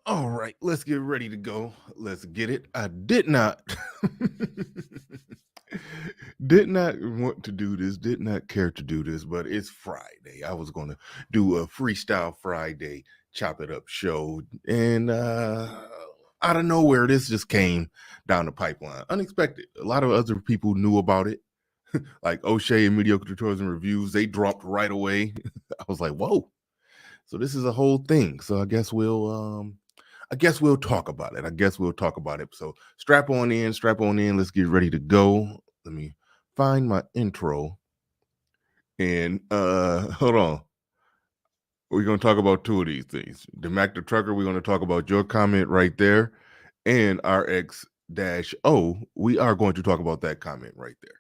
All right, let's get ready to go. Let's get it. I did not did not want to do this, did not care to do this, but it's Friday. I was going to do a freestyle Friday chop it up show and out of nowhere this just came down the pipeline. Unexpected. A lot of other people knew about it. Like O'Shea and Mediocre Tutorials and Reviews, they dropped right away. I was like, "Whoa." So this is a whole thing. So I guess we'll talk about it. I guess we'll talk about it. So strap on in, strap on in. Let's get ready to go. Let me find my intro. And hold on. We're gonna talk about two of these things. The Mac the Trucker, we're gonna talk about your comment right there. And RX-O, we are going to talk about that comment right there.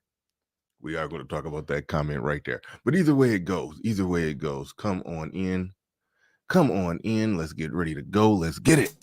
We are going to talk about that comment right there. But either way it goes, come on in. Come on in. Let's get ready to go. Let's get it.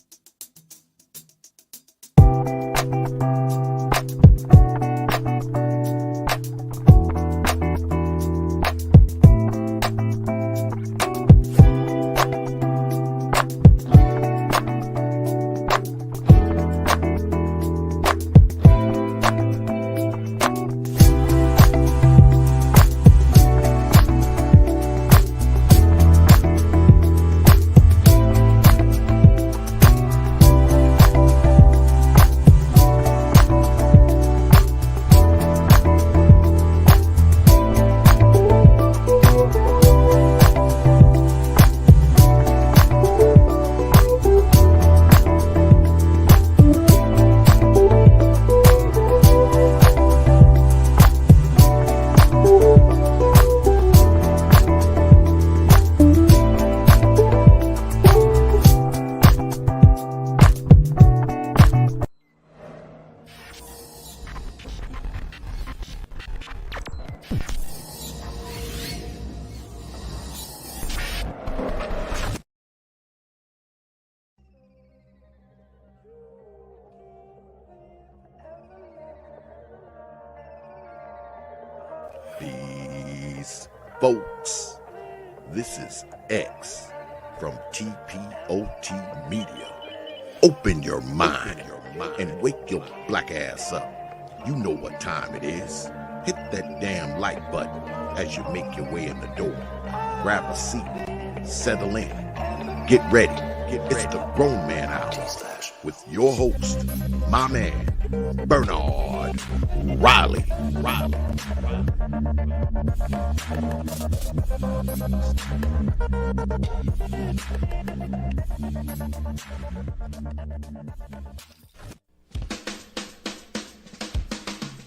Peace, folks. This is X from TPOT Media. Open your mind and wake your black ass up. You know what time it is. Hit that damn like button as you make your way in the door. Grab a seat, settle in, get ready. It's the Grown Man Hour with your host, my man, Bernard Riley.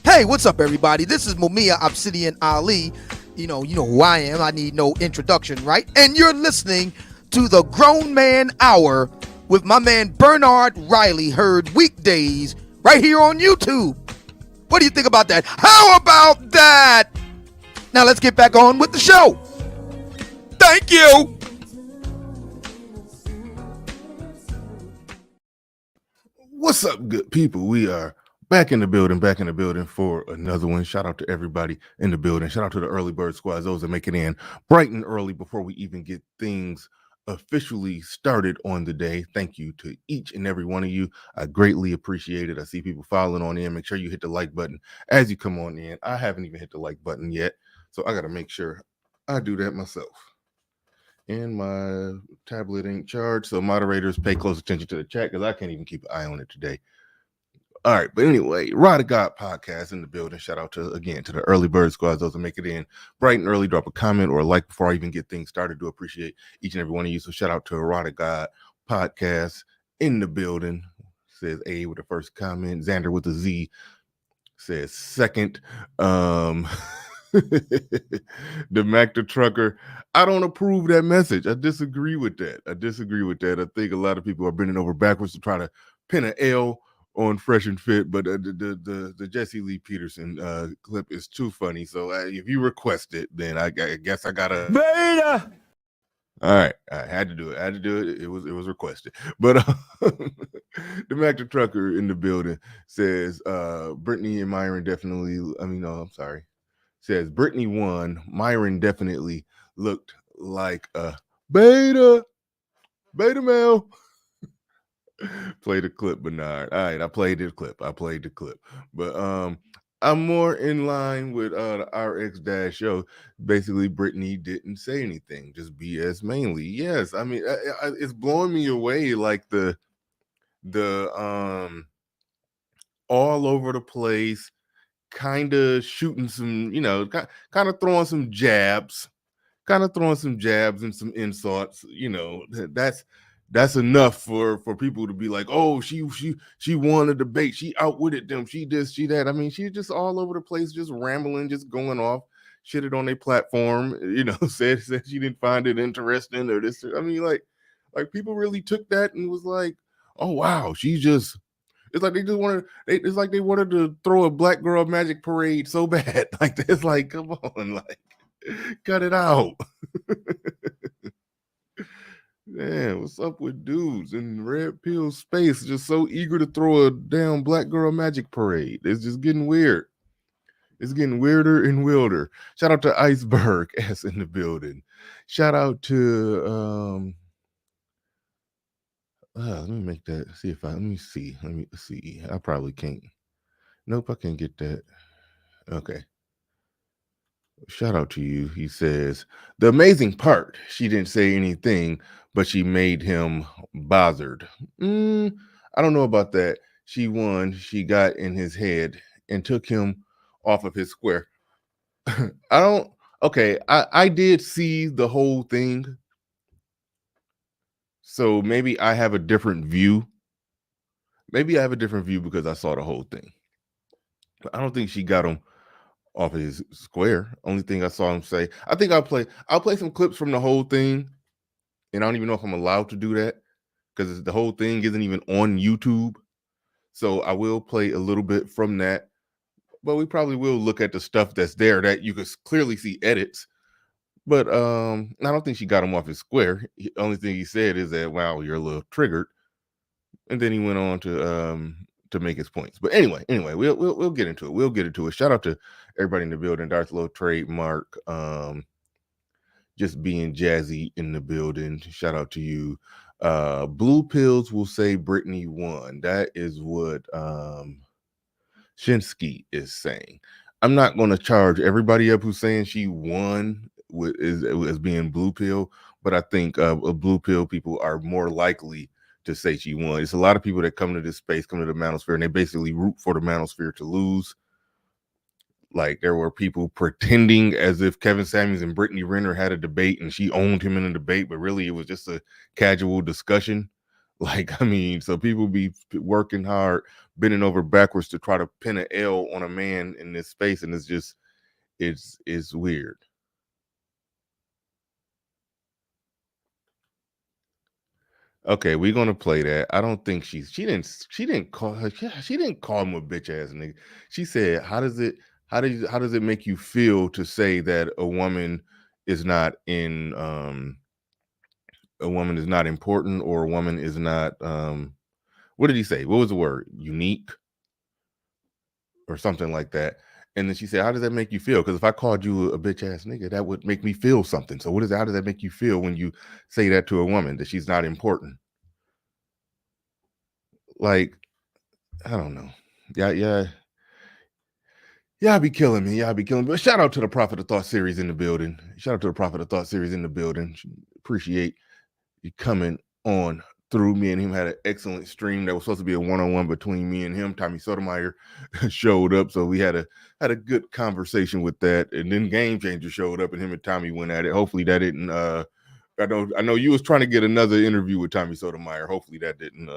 Hey, what's up, everybody? This is Mumia Obsidian Ali. You know who I am. I need no introduction, right? And you're listening to the Grown Man Hour with my man Bernard Riley, heard weekdays right here on YouTube. What do you think about that? How about that? Now let's get back on with the show. Thank you. What's up, good people? We are back in the building for another one. Shout out to everybody in the building. Shout out to the early bird squads, those that make it in bright and early before we even get things officially started on the day. Thank you to each and every one of you. I greatly appreciate it. I see people following on in. Make sure you hit the like button as you come on in. I haven't even hit the like button yet, so I got to make sure I do that myself. And my tablet ain't charged, so moderators pay close attention to the chat because I can't even keep an eye on it today. All right, but anyway, Rod of God podcast in the building. Shout out to the early bird squads, those that make it in bright and early. Drop a comment or a like before I even get things started. Do appreciate each and every one of you. So shout out to Rod of God podcast in the building. Says A with the first comment. Xander with the Z says second. The Mac the Trucker. I don't approve that message. I disagree with that. I think a lot of people are bending over backwards to try to pin an L on Fresh and Fit, but the Jesse Lee Peterson clip is too funny. So if you request it, then I guess I gotta. Beta. All right, I had to do it. It was requested. But the Mac the Trucker in the building says Brittany and Myron definitely. I'm sorry. Says Brittany won. Myron definitely looked like a beta male. Play the clip, Bernard. All right, I played the clip. But I'm more in line with the RX Dash show. Basically, Brittany didn't say anything, just BS mainly. Yes, I mean it's blowing me away, like the all over the place, kind of shooting some, kind of throwing some jabs, and some insults. That's enough for people to be like, oh, she won a debate, she outwitted them, she this, she that. I mean, she's just all over the place, just rambling, just going off, shitted on a platform, said she didn't find it interesting or this. I mean, like people really took that and was like, oh wow, it's like it's like they wanted to throw a Black Girl Magic parade so bad. Like, it's like, come on, like, cut it out. Man, what's up with dudes in red pill space just so eager to throw a damn Black Girl Magic parade? It's just getting weird. It's getting weirder and weirder. Shout out to Iceberg S in the building. Shout out to let me make that. Let me see. I probably can't. Nope, I can't get that. Okay. Shout out to you. He says, the amazing part, she didn't say anything, but she made him bothered. I don't know about that. She won. She got in his head and took him off of his square. I did see the whole thing. So maybe I have a different view. Maybe I have a different view because I saw the whole thing. But I don't think she got him off of his square. Only thing I saw him say, I think I'll play some clips from the whole thing. And I don't even know if I'm allowed to do that because the whole thing isn't even on YouTube. So I will play a little bit from that. But we probably will look at the stuff that's there that you could clearly see edits. But I don't think she got him off his square. The only thing he said is that, wow, you're a little triggered. And then he went on to make his points. But anyway, we'll get into it. We'll get into it. Shout out to everybody in the building. Darth Low Trademark, just being jazzy in the building. Shout out to you. Blue Pills will say Brittany won. That is what Shinsky is saying. I'm not going to charge everybody up who's saying she won as being blue pill, but I think blue pill people are more likely to say she won. It's a lot of people that come to this space, come to the Manosphere, and they basically root for the Manosphere to lose. Like, there were people pretending as if Kevin Samuels and Brittany Renner had a debate and she owned him in a debate, but really it was just a casual discussion. Like, I mean, so people be working hard, bending over backwards to try to pin an L on a man in this space, and it's weird. Okay, we're gonna play that. I don't think she didn't call him a bitch ass nigga. She said, how does it make you feel to say that a woman is not important, or a woman is not what did he say? What was the word? Unique or something like that. And then she said, how does that make you feel? Because if I called you a bitch ass nigga, that would make me feel something. So how does that make you feel when you say that to a woman, that she's not important? Like, I don't know. Yeah. Y'all be killing me. But shout out to the Prophet of Thought series in the building. Appreciate you coming on through. Me and him had an excellent stream that was supposed to be a one-on-one between me and him. Tommy Sotomayor showed up, so we had a good conversation with that. And then Game Changer showed up, and him and Tommy went at it. Hopefully that didn't I know you was trying to get another interview with Tommy Sotomayor. Hopefully that didn't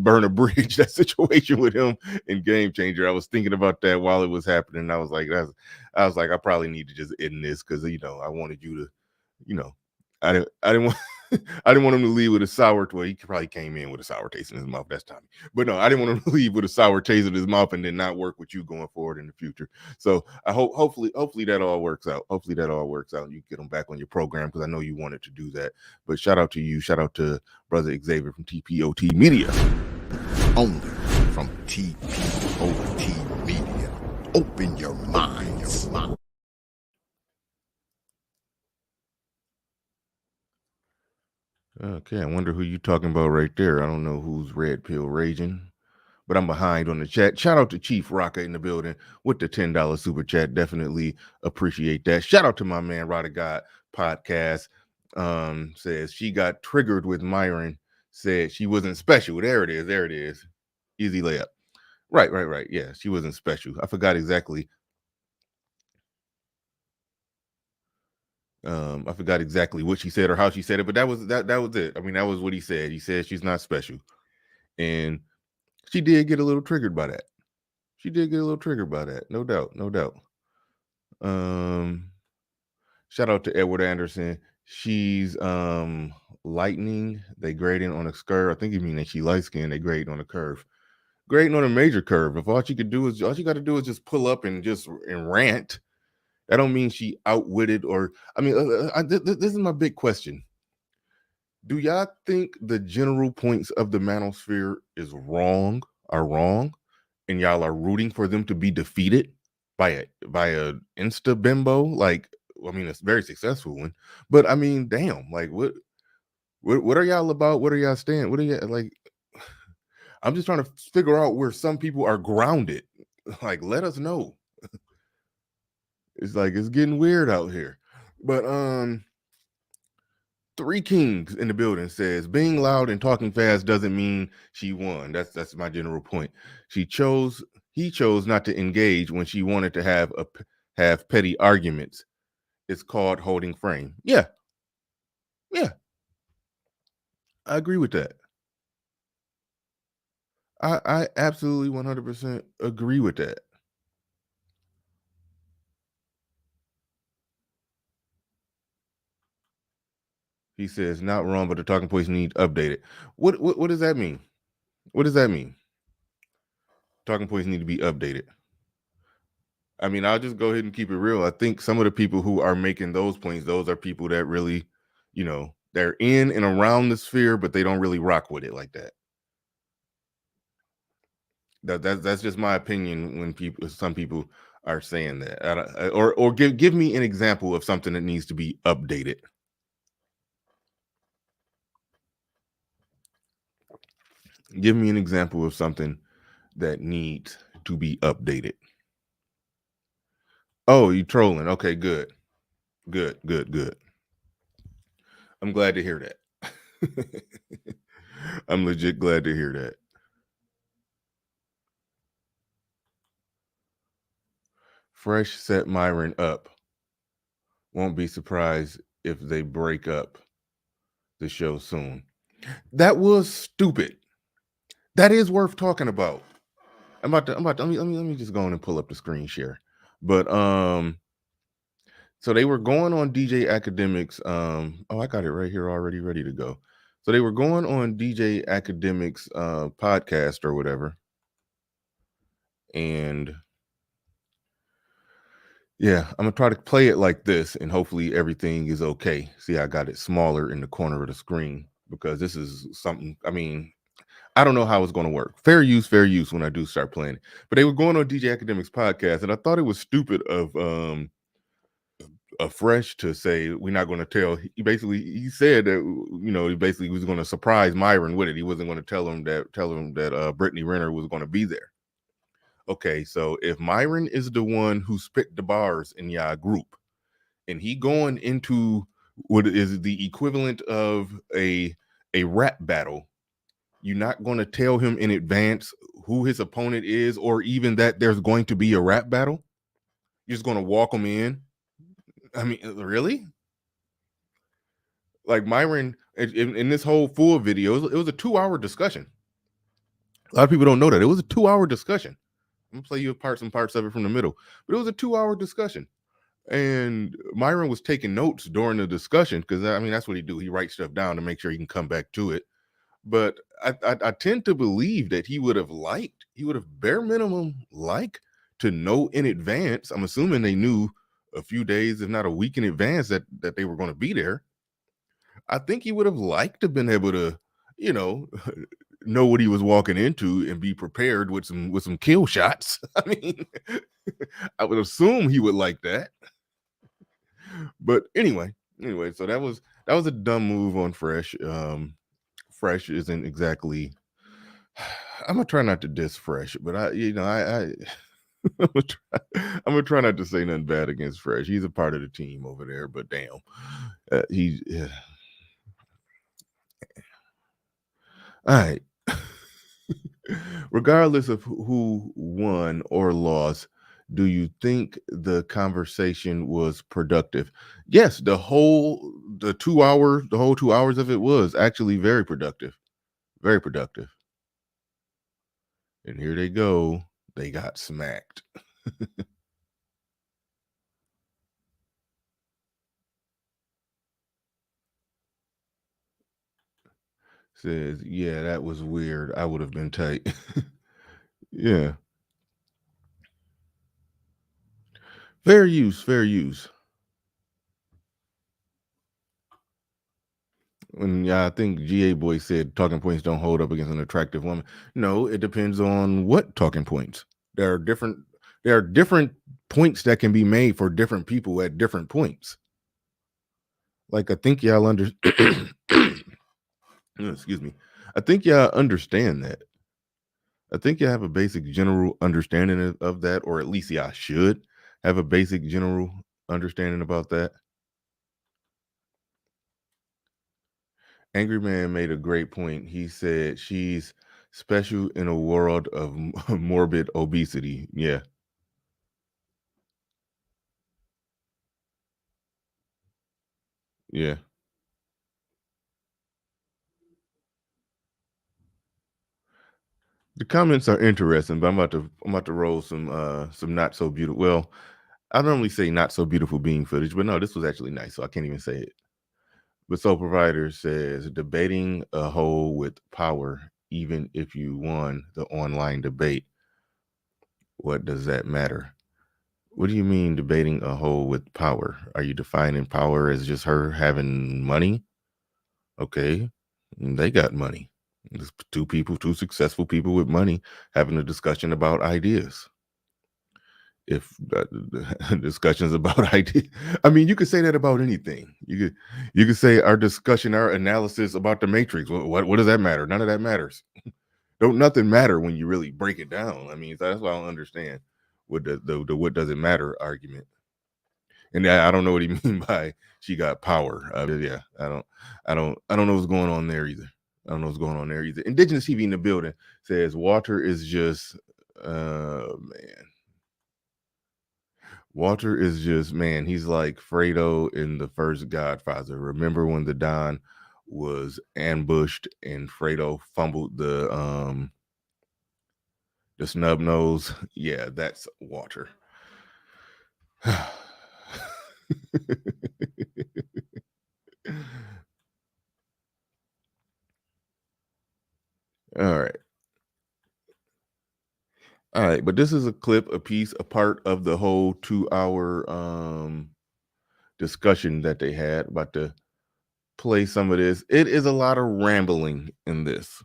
burn a bridge, that situation with him and Game Changer. I was thinking about that while it was happening. I was like, I probably need to just end this because I wanted you to, I didn't want I didn't want him to leave with a sour taste. Well, he probably came in with a sour taste in his mouth. That's Tommy. But no, I didn't want him to leave with a sour taste in his mouth and then not work with you going forward in the future. So I hopefully that all works out. Hopefully that all works out and you get him back on your program, because I know you wanted to do that. But shout out to you. Shout out to Brother Xavier from TPOT Media. Only from TPOT Media. Open your mind. Okay, I wonder who you talking about right there. I don't know who's red pill raging, but I'm behind on the chat. Shout out to Chief Rocka in the building with the $10 super chat. Definitely appreciate that. Shout out to my man Rada God podcast. Says she got triggered with Myron. Said she wasn't special. There it is. There it is. Easy layup. Right. Yeah, she wasn't special. I forgot exactly. I forgot exactly what she said or how she said it, but that was it. I mean, that was what he said. He said she's not special, and she did get a little triggered by that. She did get a little triggered by that, no doubt, no doubt. Shout out to Edward Anderson. She's lightning. They grading on a curve. I think you mean that she light skinned. They grade on a curve. Grading on a major curve. If all you got to do is just pull up and rant. That don't mean she outwitted or. I mean, this is my big question. Do y'all think the general points of the manosphere are wrong, and y'all are rooting for them to be defeated by a insta bimbo? Like, I mean, it's a very successful one, but I mean, damn, like what are y'all about? What are y'all stand? What are you like? I'm just trying to figure out where some people are grounded. Like, let us know. It's like it's getting weird out here. But Three Kings in the building says being loud and talking fast doesn't mean she won. That's my general point. He chose not to engage when she wanted to have petty arguments. It's called holding frame. Yeah. I agree with that. I absolutely 100% agree with that. He says not wrong, but the talking points need updated. What does that mean? What does that mean? Talking points need to be updated. I mean, I'll just go ahead and keep it real. I think some of the people who are making those points, those are people that really, they're in and around the sphere, but they don't really rock with it like that. That's just my opinion. When some people are saying that, or give me an example of something that needs to be updated. Give me an example of something that needs to be updated. Oh, you trolling? Okay, good. I'm glad to hear that. I'm legit glad to hear that. Fresh set Myron up. Won't be surprised if they break up the show soon. That was stupid. That is worth talking about. Let me just go on and pull up the screen share. But so they were going on DJ Academics. I got it right here already ready to go. So they were going on DJ Academics podcast or whatever. And yeah, I'm gonna try to play it like this, and hopefully everything is okay. See, I got it smaller in the corner of the screen because this is something. I mean, I don't know how it's going to work. Fair use when I do start playing. But they were going on DJ Academics podcast, and I thought it was stupid of Fresh to say we're not going to tell. He said that he basically was going to surprise Myron with it. He wasn't going to tell him that Brittany Renner was going to be there. Okay, so if Myron is the one who spit the bars in y'all group, and he going into what is the equivalent of a rap battle, you're not going to tell him in advance who his opponent is, or even that there's going to be a rap battle. You're just going to walk him in. I mean, really? Like Myron in this whole full video, it was a 2-hour discussion. A lot of people don't know that it was a 2-hour discussion. I'm gonna play you some parts of it from the middle, but it was a 2-hour discussion, and Myron was taking notes during the discussion because I mean that's what he do. He writes stuff down to make sure he can come back to it. But I tend to believe that he would have bare minimum to know in advance. I'm assuming they knew a few days, if not a week in advance, that they were going to be there. I think he would have liked to have been able to, know what he was walking into and be prepared with some kill shots. I mean, I would assume he would like that. But anyway, so that was That was a dumb move on Fresh. Fresh isn't exactly. I'm gonna try not to diss Fresh, but I'm gonna try not to say nothing bad against Fresh. He's a part of the team over there, but damn, all right. Regardless of who won or lost, do you think the conversation was productive? Yes, the whole 2 hours of it was actually very productive. Very productive. And here they go. They got smacked. Says, yeah, that was weird. I would have been tight. Yeah. Fair use, fair use. And I think GA Boy said talking points don't hold up against an attractive woman. No, it depends on what talking points. There are different points that can be made for different people at different points. Like I think y'all excuse me. I think y'all understand that. I think you have a basic general understanding of that, or at least y'all should have a basic general understanding about that. Angry Man made a great point. He said she's special in a world of morbid obesity. Yeah. Yeah. The comments are interesting, but I'm about to roll some not so beautiful. Well, I normally say not so beautiful being footage, but no, this was actually nice, so I can't even say it. But Soul Provider says debating a hoe with power, even if you won the online debate, what does that matter? What do you mean debating a hoe with power? Are you defining power as just her having money? Okay, they got money. There's two successful people with money having a discussion about ideas. If discussions about ideas, I mean, you could say that about anything. You could say our discussion, our analysis about the Matrix. What does that matter? None of that matters. Don't nothing matter when you really break it down. I mean, that's why I don't understand what the what does it matter argument. And I don't know what he mean by she got power. Yeah, I don't know what's going on there either. I don't know what's going on there either. Indigenous TV in the building says Walter is just man. Walter is just man, he's like Fredo in the first Godfather. Remember when the Don was ambushed and Fredo fumbled the snub nose? Yeah, that's Walter. All right. All right, but this is a clip, a piece, a part of the whole 2-hour discussion that they had. About to play some of this. It is a lot of rambling in this.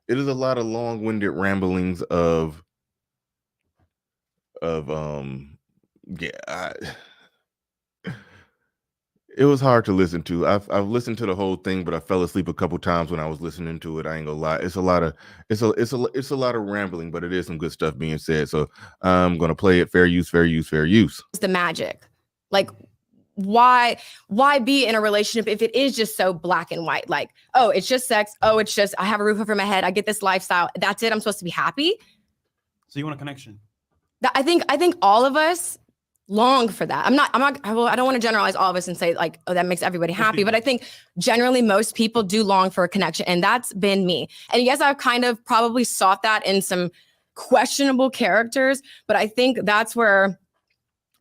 It is a lot of long-winded ramblings of yeah. It was hard to listen to. I've listened to the whole thing, but I fell asleep a couple times when I was listening to it. I ain't gonna lie. It's a lot of rambling, but it is some good stuff being said. So I'm gonna play it. Fair use, fair use, fair use. It's the magic. Like, why be in a relationship if it is just so black and white? Like, oh, it's just sex. Oh, it's just I have a roof over my head. I get this lifestyle. That's it. I'm supposed to be happy. So you want a connection? I think all of us long for that. I don't want to generalize all of us and say like, oh, that makes everybody happy. But I think generally most people do long for a connection. And that's been me. And yes, I've kind of probably sought that in some questionable characters, but I think that's where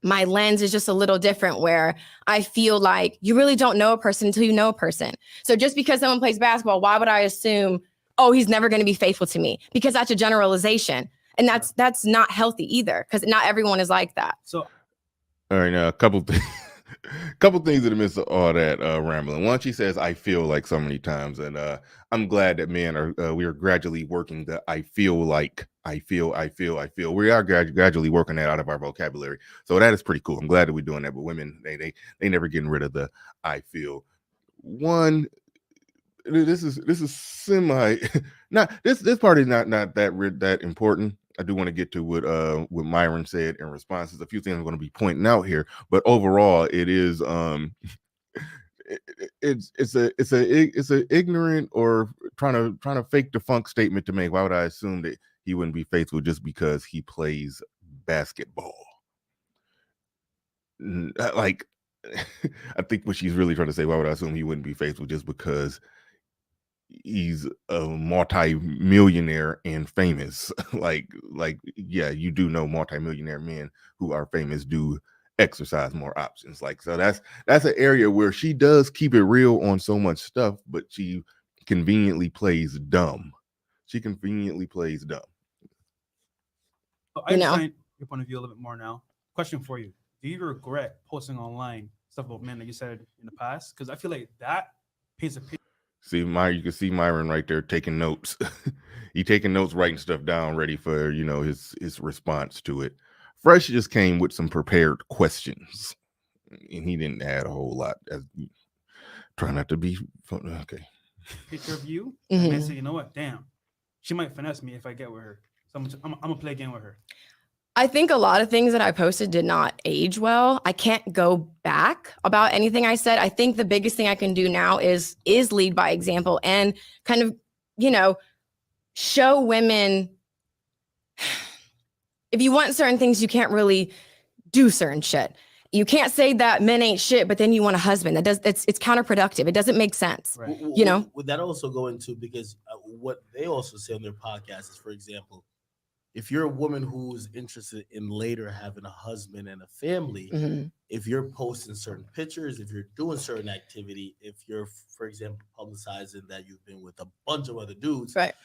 my lens is just a little different, where I feel like you really don't know a person until you know a person. So just because someone plays basketball, why would I assume, oh, he's never going to be faithful to me? Because that's a generalization. And that's not healthy either, because not everyone is like that. So, all right, now a couple things in the midst of all that rambling. One, she says, "I feel like" so many times, and I'm glad that men are we are gradually working the "I feel like." I feel. We are gradually working that out of our vocabulary, so that is pretty cool. I'm glad that we're doing that. But women, they never getting rid of the "I feel." one, this is semi not this part is not that important. I do want to get to what Myron said in response. There's a few things I'm going to be pointing out here, but overall it is it's a ignorant or trying to fake the funk statement to make. Why would I assume that he wouldn't be faithful just because he plays basketball? Like, I think what she's really trying to say, why would I assume he wouldn't be faithful just because he's a multi-millionaire and famous? like yeah, you do know multi-millionaire men who are famous do exercise more options. Like, so that's an area where she does keep it real on so much stuff, but she conveniently plays dumb. I understand your point of view a little bit more now. Question for you: do you regret posting online stuff about men that you said in the past? Because I feel like that paints a picture. See, you can see Myron right there taking notes. He taking notes, writing stuff down, ready for his response to it. Fresh just came with some prepared questions, and he didn't add a whole lot. Try not to be fun. Okay. Picture of you, and then say, you know what? Damn, she might finesse me if I get with her. So I'm gonna play a game with her. I think a lot of things that I posted did not age well. I can't go back about anything I said. I think the biggest thing I can do now is lead by example and kind of, show women if you want certain things, you can't really do certain shit. You can't say that men ain't shit, but then you want a husband. It's counterproductive. It doesn't make sense. Right. Would that also go into, because what they also say on their podcast is, for example, if you're a woman who's interested in later having a husband and a family, if you're posting certain pictures, if you're doing certain activity, if you're, for example, publicizing that you've been with a bunch of other dudes, right,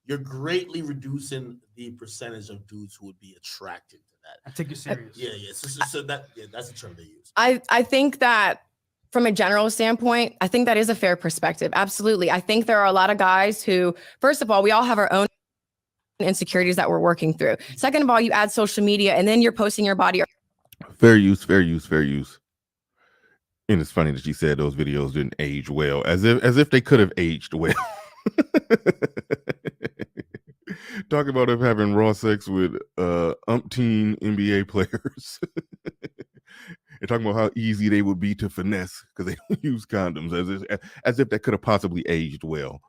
you're greatly reducing the percentage of dudes who would be attracted to that. I take you serious. Yeah. So that's the term they use. I think that from a general standpoint, I think that is a fair perspective. Absolutely. I think there are a lot of guys who, first of all, we all have our own insecurities that we're working through. Second of all, you add social media and then you're posting your body. Fair use. And it's funny that she said those videos didn't age well, as if they could have aged well. Talking about him having raw sex with umpteen NBA players. And talking about how easy they would be to finesse because they don't use condoms, as if that could have possibly aged well.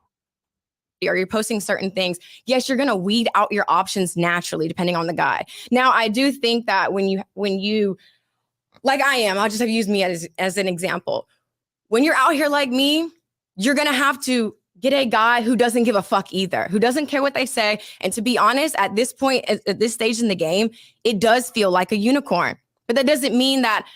Or you're posting certain things, yes, you're going to weed out your options naturally, depending on the guy. Now, I do think that when you, like I am, I'll just have used me as an example. When you're out here like me, you're going to have to get a guy who doesn't give a fuck either, who doesn't care what they say. And to be honest, at this point, at this stage in the game, it does feel like a unicorn. But that doesn't mean that.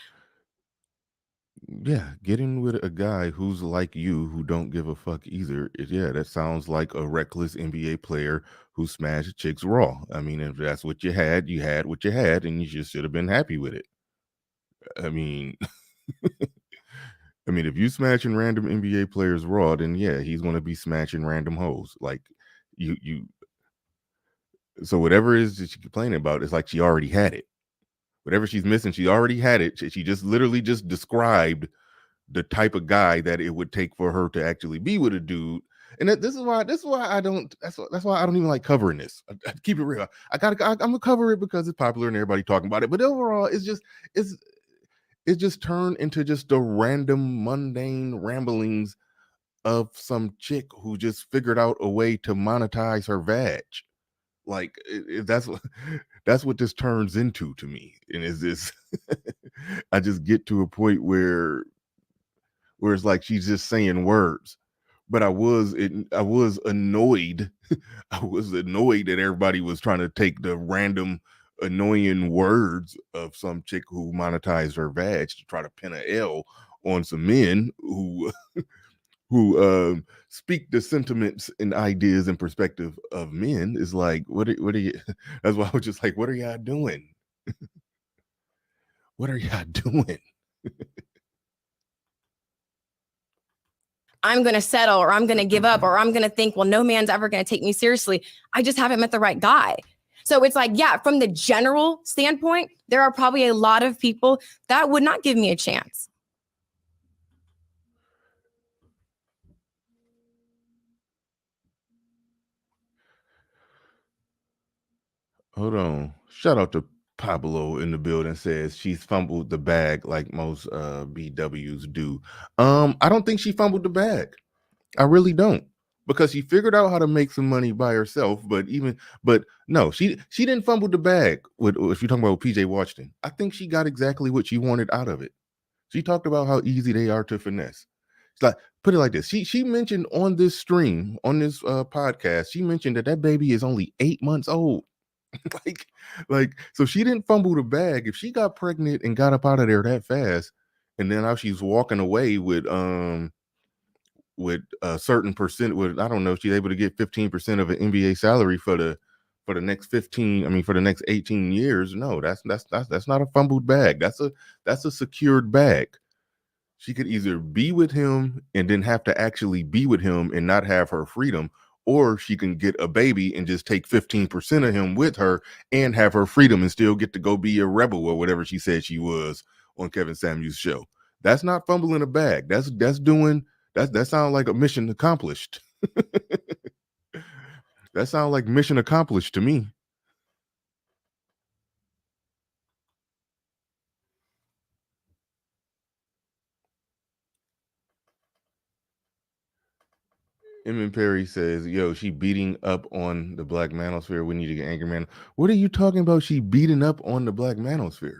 Yeah, getting with a guy who's like you, who don't give a fuck either. That sounds like a reckless NBA player who smashed chicks raw. I mean, if that's what you had what you had, and you just should have been happy with it. I mean, if you smashing random NBA players raw, then yeah, he's going to be smashing random hoes. Like you. So whatever it is that she's complaining about, it's like she already had it. Whatever she's missing, she already had it. She just literally just described the type of guy that it would take for her to actually be with a dude. And this is why I don't. That's why I don't even like covering this. I keep it real. I'm gonna cover it because it's popular and everybody talking about it. But overall, it's just turned into just the random mundane ramblings of some chick who just figured out a way to monetize her vag. Like that's what this turns into to me. And is this I just get to a point where it's like she's just saying words. But I was annoyed. I was annoyed that everybody was trying to take the random annoying words of some chick who monetized her vag to try to pin a L on some men who speak the sentiments and ideas and perspective of men. Is like, what are you? That's why I was just like, what are y'all doing? What are y'all doing? I'm going to settle, or I'm going to give up, or I'm going to think, well, no man's ever going to take me seriously. I just haven't met the right guy. So it's like, yeah, from the general standpoint, there are probably a lot of people that would not give me a chance. Hold on. Shout out to Pablo in the building, says she's fumbled the bag like most BWs do. I don't think she fumbled the bag. I really don't. Because she figured out how to make some money by herself, but no, she didn't fumble the bag with, if you're talking about PJ Washington. I think she got exactly what she wanted out of it. She talked about how easy they are to finesse. It's like, put it like this. She mentioned on this stream, on this podcast, she mentioned that baby is only 8 months old. like so she didn't fumble the bag. If she got pregnant and got up out of there that fast, and then now she's walking away with a certain percent, with, I don't know, she's able to get 15% of an NBA salary for the next 18 years. No, that's not a fumbled bag. That's a secured bag. She could either be with him and then have to actually be with him and not have her freedom, or she can get a baby and just take 15% of him with her and have her freedom and still get to go be a rebel or whatever she said she was on Kevin Samuels' show. That's not fumbling a bag. That sounds like a mission accomplished. That sounds like mission accomplished to me. Emmett Perry says, yo, she beating up on the Black Manosphere. We need to get Angry Man. What are you talking about? She beating up on the Black Manosphere?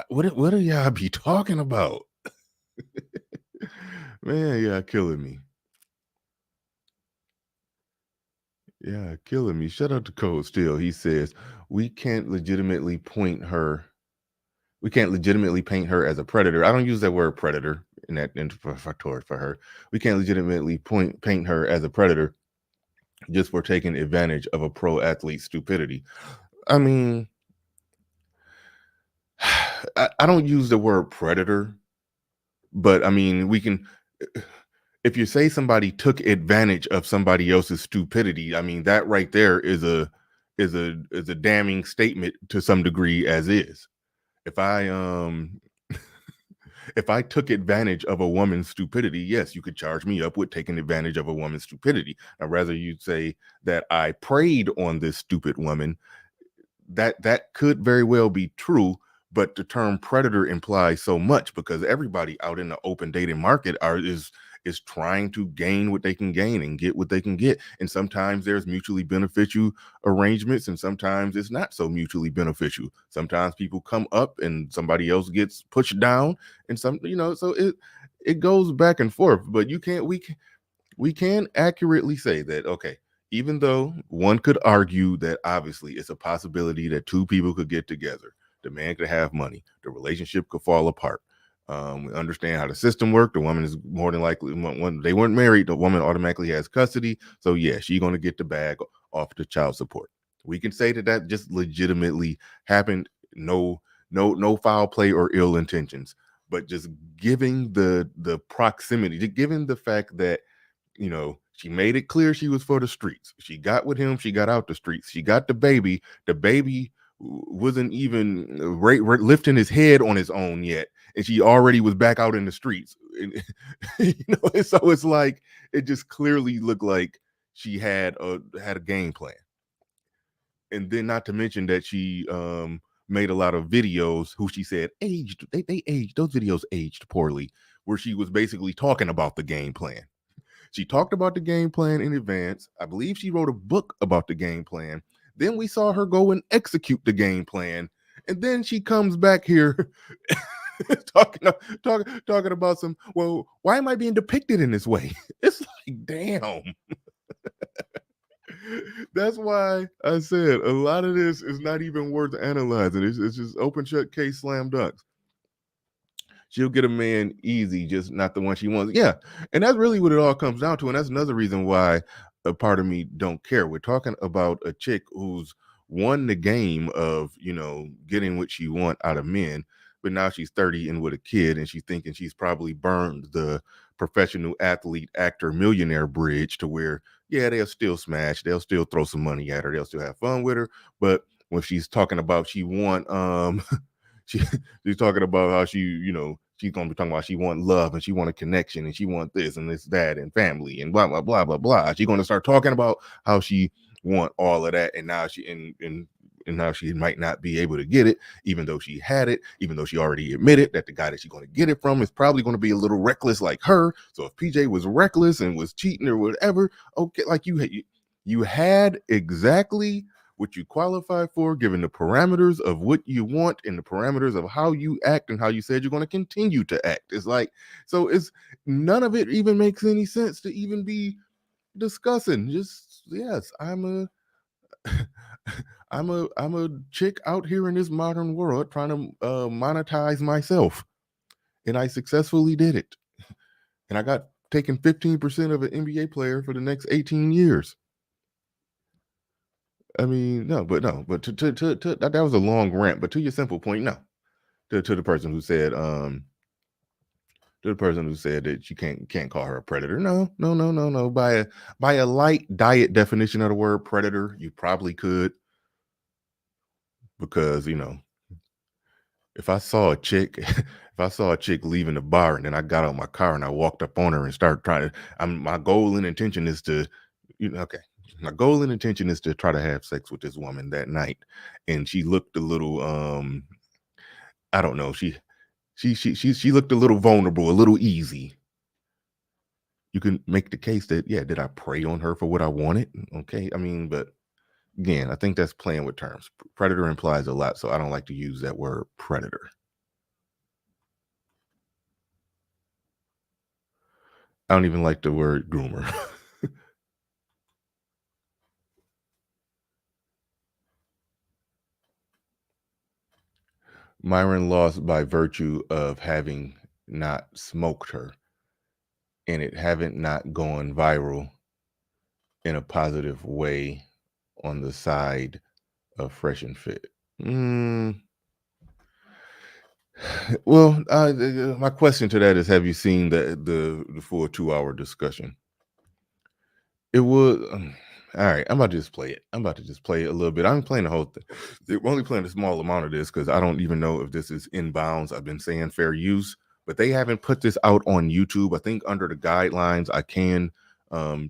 What do y'all be talking about? Man, yeah, killing me. Yeah, killing me. Shout out to Code Still. He says, we can't legitimately paint her as a predator. I don't use that word predator in that interfactory for her. We can't legitimately paint her as a predator just for taking advantage of a pro athlete's stupidity. I mean, I don't use the word predator, but I mean, we can, if you say somebody took advantage of somebody else's stupidity, I mean, that right there is a damning statement to some degree, as is. If I took advantage of a woman's stupidity, yes, you could charge me up with taking advantage of a woman's stupidity. Now, rather you'd say that I preyed on this stupid woman. That could very well be true, but the term predator implies so much, because everybody out in the open dating market is trying to gain what they can gain and get what they can get. And sometimes there's mutually beneficial arrangements, and sometimes it's not so mutually beneficial. Sometimes people come up and somebody else gets pushed down, and so it goes back and forth. But we can accurately say that, okay, even though one could argue that obviously it's a possibility that two people could get together, the man could have money, the relationship could fall apart. We understand how the system worked. The woman is more than likely, when they weren't married, the woman automatically has custody. So yeah, she's going to get the bag off the child support. We can say that just legitimately happened. No foul play or ill intentions, but just giving the proximity, given the fact that, she made it clear she was for the streets. She got with him. She got out the streets. She got the baby. The baby wasn't even lifting his head on his own yet, and she already was back out in the streets. And so it's like, it just clearly looked like she had a game plan. And then, not to mention that she made a lot of videos who she said aged. They aged. Those videos aged poorly, where she was basically talking about the game plan. She talked about the game plan in advance. I believe she wrote a book about the game plan. Then we saw her go and execute the game plan. And then she comes back here talking about some, well, why am I being depicted in this way? It's like, damn. That's why I said a lot of this is not even worth analyzing. It's just open shut case, slam dunks. She'll get a man easy, just not the one she wants. Yeah. And that's really what it all comes down to. And that's another reason why a part of me don't care. We're talking about a chick who's won the game of, getting what she want out of men, but now she's 30 and with a kid, and she's thinking she's probably burned the professional athlete, actor, millionaire bridge to where, yeah, they'll still smash. They'll still throw some money at her. They'll still have fun with her. But when she's talking about she's talking about how she's going to be talking about she want love and she want a connection and she want this and this, that, and family and blah, blah, blah, blah, blah. She's going to start talking about how she want all of that, and now and now she might not be able to get it, even though she had it, even though she already admitted that the guy that she's going to get it from is probably going to be a little reckless like her. So if PJ was reckless and was cheating or whatever, okay, like you had exactly what you qualify for, given the parameters of what you want and the parameters of how you act and how you said you're going to continue to act. It's like, so it's none of it even makes any sense to even be discussing. Just, yes, I'm a chick out here in this modern world trying to monetize myself, and I successfully did it. And I got taken 15% of an NBA player for the next 18 years. I mean, but to that was a long rant. But to your simple point, no. To the person who said that you can't call her a predator. No. By a light diet definition of the word predator, you probably could. Because, if I saw a chick leaving the bar and then I got out my car and I walked up on her and started trying to, my goal and intention is to, my goal and intention is to try to have sex with this woman that night. And she looked a little, I don't know. She looked a little vulnerable, a little easy. You can make the case that, yeah, did I prey on her for what I wanted? Okay. I mean, but again, I think that's playing with terms. Predator implies a lot, so I don't like to use that word predator. I don't even like the word groomer. Myron lost by virtue of having not smoked her and it haven't not gone viral in a positive way on the side of Fresh and Fit. Well, my question to that is, have you seen the full 2-hour discussion? It was all right. I'm about to just play it. I'm about to just play it a little bit. I'm playing the whole thing. We're only playing a small amount of this because I don't even know if this is in bounds. I've been saying fair use, but they haven't put this out on YouTube. I think under the guidelines, I can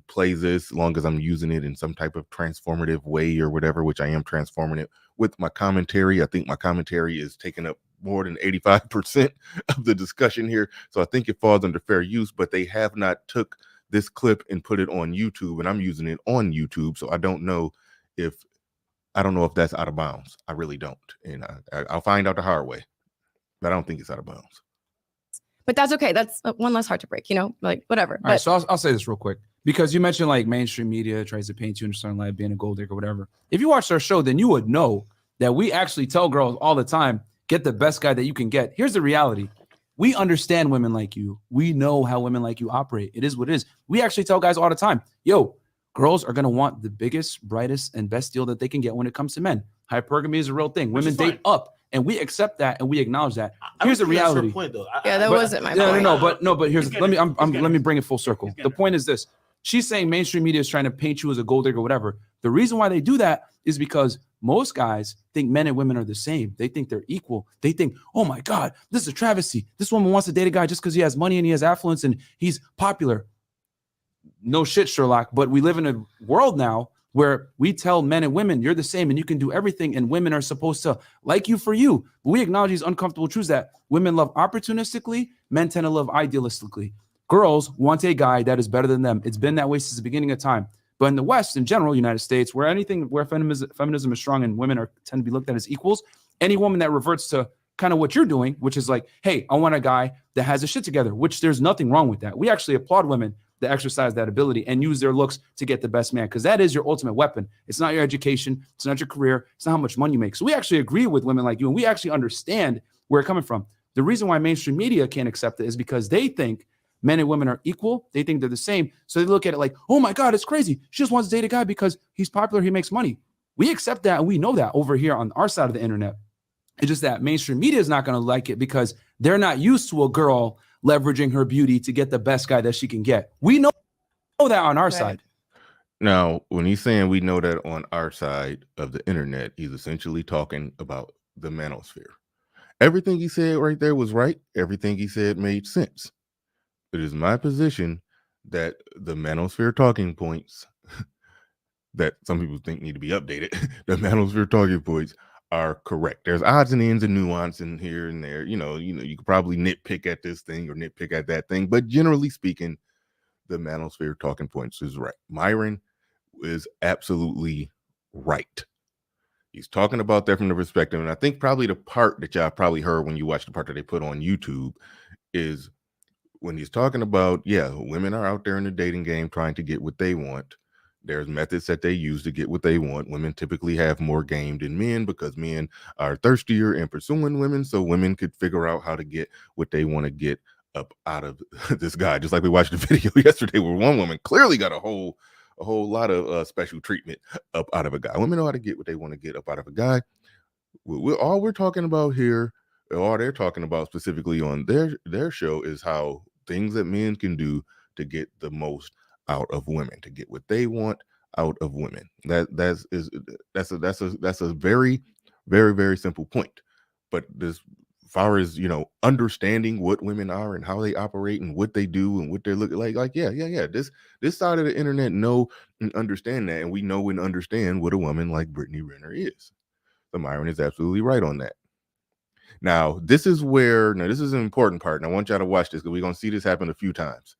play this as long as I'm using it in some type of transformative way or whatever, which I am transforming it with my commentary. I think my commentary is taking up more than 85% of the discussion here. So I think it falls under fair use, but they have not took this clip and put it on YouTube, and I'm using it on YouTube. So I don't know if that's out of bounds. I really don't. And I'll find out the hard way, but I don't think it's out of bounds. But that's okay. That's one less heart to break, like whatever. All right, so I'll say this real quick, because you mentioned like mainstream media tries to paint you in a certain light, being a gold digger or whatever. If you watched our show, then you would know that we actually tell girls all the time, get the best guy that you can get. Here's the reality. We understand women like you. We know how women like you operate. It is what it is. We actually tell guys all the time, yo, girls are going to want the biggest, brightest, and best deal that they can get when it comes to men. Hypergamy is a real thing. Women date up. And we accept that and we acknowledge that. Here's the reality. Point, though. That wasn't my point. No, but here's let me bring it full circle. The point is this. She's saying mainstream media is trying to paint you as a gold digger or whatever. The reason why they do that is because most guys think men and women are the same. They think they're equal. They think, oh my God, this is a travesty. This woman wants to date a guy just because he has money and he has affluence and he's popular. No shit, Sherlock. But we live in a world now where we tell men and women, you're the same and you can do everything, and women are supposed to like you for you. But we acknowledge these uncomfortable truths that women love opportunistically, men tend to love idealistically. Girls want a guy that is better than them. It's been that way since the beginning of time. But in the West, in general, United States, where feminism is strong and women tend to be looked at as equals, any woman that reverts to kind of what you're doing, which is like, hey, I want a guy that has his shit together, which there's nothing wrong with that. We actually applaud women that exercise that ability and use their looks to get the best man, because that is your ultimate weapon. It's not your education. It's not your career. It's not how much money you make. So we actually agree with women like you, and we actually understand where it's coming from. The reason why mainstream media can't accept it is because they think men and women are equal. They think they're the same. So they look at it like, oh my God, it's crazy. She just wants to date a guy because he's popular, he makes money. We accept that, and we know that over here on our side of the internet. It's just that mainstream media is not going to like it because they're not used to a girl leveraging her beauty to get the best guy that she can get. We know that on our side. Now, when he's saying we know that on our side of the internet, he's essentially talking about the manosphere. Everything he said right there was right. Everything he said made sense. It is my position that the manosphere talking points that some people think need to be updated, the manosphere talking points are correct. There's odds and ends and nuance in here and there. You could probably nitpick at this thing or nitpick at that thing, but generally speaking, the manosphere talking points is right. Myron is absolutely right. He's talking about that from the perspective, and I think probably the part that y'all probably heard when you watch the part that they put on YouTube is when he's talking about, women are out there in the dating game trying to get what they want. There's methods that they use to get what they want. Women typically have more game than men because men are thirstier in pursuing women, so women could figure out how to get what they want to get up out of this guy. Just like we watched the video yesterday where one woman clearly got a whole lot of special treatment up out of a guy. Women know how to get what they want to get up out of a guy. All we're talking about here, all they're talking about specifically on their show, is how things that men can do to get the most out of women, to get what they want out of women. That's a very, very, very simple point. But as far as understanding what women are and how they operate and what they do and what they're looking like, this side of the internet know and understand that, and we know and understand what a woman like Brittany Renner is. So Myron is absolutely right on that. Now, this is an important part, and I want y'all to watch this because we're going to see this happen a few times.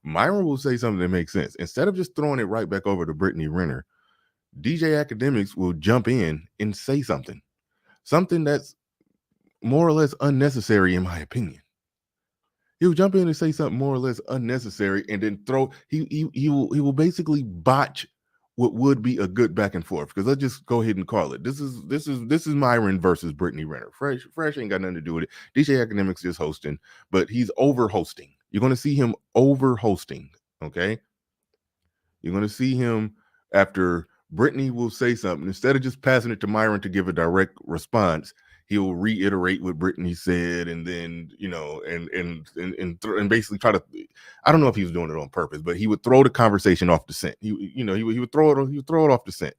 Myron will say something that makes sense. Instead of just throwing it right back over to Brittany Renner, DJ Academics will jump in and say something that's more or less unnecessary, in my opinion. He'll jump in and say something more or less unnecessary, and then he will basically botch what would be a good back and forth. Because let's just go ahead and call it. This is Myron versus Brittany Renner. Fresh ain't got nothing to do with it. DJ Academics just hosting, but he's over hosting. You're going to see him over hosting. Okay. You're going to see him after Brittany will say something. Instead of just passing it to Myron to give a direct response, he'll reiterate what Brittany said, and then and basically try to. I don't know if he was doing it on purpose, but he would throw the conversation off the scent. He would throw it off the scent.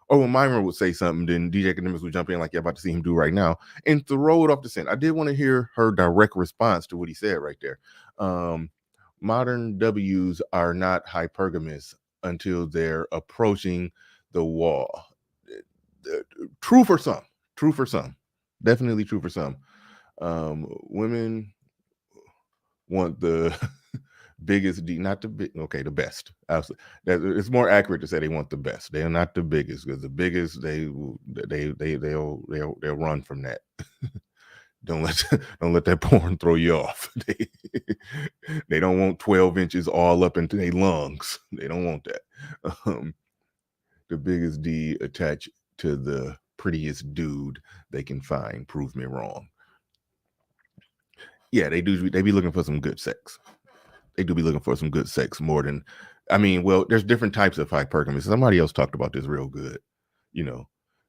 Or when Myron would say something, then DJ Academics would jump in like you're about to see him do right now and throw it off the scent. I did want to hear her direct response to what he said right there. Modern W's are not hypergamous until they're approaching the wall. True for some. Definitely true for some. Women want the biggest D, not the big. Okay, the best. Absolutely. It's more accurate to say they want the best. They are not the biggest, because the biggest they'll run from that. Don't let that porn throw you off. They don't want 12 inches all up into their lungs. They don't want that. The biggest D attached to the prettiest dude they can find. Prove me wrong. Yeah, they do. They be looking for some good sex. They do be looking for some good sex more than, there's different types of hypergamous. Somebody else talked about this real good.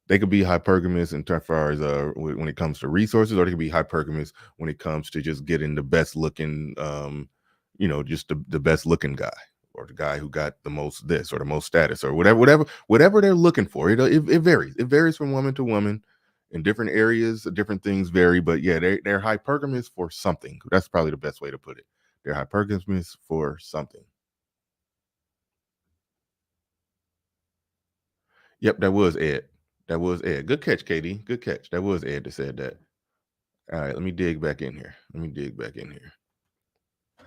They could be hypergamous in far as when it comes to resources, or they could be hypergamous when it comes to just getting the best looking, just the best looking guy, or the guy who got the most this or the most status, or whatever they're looking for. It varies. It varies from woman to woman. In different areas, different things vary. But yeah, they're hypergamous for something. That's probably the best way to put it. They're hypergamous for something. Yep, that was Ed. Good catch, Katie. Good catch. That was Ed that said that. All right, let me dig back in here.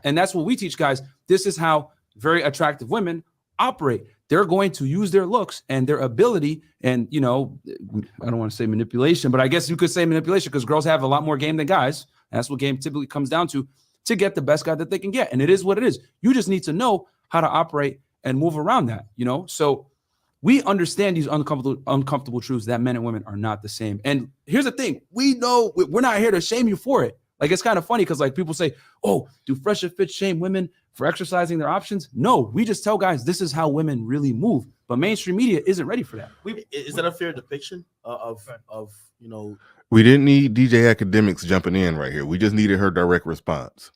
And that's what we teach guys. This is how very attractive women operate. They're going to use their looks and their ability, and I don't want to say manipulation, but I guess you could say manipulation, because girls have a lot more game than guys. That's what game typically comes down to get the best guy that they can get. And it is what it is. You just need to know how to operate and move around that, So we understand these uncomfortable truths that men and women are not the same. And here's the thing. We know we're not here to shame you for it. Like, it's kind of funny because, like, people say, oh, do Fresher Fit shame women for exercising their options? No, we just tell guys this is how women really move. But mainstream media isn't ready for that. Is that a fair depiction of We didn't need DJ Academics jumping in right here. We just needed her direct response.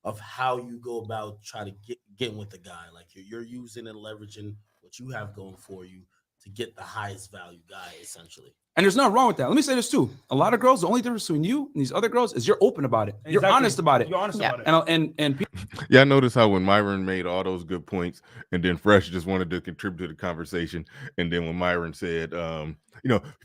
Of how you go about trying to get with the guy. Like, you're using and leveraging what you have going for you to get the highest value guy, essentially. And there's nothing wrong with that. Let me say this too. A lot of girls, the only difference between you and these other girls is you're open about it. You're honest about it. You're honest Yeah. about it. And Yeah, I noticed how when Myron made all those good points, and then Fresh just wanted to contribute to the conversation, and then when Myron said,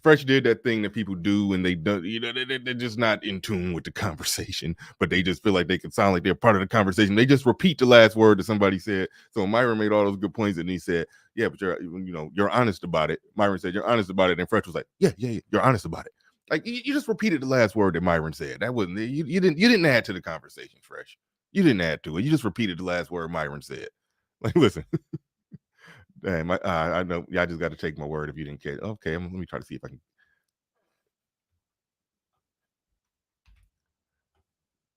Fresh did that thing that people do when they don't, they're just not in tune with the conversation, but they just feel like they can sound like they're part of the conversation. They just repeat the last word that somebody said. So Myron made all those good points, and he said, "Yeah, but you're honest about it." Myron said, "You're honest about it," and Fresh was like, "Yeah, you're honest about it." Like you just repeated the last word that Myron said. That wasn't you didn't add to the conversation, Fresh. You didn't add to it. You just repeated the last word Myron said. Like, listen, damn, I know. Yeah, I just got to take my word if you didn't care. Okay, let me try to see if I can.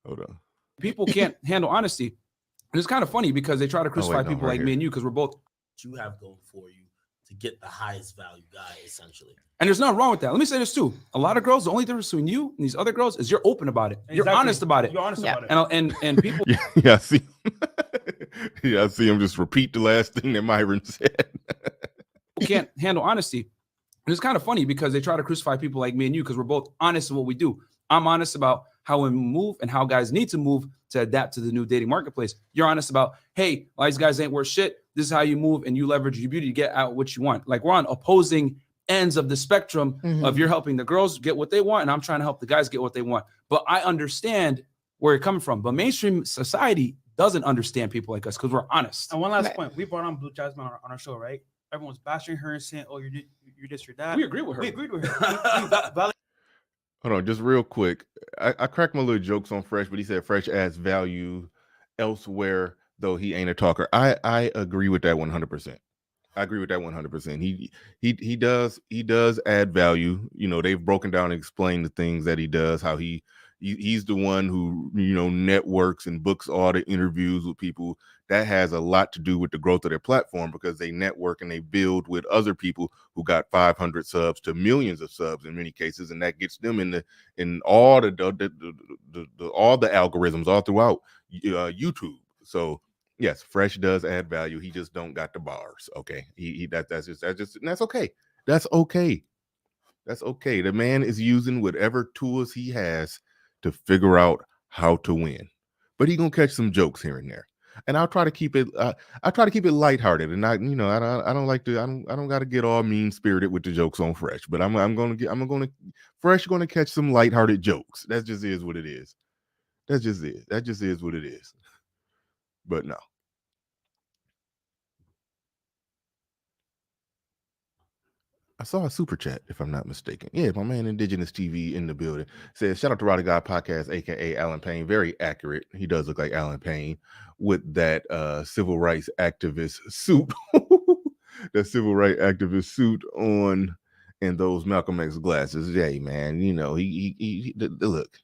Hold on. people can't handle honesty. And it's kind of funny because they try to crucify no, people right like here. me and you because we're both. You have going for you to get the highest value guy, essentially. And there's nothing wrong with that. Let me say this too. A lot of girls, the only difference between you and these other girls is you're open about it. You're honest about it. You're honest Yeah. about it. And people Yeah, I see. Yeah, I see him just repeat the last thing that Myron said. can't handle honesty. And it's kind of funny because they try to crucify people like me and you because we're both honest in what we do. I'm honest about how we move and how guys need to move to adapt to the new dating marketplace. You're honest about, hey, all these guys ain't worth shit. This is how you move and you leverage your beauty to get out what you want. Like we're on opposing ends of the spectrum of you're helping the girls get what they want and I'm trying to help the guys get what they want. But I understand where you're coming from. But mainstream society doesn't understand people like us because we're honest. And one last Right. point. We brought on Blue Jasmine on our show, right? Everyone's bashing her and saying, oh, you're this, you're that. We agree with her. We agreed with her. Hold on, just real quick. I cracked my little jokes on Fresh, but he said Fresh adds value elsewhere, though he ain't a talker. I agree with that 100%. I agree with that 100%. He does add value. You know, they've broken down and explained the things that he does, how he's the one who, networks and books all the interviews with people. That has a lot to do with the growth of their platform because they network and they build with other people who got 500 subs to millions of subs in many cases, and that gets them in all all the algorithms all throughout YouTube. So yes, Fresh does add value. He just don't got the bars. Okay, that's just and that's okay. That's okay. That's okay. The man is using whatever tools he has to figure out how to win, but he gonna catch some jokes here and there. And I'll try to keep it. I try to keep it lighthearted, and I don't like to. I don't got to get all mean spirited with the jokes on Fresh. But Fresh gonna catch some lighthearted jokes. That just is what it is. That's just it. That just is what it is. But no. I saw a super chat, if I'm not mistaken. Yeah, my man Indigenous TV in the building says, shout out to Roddy God Podcast, aka Alan Payne. Very accurate. He does look like Alan Payne with that civil rights activist suit. That civil rights activist suit on and those Malcolm X glasses. Yeah, man. He look.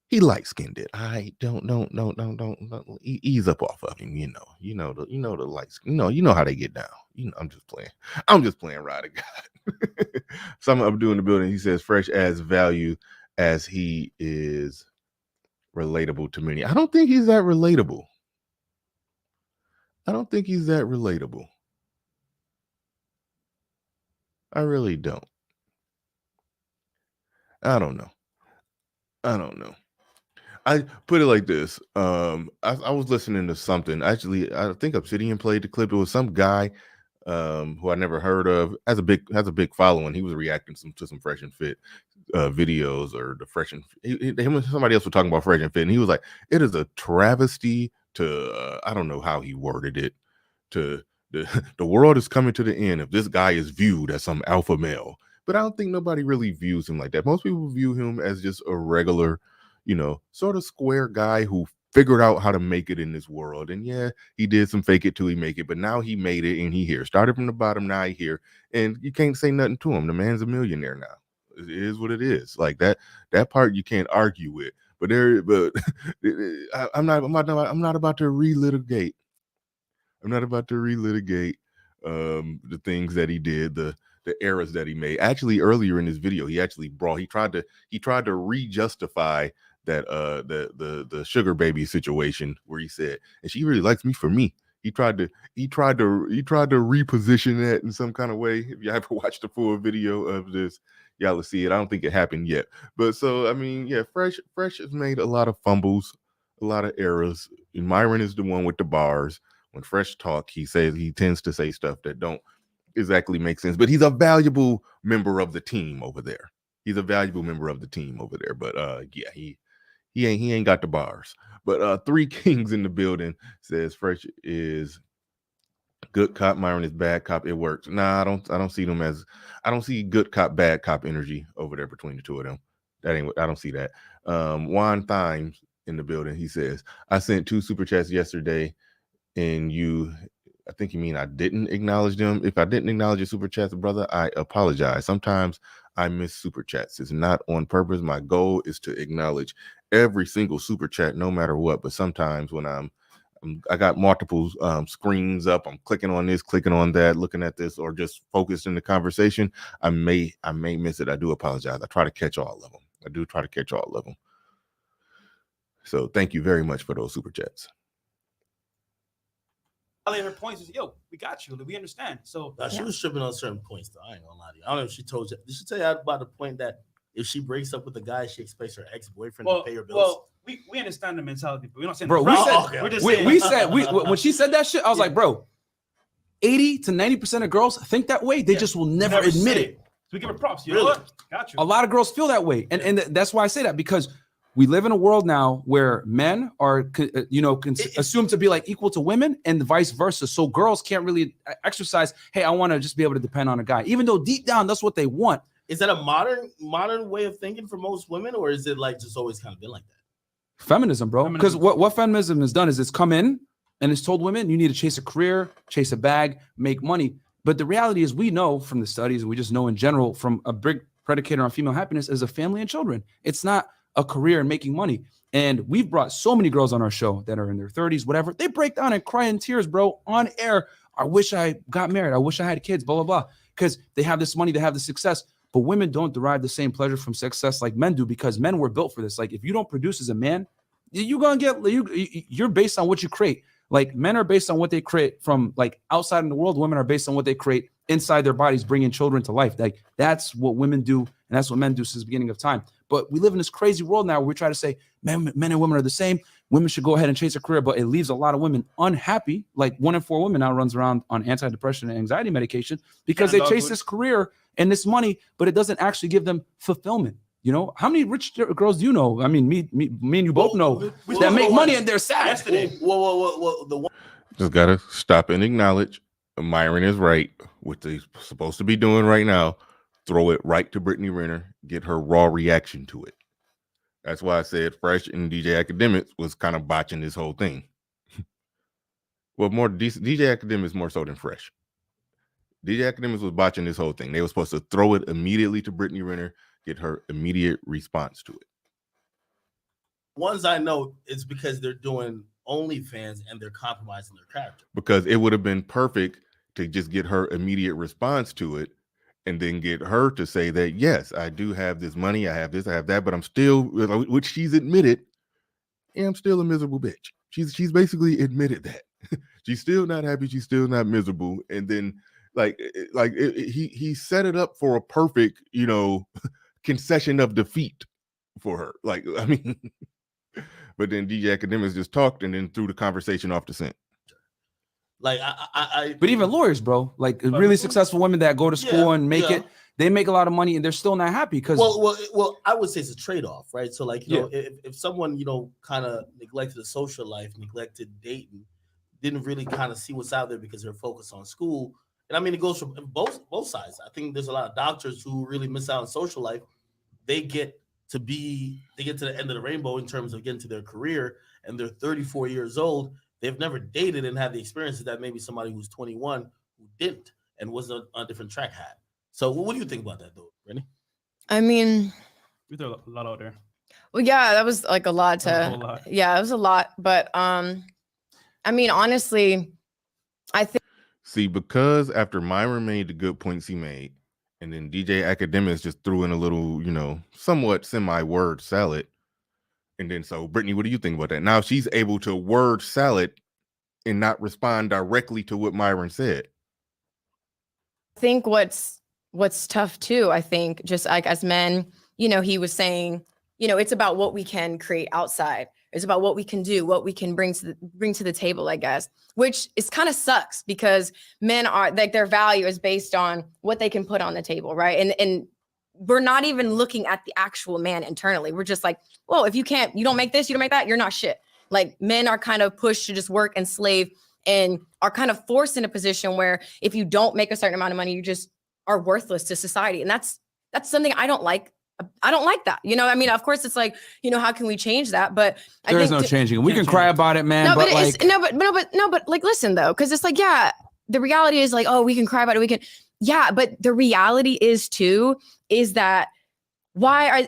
He light skinned it. I don't ease up off of him. The light skin. You know how they get down. I'm just playing Roddy God. Someone up doing the building. He says Fresh adds value as he is relatable to many. I don't think he's that relatable. I really don't. I don't know. I put it like this. I was listening to something. Actually, I think Obsidian played the clip. It was some guy who I never heard of. Has a big following. He was reacting to some Fresh and Fit videos or the Fresh and him and somebody else were talking about Fresh and Fit, and he was like, "It is a travesty to I don't know how he worded it. To the world is coming to the end if this guy is viewed as some alpha male." But I don't think nobody really views him like that. Most people view him as just a regular, sort of square guy who figured out how to make it in this world. And yeah, he did some fake it till he make it, but now he made it and he here. Started from the bottom, now he here. And you can't say nothing to him. The man's a millionaire now. It is what it is. Like that part you can't argue with. But I'm not about to relitigate. I'm not about to relitigate the things that he did, the errors that he made. Actually, earlier in this video, he tried to re-justify that the sugar baby situation where he said, and she really likes me for me. he tried to reposition that in some kind of way. If you ever watched the full video of this, y'all will see it. I don't think it happened yet, but so I mean, yeah, Fresh has made a lot of fumbles, a lot of errors. And Myron is the one with the bars. When Fresh talk, he tends to say stuff that don't exactly make sense, but he's a valuable member of the team over there. But yeah, he ain't got the bars. But Three Kings in the building says Fresh is good cop, Myron is bad cop. It works. Nah, I don't see them as, I don't see good cop, bad cop energy over there between the two of them. I don't see that. Juan Thymes in the building, he says, I sent 2 super chats yesterday, and I think you mean I didn't acknowledge them. If I didn't acknowledge your super chats, brother, I apologize. Sometimes I miss super chats. It's not on purpose. My goal is to acknowledge every single super chat, no matter what. But sometimes when I got multiple screens up, I'm clicking on this, clicking on that, looking at this, or just focused in the conversation, I may miss it. I do apologize. I try to catch all of them. So thank you very much for those super chats. Her points is, yo, we got you. We understand. So she was tripping on certain points, though. I ain't gonna lie to you. I don't know if she told you. Did she tell you about the point that if she breaks up with the guy, she expects her ex-boyfriend to pay her bills? Well, we understand the mentality, but we're not saying, bro. When she said that shit, I was like, bro, 80 to 90% of girls think that way. They just will never admit it. So we give her props. You really? know what? Got you. A lot of girls feel that way, and that's why I say that, because we live in a world now where men are, assumed to be like equal to women, and vice versa. So girls can't really exercise, hey, I want to just be able to depend on a guy, even though deep down that's what they want. Is that a modern way of thinking for most women, or is it like just always kind of been like that? Feminism, bro. Because what feminism has done is it's come in and it's told women you need to chase a career, chase a bag, make money. But the reality is, we know from the studies, and we just know in general from a big predicator on female happiness is a family and children. It's not a career and making money. And we've brought so many girls on our show that are in their 30s, whatever. They break down and cry in tears, bro, on air. I wish I got married. I wish I had kids, blah, blah, blah. Because they have this money, they have the success. But women don't derive the same pleasure from success like men do, because men were built for this. Like, if you don't produce as a man, you're based on what you create. Like, men are based on what they create from like outside in the world. Women are based on what they create inside their bodies, bringing children to life. Like, that's what women do, and that's what men do since the beginning of time. But we live in this crazy world now where we try to say men and women are the same. Women should go ahead and chase a career, but it leaves a lot of women unhappy. Like 1 in 4 women now runs around on antidepressant and anxiety medication because they chase this career and this money, but it doesn't actually give them fulfillment. You know, how many rich girls do you know? I mean, me and you both know that make money and they're sad. Yesterday. Whoa. Just gotta stop and acknowledge Myron is right. What they're supposed to be doing right now, throw it right to Brittany Renner, get her raw reaction to it. That's why I said Fresh and DJ Academics was kind of botching this whole thing. Well, more DJ Academics more so than Fresh. DJ Academics was botching this whole thing. They were supposed to throw it immediately to Brittany Renner, get her immediate response to it. Ones I know, it's because they're doing OnlyFans and they're compromising their character. Because it would have been perfect to just get her immediate response to it, and then get her to say that, yes, I do have this money, I have this, I have that, but I'm still, which she's admitted, I'm still a miserable bitch. She's basically admitted that. She's still not happy, she's still not miserable. And then he set it up for a perfect, concession of defeat for her. Like, I mean, but then DJ Academics just talked and then threw the conversation off the scent. Like but even lawyers, bro, like really successful women that go to school and make it, they make a lot of money and they're still not happy because well, I would say it's a trade-off, right? So like, you know, if someone, kind of neglected the social life, neglected dating, didn't really kind of see what's out there because they're focused on school. And I mean, it goes from both sides. I think there's a lot of doctors who really miss out on social life. They get to the end of the rainbow in terms of getting to their career, and they're 34 years old. They've never dated and had the experiences that maybe somebody who's 21 who didn't and was on a different track had. So what do you think about that, though, Brittany? I mean, we threw a lot out there. Well, yeah, that was like a lot to. Yeah, it was a lot, but I mean, honestly, I think. See, because after Myron made the good points he made, and then DJ Academics just threw in a little, somewhat semi-word salad. And then so, Brittany, what do you think about that? Now she's able to word salad and not respond directly to what Myron said. I think what's tough too, I think, just like as men, he was saying, it's about what we can create outside. It's about what we can do, what we can bring to the table, I guess, which is kind of sucks because men are like their value is based on what they can put on the table, right? And we're not even looking at the actual man internally. We're just like, well, if you don't make this, you don't make that, you're not shit. Like men are kind of pushed to just work and slave and are kind of forced in a position where if you don't make a certain amount of money, you just are worthless to society. And that's something I don't like. I don't like that. I mean, of course it's like, how can we change that? But I There's think no changing it. We can cry about it, man. No, but like, listen though, because it's like, yeah, the reality is like, oh, we can cry about it. We can, yeah, but the reality is that why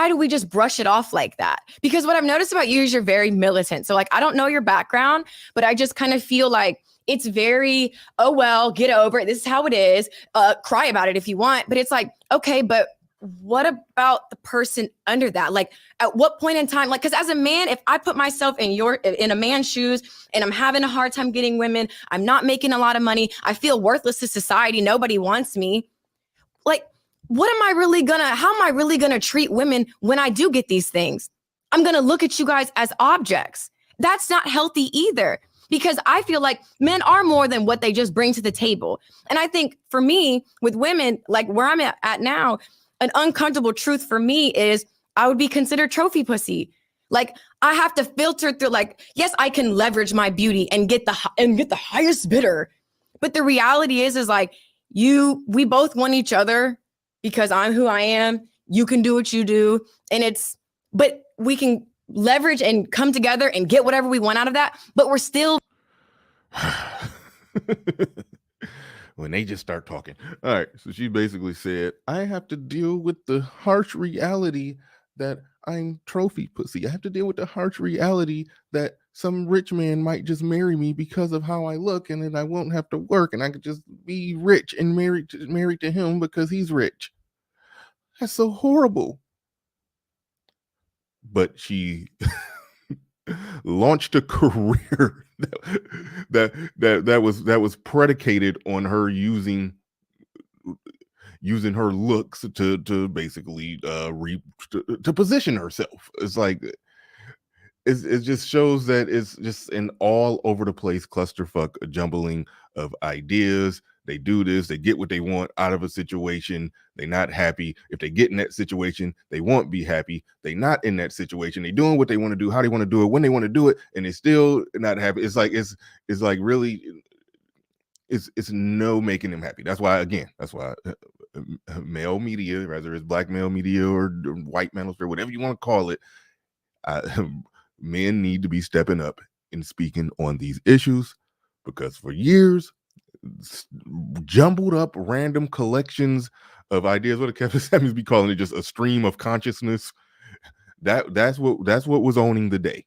do we just brush it off like that? Because what I've noticed about you is you're very militant. So like, I don't know your background, but I just kind of feel like it's very, oh, well, get over it. This is how it is. Cry about it if you want. But it's like, okay, but what about the person under that? Like at what point in time, like, because as a man, if I put myself in a man's shoes and I'm having a hard time getting women, I'm not making a lot of money, I feel worthless to society, nobody wants me. Like, how am I really gonna treat women when I do get these things? I'm gonna look at you guys as objects. That's not healthy either. Because I feel like men are more than what they just bring to the table. And I think for me, with women, like where I'm at now, an uncomfortable truth for me is I would be considered trophy pussy. Like I have to filter through, like, yes, I can leverage my beauty and get the highest bidder. But the reality is like we both want each other because I'm who I am. You can do what you do. But we can leverage and come together and get whatever we want out of that. But we're still. When they just start talking. All right. So she basically said, I have to deal with the harsh reality that I'm trophy pussy. I have to deal with the harsh reality that some rich man might just marry me because of how I look, and then I won't have to work, and I could just be rich and married to him because he's rich. That's so horrible. But she launched a career that was predicated on her using her looks to basically to position herself. It's like it just shows that it's just an all over the place clusterfuck, a jumbling of ideas. They do this, they get what they want out of a situation. They're not happy. If they get in that situation, they won't be happy. They're not in that situation. They're doing what they want to do, how they want to do it, when they want to do it, and they're still not happy. It's like really it's no making them happy. That's why male media, whether it's black male media or white manosphere, whatever you want to call it, men need to be stepping up and speaking on these issues, because for years, jumbled up random collections of ideas, what did Kevin Samuels be calling it, just a stream of consciousness, that's what was owning the day.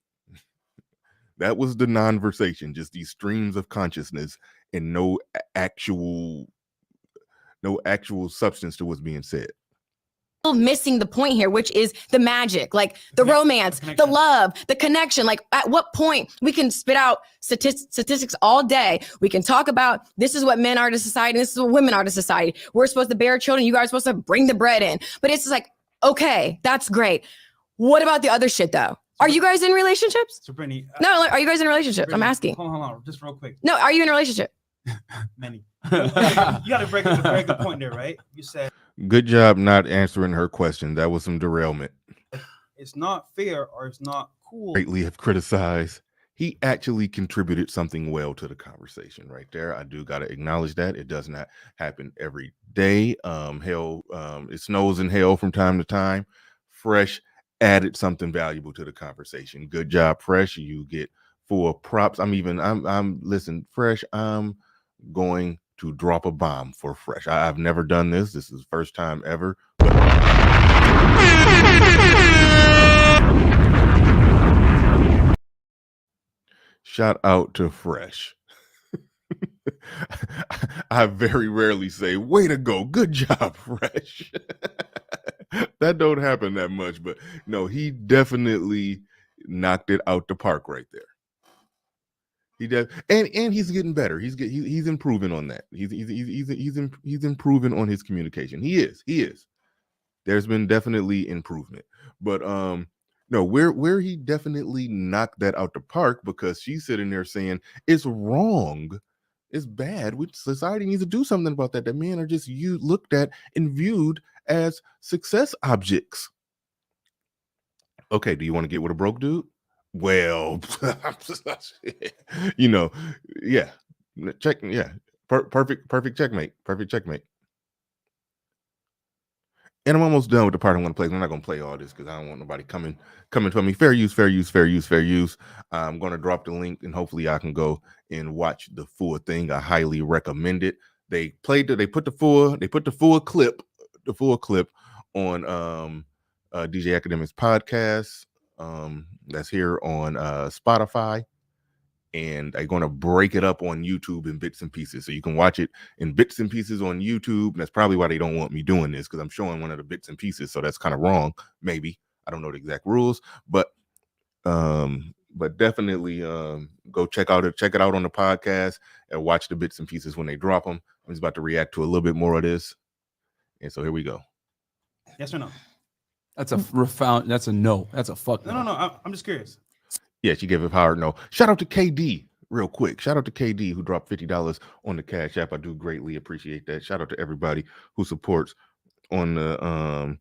That was the non-versation, just these streams of consciousness and no actual substance to what's being said. Missing the point here, which is the magic, like the romance, the love, the connection. Like at what point we can spit out statistics all day. We can talk about this is what men are to society, this is what women are to society. We're supposed to bear children. You guys are supposed to bring the bread in. But it's like, okay, that's great. What about the other shit though? Are you guys in relationships? So Brittany, no, are you guys in a relationship? Brittany, I'm asking. Hold on, just real quick. No, are you in a relationship? Many. You got to break up a very good point there, right? You said. Good job not answering her question. That was some derailment. It's not fair or it's not cool. Greatly have criticized. He actually contributed something well to the conversation right there. I do got to acknowledge that. It does not happen every day. It snows in hell from time to time. Fresh added something valuable to the conversation. Good job, Fresh. You get full props. Listen, Fresh, I'm going to drop a bomb for Fresh. I've never done this. This is the first time ever. Shout out to Fresh. I very rarely say, way to go. Good job, Fresh. That don't happen that much, but no, he definitely knocked it out the park right there. He does, and he's getting better. He's improving on that. He's improving on his communication. He is. There's been definitely improvement, but no, where he definitely knocked that out the park, because she's sitting there saying it's wrong, it's bad. Which society needs to do something about that. That men are just looked at and viewed as success objects. Okay, do you want to get with a broke dude? Well, you know, yeah, perfect checkmate. And I'm almost done with the part I'm going to play. I'm not going to play all this because I don't want nobody coming for me. Fair use. I'm going to drop the link, and hopefully I can go and watch the full thing. I highly recommend it. They put the full clip on DJ Academic's podcast. That's here on Spotify, and I'm going to break it up on YouTube in bits and pieces, so you can watch it in bits and pieces on YouTube. And that's probably why they don't want me doing this, because I'm showing one of the bits and pieces, so that's kind of wrong. Maybe I don't know the exact rules, but definitely go check it out on the podcast and watch the bits and pieces when they drop them. I'm just about to react to a little bit more of this, and so here we go. Yes or no? That's a no. That's a fuck no. No. I'm just curious. Yeah, she gave it power. No. Shout out to KD real quick. Shout out to KD who dropped $50 on the Cash App. I do greatly appreciate that. Shout out to everybody who supports on the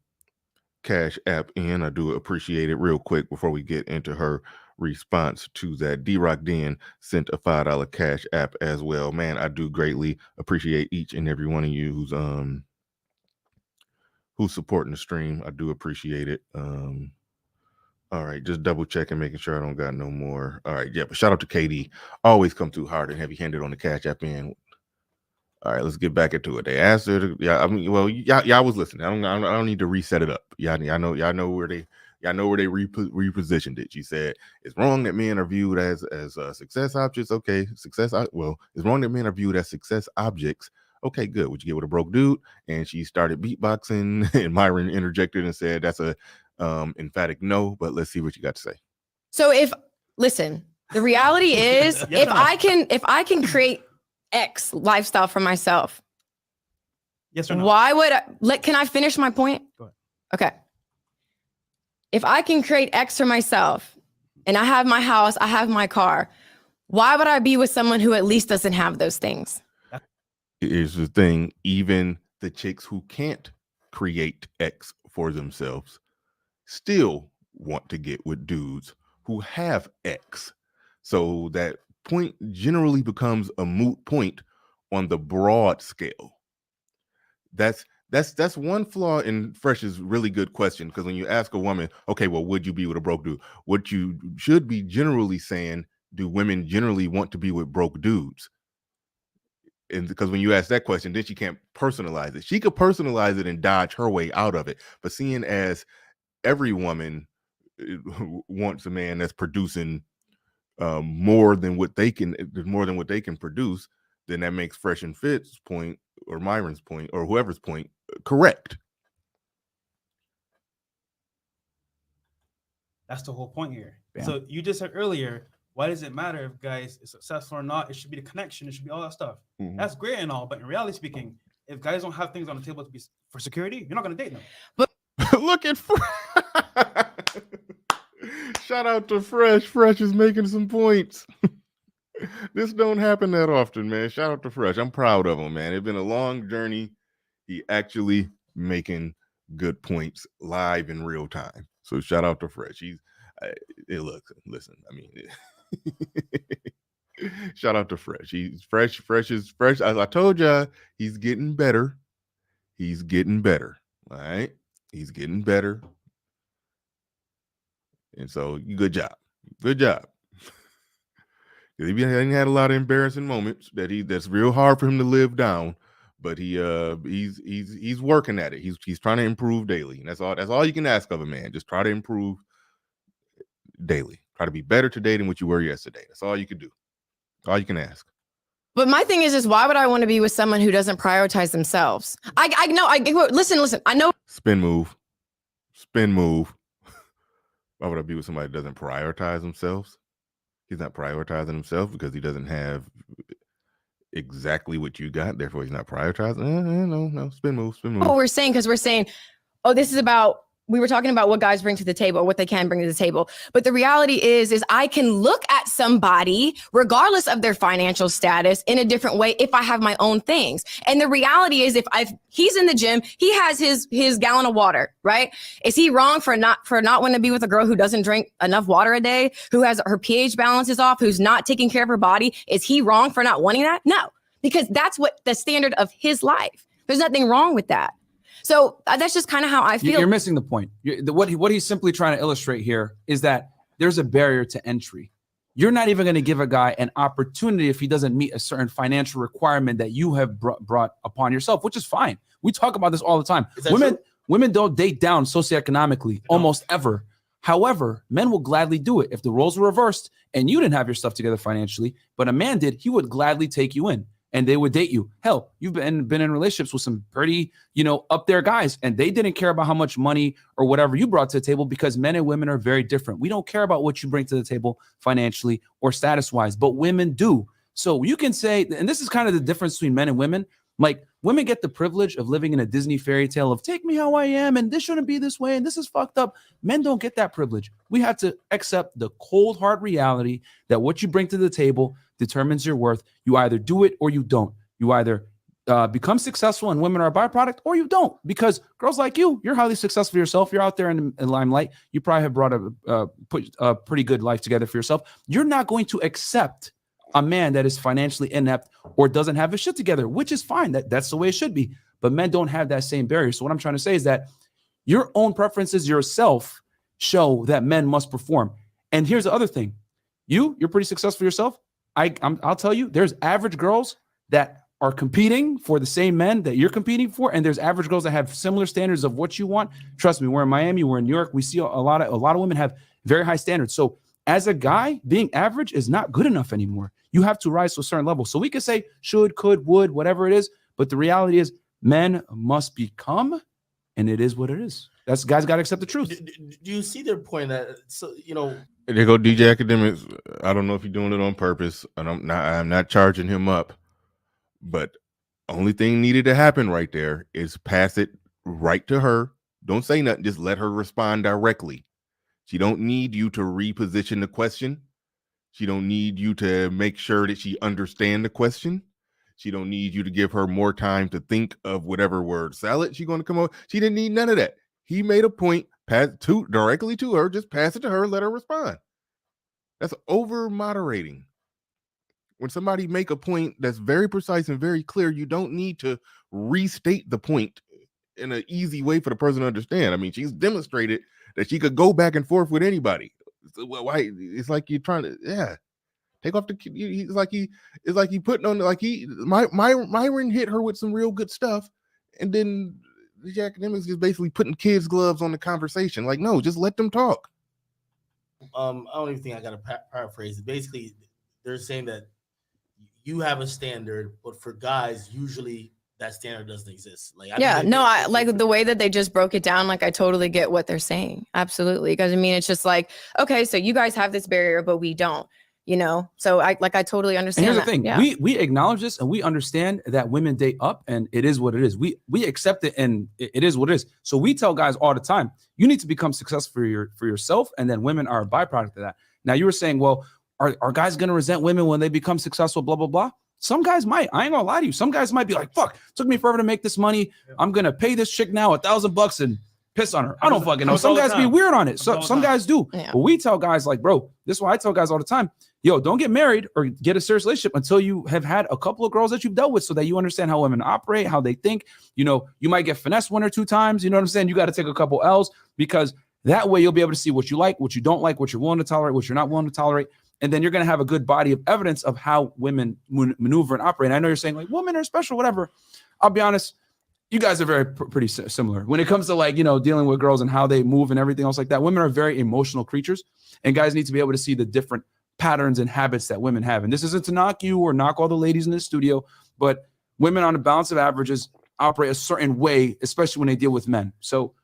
Cash App, and I do appreciate it. Real quick before we get into her response to that, D-Rock Den sent a $5 Cash App as well. Man, I do greatly appreciate each and every one of you who's supporting the stream. I do appreciate it. All right, just double checking, making sure I don't got no more. All right, yeah, but shout out to KD. Always come through hard and heavy-handed on the Cash App end. All right, let's get back into it. They asked her to, y'all was listening. I don't need to reset it up. Y'all know where they repositioned it. She said it's wrong that men are viewed as success objects. Okay, it's wrong that men are viewed as success objects. Okay, good. Would you get with a broke dude? And she started beatboxing, and Myron interjected and said that's a emphatic no, but let's see what you got to say. So the reality is if I can create X lifestyle for myself. Yes or no? Why would can I finish my point? Go ahead. Okay. If I can create X for myself and I have my house, I have my car, why would I be with someone who at least doesn't have those things? Here's the thing, even the chicks who can't create X for themselves still want to get with dudes who have X. So that point generally becomes a moot point on the broad scale. That's one flaw in Fresh's really good question, because when you ask a woman, okay, well, would you be with a broke dude? What you should be generally saying, do women generally want to be with broke dudes? And because when you ask that question, then she can't personalize it. She could personalize it and dodge her way out of it. But seeing as every woman wants a man that's producing more than what they can produce, then that makes Fresh and Fit's point, or Myron's point, or whoever's point, correct. That's the whole point here. Bam. So you just said earlier, why does it matter if guys is successful or not? It should be the connection. It should be all that stuff. Mm-hmm. That's great and all, but in reality speaking, if guys don't have things on the table to be for security, you're not going to date them. But look at shout out to Fresh. Fresh is making some points. This don't happen that often, man. Shout out to Fresh. I'm proud of him, man. It's been a long journey. He actually making good points live in real time. So shout out to Fresh. Listen, I mean, shout out to Fresh. He's fresh. Fresh is fresh. As I told you, he's getting better. He's getting better. All right. He's getting better. And so good job. Good job. He had a lot of embarrassing moments that's real hard for him to live down, but he's working at it. He's trying to improve daily. And that's all you can ask of a man. Just try to improve daily. Try to be better today than what you were yesterday. That's all you can do. All you can ask. But my thing is why would I want to be with someone who doesn't prioritize themselves? I know. Listen. I know. Spin move. Why would I be with somebody that doesn't prioritize themselves? He's not prioritizing himself because he doesn't have exactly what you got. Therefore, he's not prioritizing. No. Spin move. What we're saying, because we're saying, oh, this is about, we were talking about what guys bring to the table or what they can bring to the table. But the reality is I can look at somebody, regardless of their financial status, in a different way if I have my own things. And the reality is, if he's in the gym, he has his gallon of water, right? Is he wrong for not wanting to be with a girl who doesn't drink enough water a day, who has her pH balance is off, who's not taking care of her body? Is he wrong for not wanting that? No, because that's what the standard of his life. There's nothing wrong with that. So that's just kind of how I feel. You're missing the point. What he's simply trying to illustrate here is that there's a barrier to entry. You're not even going to give a guy an opportunity if he doesn't meet a certain financial requirement that you have brought upon yourself, which is fine. We talk about this all the time. Women don't date down socioeconomically almost ever. However, men will gladly do it. If the roles were reversed and you didn't have your stuff together financially, but a man did, he would gladly take you in. And they would date you. Hell, you've been in relationships with some pretty, up there guys, and they didn't care about how much money or whatever you brought to the table, because men and women are very different. We don't care about what you bring to the table financially or status-wise, but women do. So you can say, and this is kind of the difference between men and women. Like, women get the privilege of living in a Disney fairy tale of take me how I am, and this shouldn't be this way, and this is fucked up. Men don't get that privilege. We have to accept the cold, hard reality that what you bring to the table determines your worth. You either do it or you don't. You either become successful and women are a byproduct, or you don't, because girls like you're highly successful yourself. You're out there in the limelight. You probably have brought put a pretty good life together for yourself. You're not going to accept a man that is financially inept or doesn't have his shit together, which is fine. That's the way it should be. But men don't have that same barrier. So what I'm trying to say is that your own preferences yourself show that men must perform. And here's the other thing. You're pretty successful yourself. I'll tell you, there's average girls that are competing for the same men that you're competing for, and there's average girls that have similar standards of what you want. Trust me, we're in Miami, we're in New York. We see a lot of women have very high standards. So as a guy, being average is not good enough anymore. You have to rise to a certain level. So we could say should, could, would, whatever it is, but the reality is men must become, and it is what it is. That's guys got to accept the truth. Do you see their point that There go DJ Academics. I don't know if you're doing it on purpose, and I'm not charging him up, but only thing needed to happen right there is pass it right to her. Don't say nothing. Just let her respond directly. She don't need you to reposition the question. She don't need you to make sure that she understand the question. She don't need you to give her more time to think of whatever word salad she's going to come up. She didn't need none of that. He made a point, directly to her, just pass it to her, let her respond. That's over moderating. When somebody make a point that's very precise and very clear, you don't need to restate the point in an easy way for the person to understand. I mean, she's demonstrated that she could go back and forth with anybody. So, why? It's like you're trying to, take off the. It's like he putting on Myron hit her with some real good stuff, and then the Academics is basically putting kids' gloves on the conversation. Like, no, just let them talk. I don't even think I got to paraphrase it. Basically, they're saying that you have a standard, but for guys, usually that standard doesn't exist. I like the way that they just broke it down. Like, I totally get what they're saying. Absolutely. Because I mean, it's just like, okay, so you guys have this barrier, but we don't, so I totally understand. And here's the thing. Yeah. We acknowledge this and we understand that women date up and it is what it is. We accept it and it is what it is. So we tell guys all the time, you need to become successful for yourself. And then women are a byproduct of that. Now you were saying, well, are guys going to resent women when they become successful, blah, blah, blah. Some guys might. I ain't gonna lie to you. Some guys might be like, fuck, took me forever to make this money. I'm gonna pay this chick now $1,000 and piss on her. I don't fucking know. Some guys be weird on it. So some guys do. Yeah. But we tell guys like, bro, this is why I tell guys all the time, yo, don't get married or get a serious relationship until you have had a couple of girls that you've dealt with so that you understand how women operate, how they think. You might get finessed 1 or 2 times. You know what I'm saying? You got to take a couple L's, because that way you'll be able to see what you like, what you don't like, what you're willing to tolerate, what you're not willing to tolerate. And then you're going to have a good body of evidence of how women maneuver and operate. And I know you're saying like women are special, whatever. I'll be honest. You guys are pretty similar when it comes to dealing with girls and how they move and everything else like that. Women are very emotional creatures, and guys need to be able to see the different patterns and habits that women have. And this isn't to knock you or knock all the ladies in the studio, but women on a balance of averages operate a certain way, especially when they deal with men. So,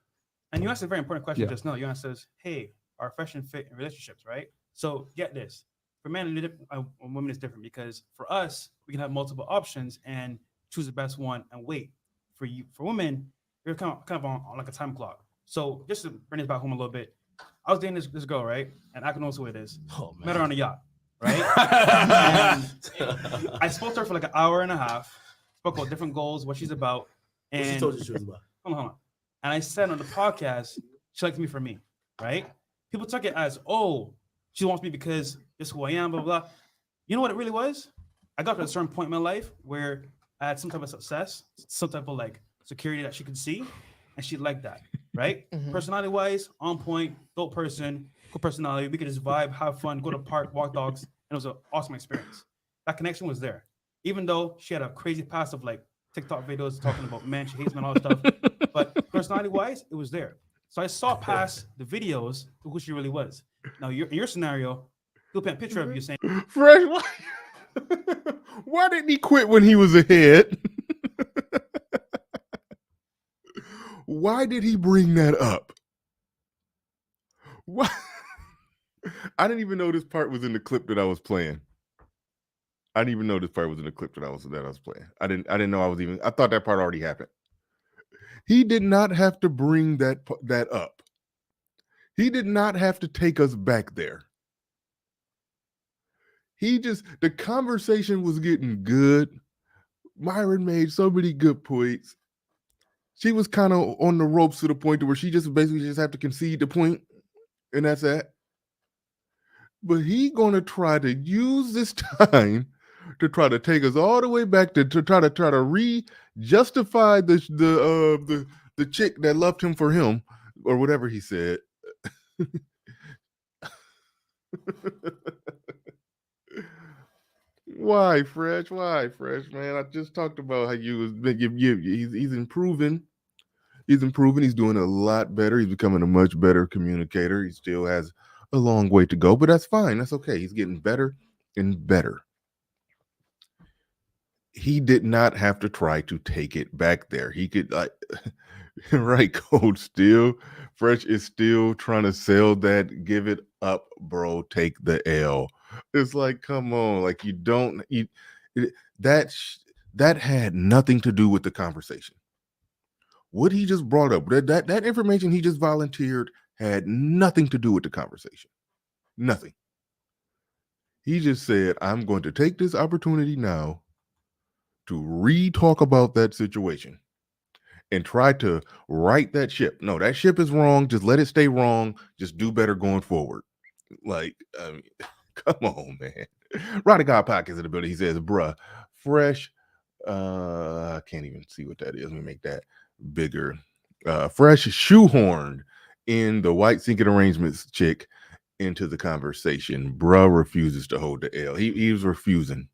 and you asked a very important question just now. You asked us, hey, are fashion fit in relationships, right? So get this. for men and women is different, because for us, we can have multiple options and choose the best one and wait. For women, you're kind of on like a time clock. So just to bring this back home a little bit, I was dating this girl, right? And I can know who it is. Oh, man. Met her on a yacht, right? And I spoke to her for like an hour and a half, spoke about different goals, what she's about. And What she told you she was about? Hold on. And I said on the podcast, she liked me for me, right? People took it as, oh, she wants me because this is who I am, blah, blah, blah. You know what it really was? I got to a certain point in my life where I had some type of success, some type of like security that she could see, and she liked that, right? Mhm. Personality-wise, on point, dope person, good personality. We could just vibe, have fun, go to the park, walk dogs, and it was an awesome experience. That connection was there. Even though she had a crazy past of like TikTok videos talking about men, she hates men, all that stuff. But personality-wise, it was there. So I saw past the videos to who she really was. Now, in your scenario, you'll paint a picture of you saying, Fresh, why didn't he quit when he was ahead? Why did he bring that up? Why? I didn't even know this part was in the clip that I was playing. I didn't even know this part was in the clip that I was playing. I didn't know I thought that part already happened. He did not have to bring that up. He did not have to take us back there. The conversation was getting good. Myron made so many good points. She was kind of on the ropes to the point to where she just basically just have to concede the point, and that's that. But he gonna try to use this time to try to take us all the way back to try to justify the chick that loved him for him, or whatever he said. Why, Fresh, man? I just talked about how he's improving. He's improving. He's doing a lot better. He's becoming a much better communicator. He still has a long way to go, but that's fine. That's okay. He's getting better and better. He did not have to try to take it back there. He could, right, Coach, Fresh is still trying to sell that. Give it up, bro. Take the L. It's like, come on, like that had nothing to do with the conversation. What he just brought up, that information he just volunteered had nothing to do with the conversation. Nothing. He just said, I'm going to take this opportunity now to re-talk about that situation and try to right that ship. No, that ship is wrong. Just let it stay wrong. Just do better going forward. Like, I mean, come on, man. Roddy God Podcast in the building. He says, bruh, Fresh. I can't even see what that is. Let me make that bigger. Fresh shoehorned in the white sinking arrangements chick into the conversation. Bruh refuses to hold the L. He was refusing.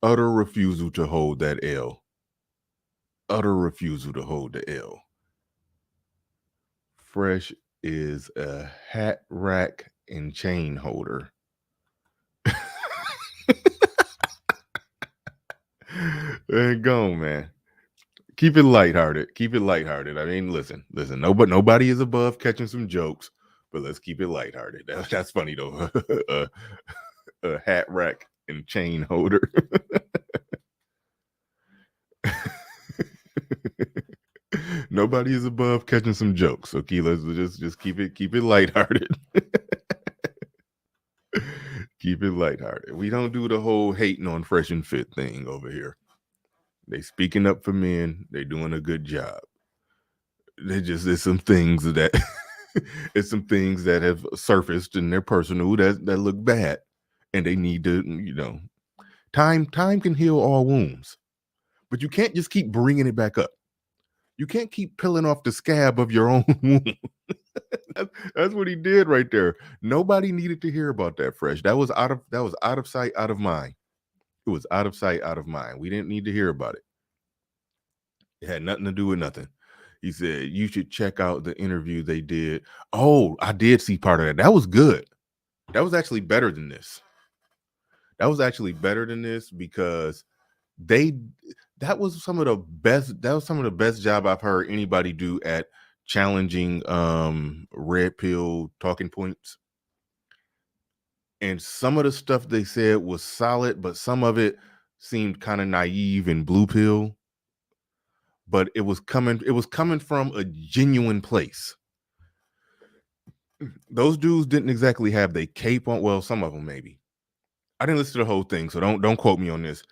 Utter refusal to hold that L. Utter refusal to hold the L. Fresh is a hat rack and chain holder. And go, man. Keep it lighthearted. Keep it lighthearted. I mean, listen. Nobody is above catching some jokes, but let's keep it lighthearted. That's funny though. A hat rack and chain holder. Nobody is above catching some jokes. Okay, let's just keep it lighthearted. Keep it lighthearted. We don't do the whole hating on Fresh and Fit thing over here. They speaking up for men. They doing a good job. There's some things that it's some things that have surfaced in their personal that look bad, and they need to, time can heal all wounds, but you can't just keep bringing it back up. You can't keep peeling off the scab of your own wound. That's what he did right there. Nobody needed to hear about that, Fresh. That was out of sight, out of mind. It was out of sight, out of mind. We didn't need to hear about it. It had nothing to do with nothing. He said, you should check out the interview they did. Oh, I did see part of that. That was good. That was actually better than this. Because that was some of the best job I've heard anybody do at challenging red pill talking points. And some of the stuff they said was solid, but some of it seemed kind of naive and blue pill. But it was coming from a genuine place. Those dudes didn't exactly have their cape on. Well, some of them maybe. I didn't listen to the whole thing, so don't quote me on this.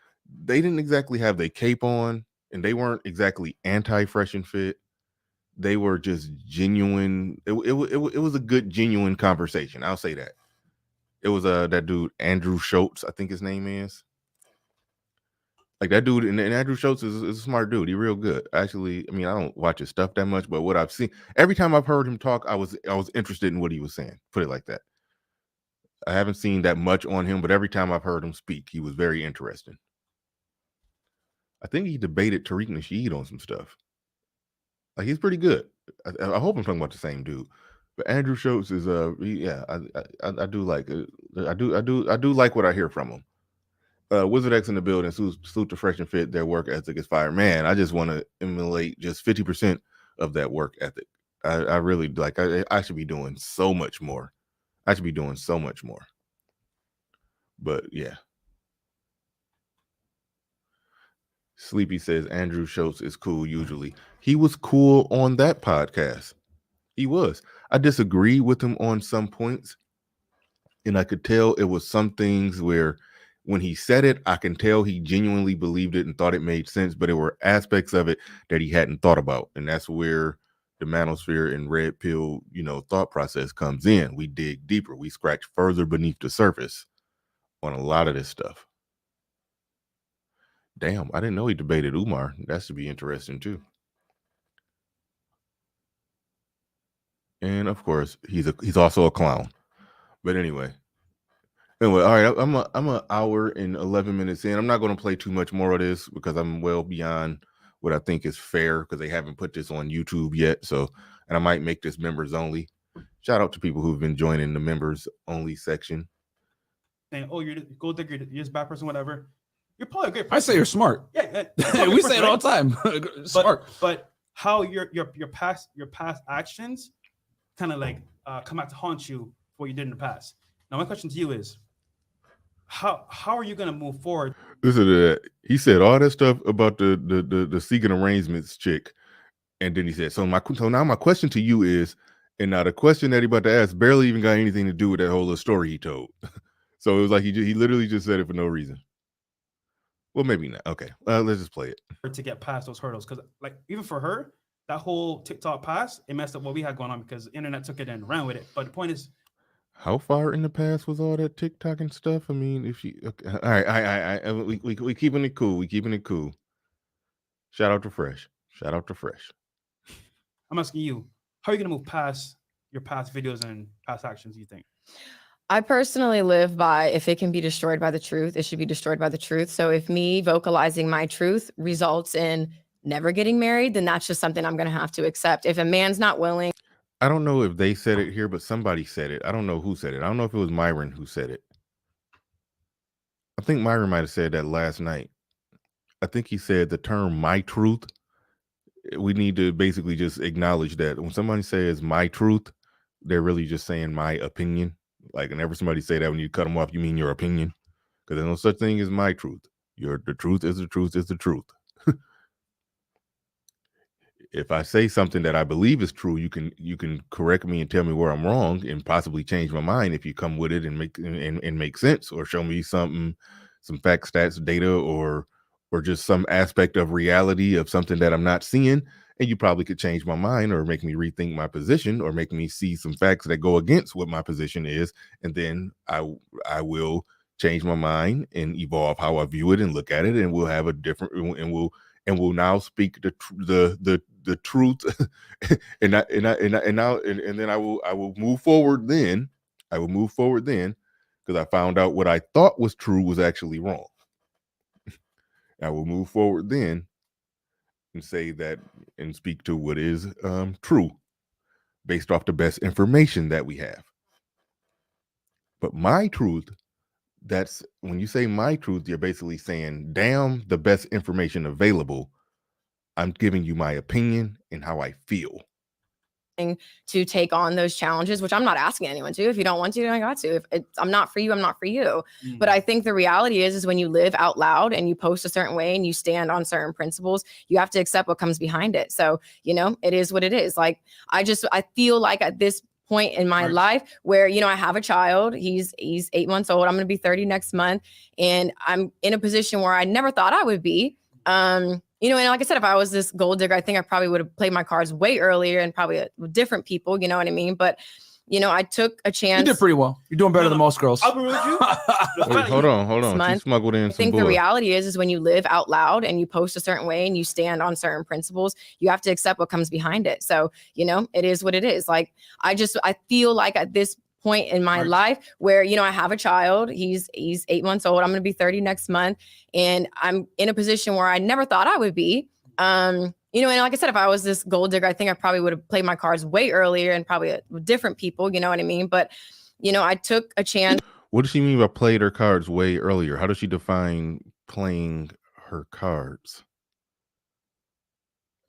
They didn't exactly have their cape on, and they weren't exactly anti-Fresh and Fit. They were just genuine. It was a good, genuine conversation. I'll say that. It was that dude Andrew Schultz, I think his name is. Like that dude, and Andrew Schultz is a smart dude. He real good. Actually, I mean, I don't watch his stuff that much, but what I've seen, every time I've heard him talk, I was interested in what he was saying. Put it like that. I haven't seen that much on him, but every time I've heard him speak, he was very interesting. I think he debated Tariq Nasheed on some stuff. Like he's pretty good. I hope I'm talking about the same dude. But Andrew Schultz is I do like I do like what I hear from him. Wizard X in the building. Salute to Fresh and Fit. Their work ethic is fire. Man, I just want to emulate just 50% of that work ethic. I really like. I should be doing so much more. I should be doing so much more. But yeah. Sleepy says Andrew Schultz is cool usually. He was cool on that podcast. He was. I disagree with him on some points. And I could tell it was some things where when he said it, I can tell he genuinely believed it and thought it made sense, but there were aspects of it that he hadn't thought about. And that's where the manosphere and red pill, thought process comes in. We dig deeper. We scratch further beneath the surface on a lot of this stuff. Damn, I didn't know he debated Umar. That should be interesting too. And of course, he's also a clown. But anyway, all right. I'm an hour and 11 minutes in. I'm not going to play too much more of this because I'm well beyond what I think is fair because they haven't put this on YouTube yet. So, and I might make this members only. Shout out to people who've been joining the members only section. Saying, "Oh, you're gold digger, you're just a bad person, whatever." You're probably a great person. I say you're smart. Yeah, we say it all the time. Smart. But how your past actions kind of like come out to haunt you for what you did in the past. Now, my question to you is, how are you going to move forward? Listen to that. He said all that stuff about the seeking arrangements chick, and then he said, so now my question to you is, and now the question that he about to ask barely even got anything to do with that whole little story he told. So it was like he literally just said it for no reason. Well, maybe not. Okay, let's just play it to get past those hurdles, because like even for her, that whole TikTok pass, it messed up what we had going on because the internet took it and ran with it. But the point is, how far in the past was all that TikTok and stuff? I mean, if she, okay, all right, we keeping it cool. We keeping it cool. Shout out to Fresh. Shout out to Fresh. I'm asking you, how are you gonna move past your past videos and past actions? You think? I personally live by, if it can be destroyed by the truth, it should be destroyed by the truth. So if me vocalizing my truth results in never getting married, then that's just something I'm going to have to accept. If a man's not willing. I don't know if they said it here, but somebody said it. I don't know who said it. I don't know if it was Myron who said it. I think Myron might have said that last night. I think he said the term "my truth." We need to basically just acknowledge that when somebody says "my truth," they're really just saying "my opinion." Like, whenever somebody say that, when you cut them off, you mean your opinion, because there's no such thing as my truth. The truth is the truth is the truth. If I say something that I believe is true, you can correct me and tell me where I'm wrong and possibly change my mind if you come with it and make sense, or show me some facts, stats, data, or just some aspect of reality of something that I'm not seeing. And you probably could change my mind or make me rethink my position or make me see some facts that go against what my position is. And then I will change my mind and evolve how I view it and look at it. And we'll have a different, and we'll now speak the truth. and then I will move forward then. I will move forward then because I found out what I thought was true was actually wrong. I will move forward then and say that and speak to what is true based off the best information that we have. But my truth, that's when you say my truth, you're basically saying, damn, the best information available. I'm giving you my opinion and how I feel. to take on those challenges, which I'm not asking anyone to. If you don't want to, you don't got to. If I'm not for you, I'm not for you. But I think the reality is when you live out loud and you post a certain way and you stand on certain principles, you have to accept what comes behind it. So, it is what it is. Like, I feel like at this point in my life where, I have a child, he's 8 months old. I'm going to be 30 next month. And I'm in a position where I never thought I would be. And like I said, if I was this gold digger, I think I probably would have played my cards way earlier and probably with different people, you know what I mean? But, I took a chance. You did pretty well. You're doing better than most girls. I'll be with you. Wait, hold on. She smuggled in I some think bull. the reality is when you live out loud and you post a certain way and you stand on certain principles, you have to accept what comes behind it. So, it is what it is. Like, I feel like at this point in my life where, I have a child, he's 8 months old. I'm going to be 30 next month. And I'm in a position where I never thought I would be. And like I said, if I was this gold digger, I think I probably would have played my cards way earlier and probably with different people, you know what I mean? But, I took a chance. What does she mean by played her cards way earlier? How does she define playing her cards?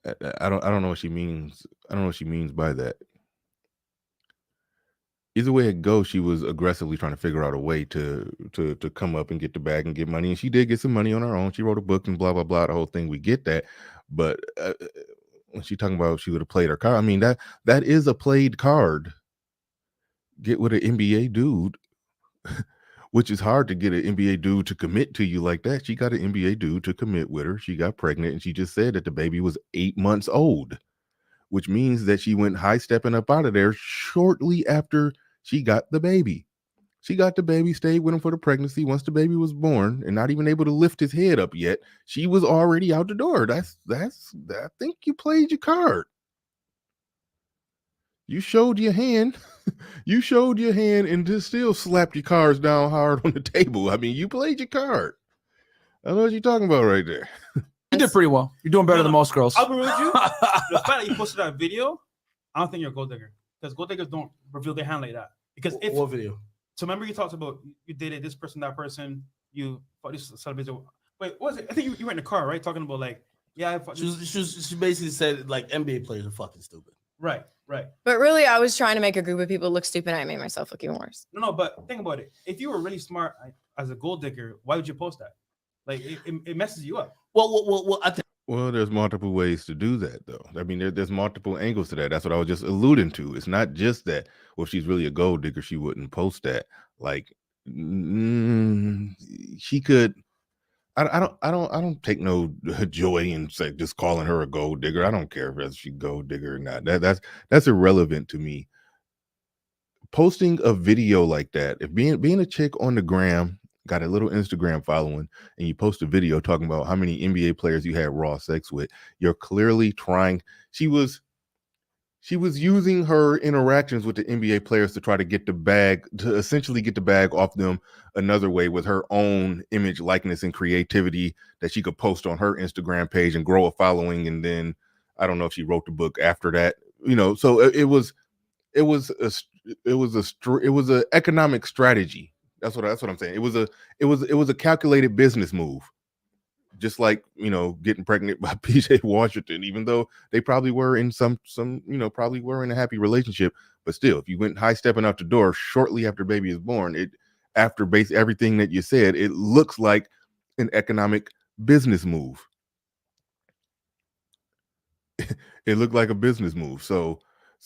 I don't know what she means. I don't know what she means by that. Either way it goes, she was aggressively trying to figure out a way to come up and get the bag and get money. And she did get some money on her own. She wrote a book and blah, blah, blah, the whole thing. We get that. But when she's talking about she would have played her card, I mean, that is a played card. Get with an NBA dude, which is hard to get an NBA dude to commit to you like that. She got an NBA dude to commit with her. She got pregnant and she just said that the baby was 8 months old, which means that she went high stepping up out of there shortly after she got the baby. She got the baby, stayed with him for the pregnancy. Once the baby was born and not even able to lift his head up yet, she was already out the door. I think you played your card. You showed your hand. You showed your hand and just still slapped your cards down hard on the table. I mean, you played your card. I know what you're talking about right there. You did pretty well. You're doing better than most girls. I'll be with you. The fact that you posted that video, I don't think you're a gold digger because gold diggers don't reveal their hand like that. Because what video? So remember you talked about you dated this person, that person, you fought this celebrity. Wait, what was it? I think you were in the car, right? Talking about like, yeah, I fought she basically said like NBA players are fucking stupid. Right. But really, I was trying to make a group of people look stupid. And I made myself look even worse. No, but think about it. If you were really smart as a gold digger, why would you post that? Like it messes you up. Well, I think. Well, there's multiple ways to do that, though. I mean, there's multiple angles to that. That's what I was just alluding to. It's not just that, well, if she's really a gold digger, she wouldn't post that. Like, she could. I don't take no joy in say just calling her a gold digger. I don't care if she's a gold digger or not. That's irrelevant to me. Posting a video like that, if being a chick on the gram, got a little Instagram following, and you post a video talking about how many NBA players you had raw sex with, you're clearly trying. She was using her interactions with the NBA players to try to get the bag, to essentially get the bag off them another way with her own image, likeness, and creativity that she could post on her Instagram page and grow a following. And then I don't know if she wrote the book after that, so it was an economic strategy. That's what I'm saying. It was a calculated business move. Just like, getting pregnant by PJ Washington, even though they probably were in probably were in a happy relationship, but still, if you went high stepping out the door shortly after baby is born, after everything that you said, it looks like an economic business move. It looked like a business move. So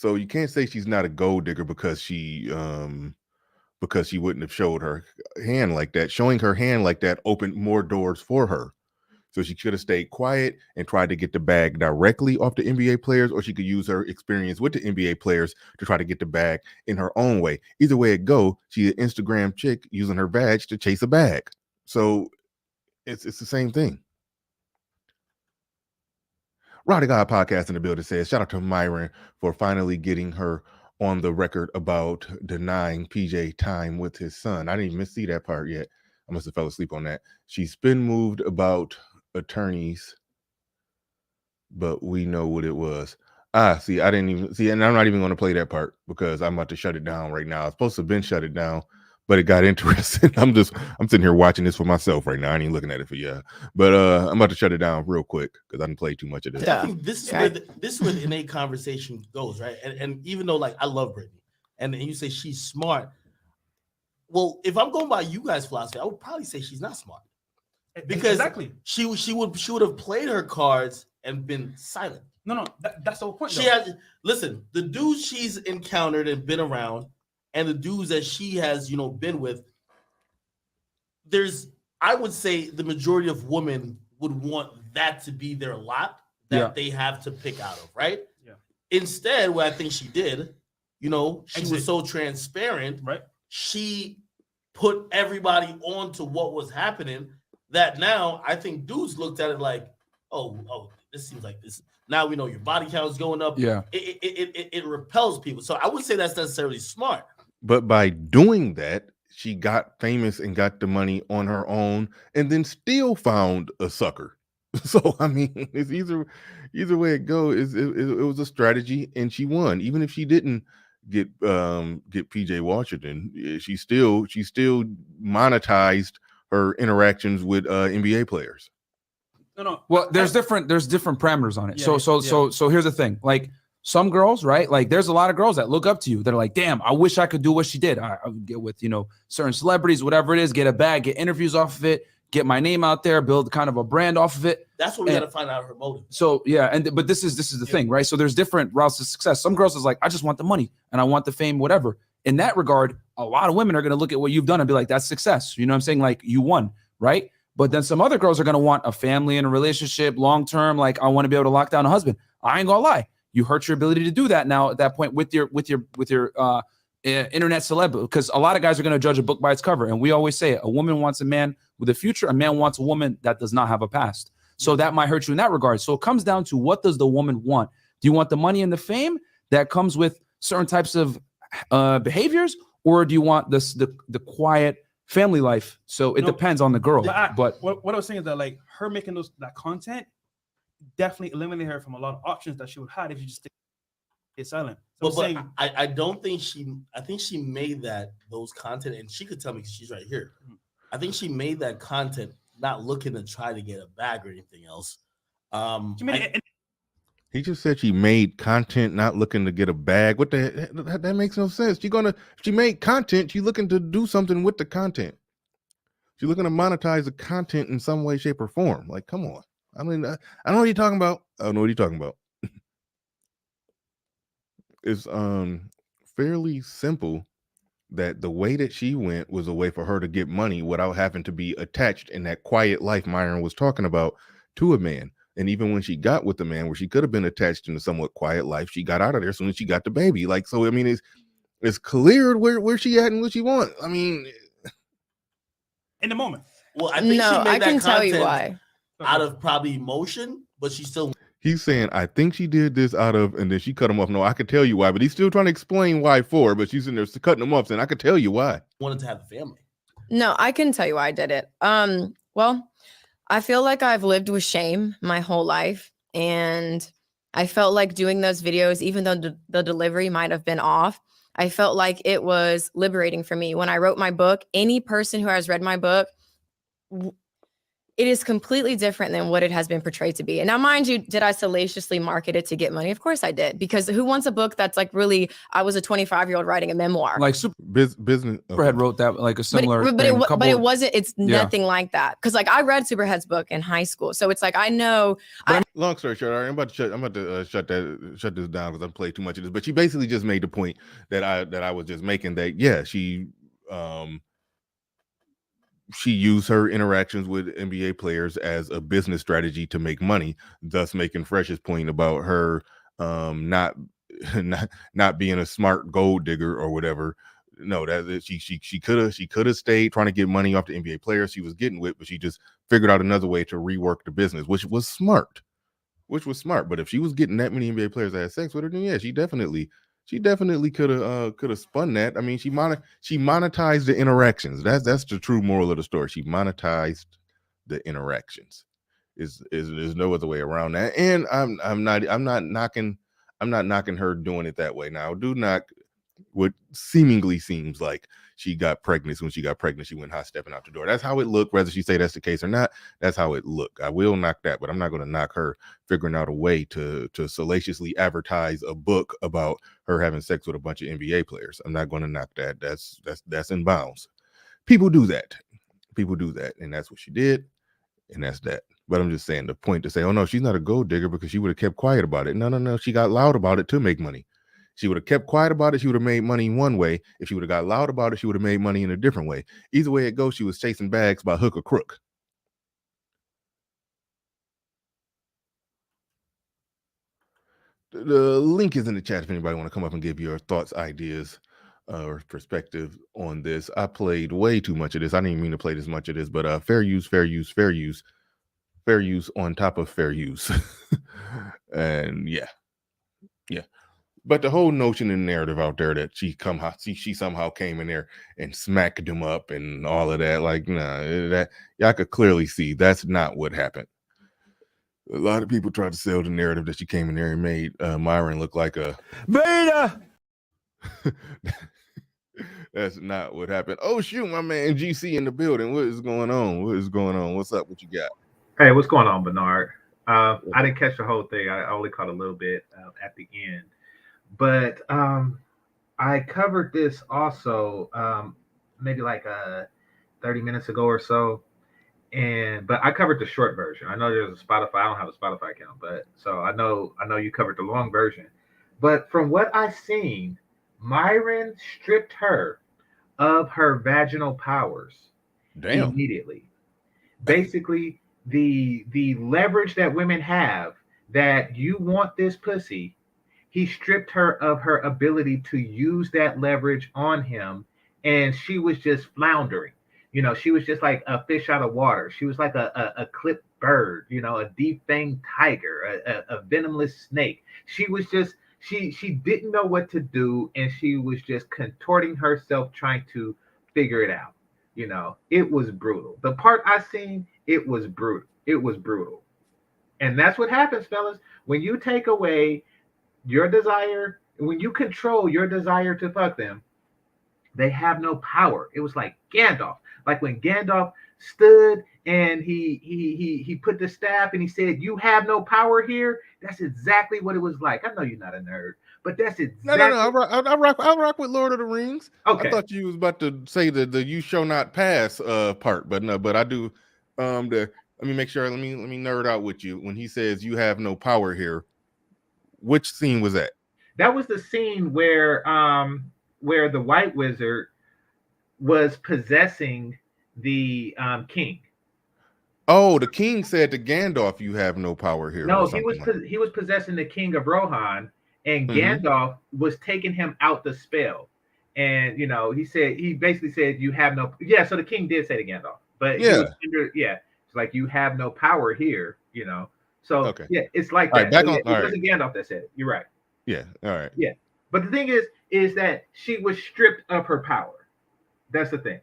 you can't say she's not a gold digger because she wouldn't have showed her hand like that. Showing her hand like that opened more doors for her. So she could have stayed quiet and tried to get the bag directly off the NBA players, or she could use her experience with the NBA players to try to get the bag in her own way. Either way it go, she's an Instagram chick using her badge to chase a bag. So it's the same thing. Roddy God Podcast in the building says, shout out to Myron for finally getting her on the record about denying PJ time with his son. I didn't even see that part yet. I must have fell asleep on that. She's been moved about attorneys, but we know what it was. See, I didn't even see, and I'm not even going to play that part because I'm about to shut it down right now. I was supposed to have been shut it down, but it got interesting. I'm sitting here watching this for myself right now. I ain't even looking at it for you. But I'm about to shut it down real quick because I didn't play too much of this. I think this is where the innate conversation goes, right? And even though like I love Brittany, and you say she's smart. Well, if I'm going by you guys' philosophy, I would probably say she's not smart. Because exactly, she would have played her cards and been silent. No, that's the whole point. She has listen. The dudes she's encountered and been around, and the dudes that she has, been with. I would say, the majority of women would want that to be their lot that they have to pick out of, right? Yeah. Instead, what I think she did, she was so transparent, right? She put everybody on to what was happening. That now I think dudes looked at it like, oh, this seems like this. Now we know your body count is going up. Yeah, it repels people. So I wouldn't say that's necessarily smart. But by doing that, she got famous and got the money on her own, and then still found a sucker. So I mean, it's either way it goes. It was a strategy, and she won. Even if she didn't get PJ Washington, she still monetized her interactions with NBA players. No. Well, there's different parameters on it. Yeah, So here's the thing. Like some girls, right? Like there's a lot of girls that look up to you that are like, damn, I wish I could do what she did. I would get with, certain celebrities, whatever it is, get a bag, get interviews off of it, get my name out there, build kind of a brand off of it. That's what we got to find out her motive. So yeah, but this is the thing, right? So there's different routes to success. Some girls is like, I just want the money and I want the fame, whatever. In that regard, a lot of women are going to look at what you've done and be like, that's success. You know what I'm saying? Like you won, right? But then some other girls are going to want a family and a relationship long-term. Like I want to be able to lock down a husband. I ain't gonna lie. You hurt your ability to do that now at that point with your internet celeb, because a lot of guys are going to judge a book by its cover. And we always say it, a woman wants a man with a future. A man wants a woman that does not have a past. So that might hurt you in that regard. So it comes down to, what does the woman want? Do you want the money and the fame that comes with certain types of behaviors, or do you want the quiet family life? So it depends on the girl. But what I was saying is that like her making that content definitely eliminated her from a lot of options that she would have if you just stay silent. So But I don't think I think she made those content, and she could tell me because she's right here. I think she made that content not looking to try to get a bag or anything else. He just said she made content not looking to get a bag. What that makes no sense. She made content, she's looking to do something with the content. She's looking to monetize the content in some way, shape, or form. Like, come on. I mean, I don't know what you're talking about. I don't know what you're talking about. It's fairly simple that the way that she went was a way for her to get money without having to be attached in that quiet life Myron was talking about to a man. And even when she got with the man where she could have been attached in a somewhat quiet life, she got out of there as soon as she got the baby. Like, so I mean, it's clear where she at and what she want. I mean, in the moment. Well, I think No, I can tell you why. Out of probably emotion, but she still. He's saying, I think she did this out of, and then she cut him off. No, I could tell you why, but he's still trying to explain why for, but she's in there cutting him off saying, I could tell you why. Wanted to have a family. No, I can tell you why I did it. Well, I feel like I've lived with shame my whole life, and I felt like doing those videos, even though the delivery might have been off, I felt like it was liberating for me. When I wrote my book, any person who has read my book, it is completely different than what it has been portrayed to be. And now, mind you, did I salaciously market it to get money? Of course I did, because who wants a book that's like really, I was a 25-year-old writing a memoir. like Business. Superhead wrote that, like a similar but it wasn't, it's nothing like that. Cause like I read Superhead's book in high school. So it's like, I know. Long story short, I'm about to shut this down because I've played too much of this, but she basically just made the point that I was just making, that, yeah, she used her interactions with NBA players as a business strategy to make money, thus making Fresh's point about her not being a smart gold digger or whatever. No, that she could have stayed trying to get money off the NBA players she was getting with, but she just figured out another way to rework the business, which was smart. But if she was getting that many NBA players that had sex with her, then yeah, she definitely could have spun that. I mean, she monetized the interactions. That's the true moral of the story. She monetized the interactions. Is there's no other way around that. And I'm not knocking her doing it that way. Now, do not what seemingly seems like she got pregnant. When she got pregnant, she went hot stepping out the door. That's how it looked. Whether she say that's the case or not, that's how it looked. I will knock that, but I'm not going to knock her figuring out a way to salaciously advertise a book about her having sex with a bunch of NBA players. I'm not going to knock that. That's in bounds. People do that, and that's what she did, and that's that. But I'm just saying, the point to say, oh no, she's not a gold digger because she would have kept quiet about it. No, she got loud about it to make money. She would have kept quiet about it, she would have made money one way. If she would have got loud about it, she would have made money in a different way. Either way it goes, she was chasing bags by hook or crook. The link is in the chat if anybody want to come up and give your thoughts, ideas, or perspective on this. I played way too much of this. I didn't even mean to play this much of this, but fair use on top of fair use. And yeah. But the whole notion and narrative out there that she somehow came in there and smacked him up and all of that, like, nah, that y'all could clearly see that's not what happened. A lot of people tried to sell the narrative that she came in there and made Myron look like a beta. That's not what happened. Oh shoot, my man GC in the building. What is going on? What's up? What you got? Hey, what's going on, Bernard? I didn't catch the whole thing. I only caught a little bit at the end. But I covered this also maybe like 30 minutes ago or so. But I covered the short version. I know there's a Spotify. I don't have a Spotify account, but so I know you covered the long version. But from what I've seen, Myron stripped her of her vaginal powers immediately. Basically, the leverage that women have that you want this pussy, he stripped her of her ability to use that leverage on him, and she was just floundering. You know, she was just like a fish out of water. She was like a clipped bird, you know, a deep-fanged tiger, a venomous snake. She was just, she didn't know what to do, and she was just contorting herself trying to figure it out. You know, it was brutal. The part I seen, it was brutal. It was brutal. And that's what happens, fellas. When you take away your desire, when you control your desire to fuck them, they have no power. It was like Gandalf. Like when Gandalf stood and he put the staff and he said, "You have no power here." That's exactly what it was like. I know you're not a nerd, but that's exactly. No. I rock with Lord of the Rings. Okay. I thought you was about to say the "you shall not pass" part, but no. But I do. Let me make sure. Let me nerd out with you. When he says you have no power here, which scene was that? That was the scene where the White Wizard was possessing the king. Oh, the king said to Gandalf, "You have no power here." No, he was possessing the king of Rohan, and Gandalf was taking him out the spell. And you know, he basically said, "You have no." Yeah, so the king did say to Gandalf, but it's like you have no power here. You know, so yeah, it's like that. Right, it wasn't Gandalf that said it. You're right. Yeah. All right. Yeah, but the thing is that she was stripped of her power. That's the thing.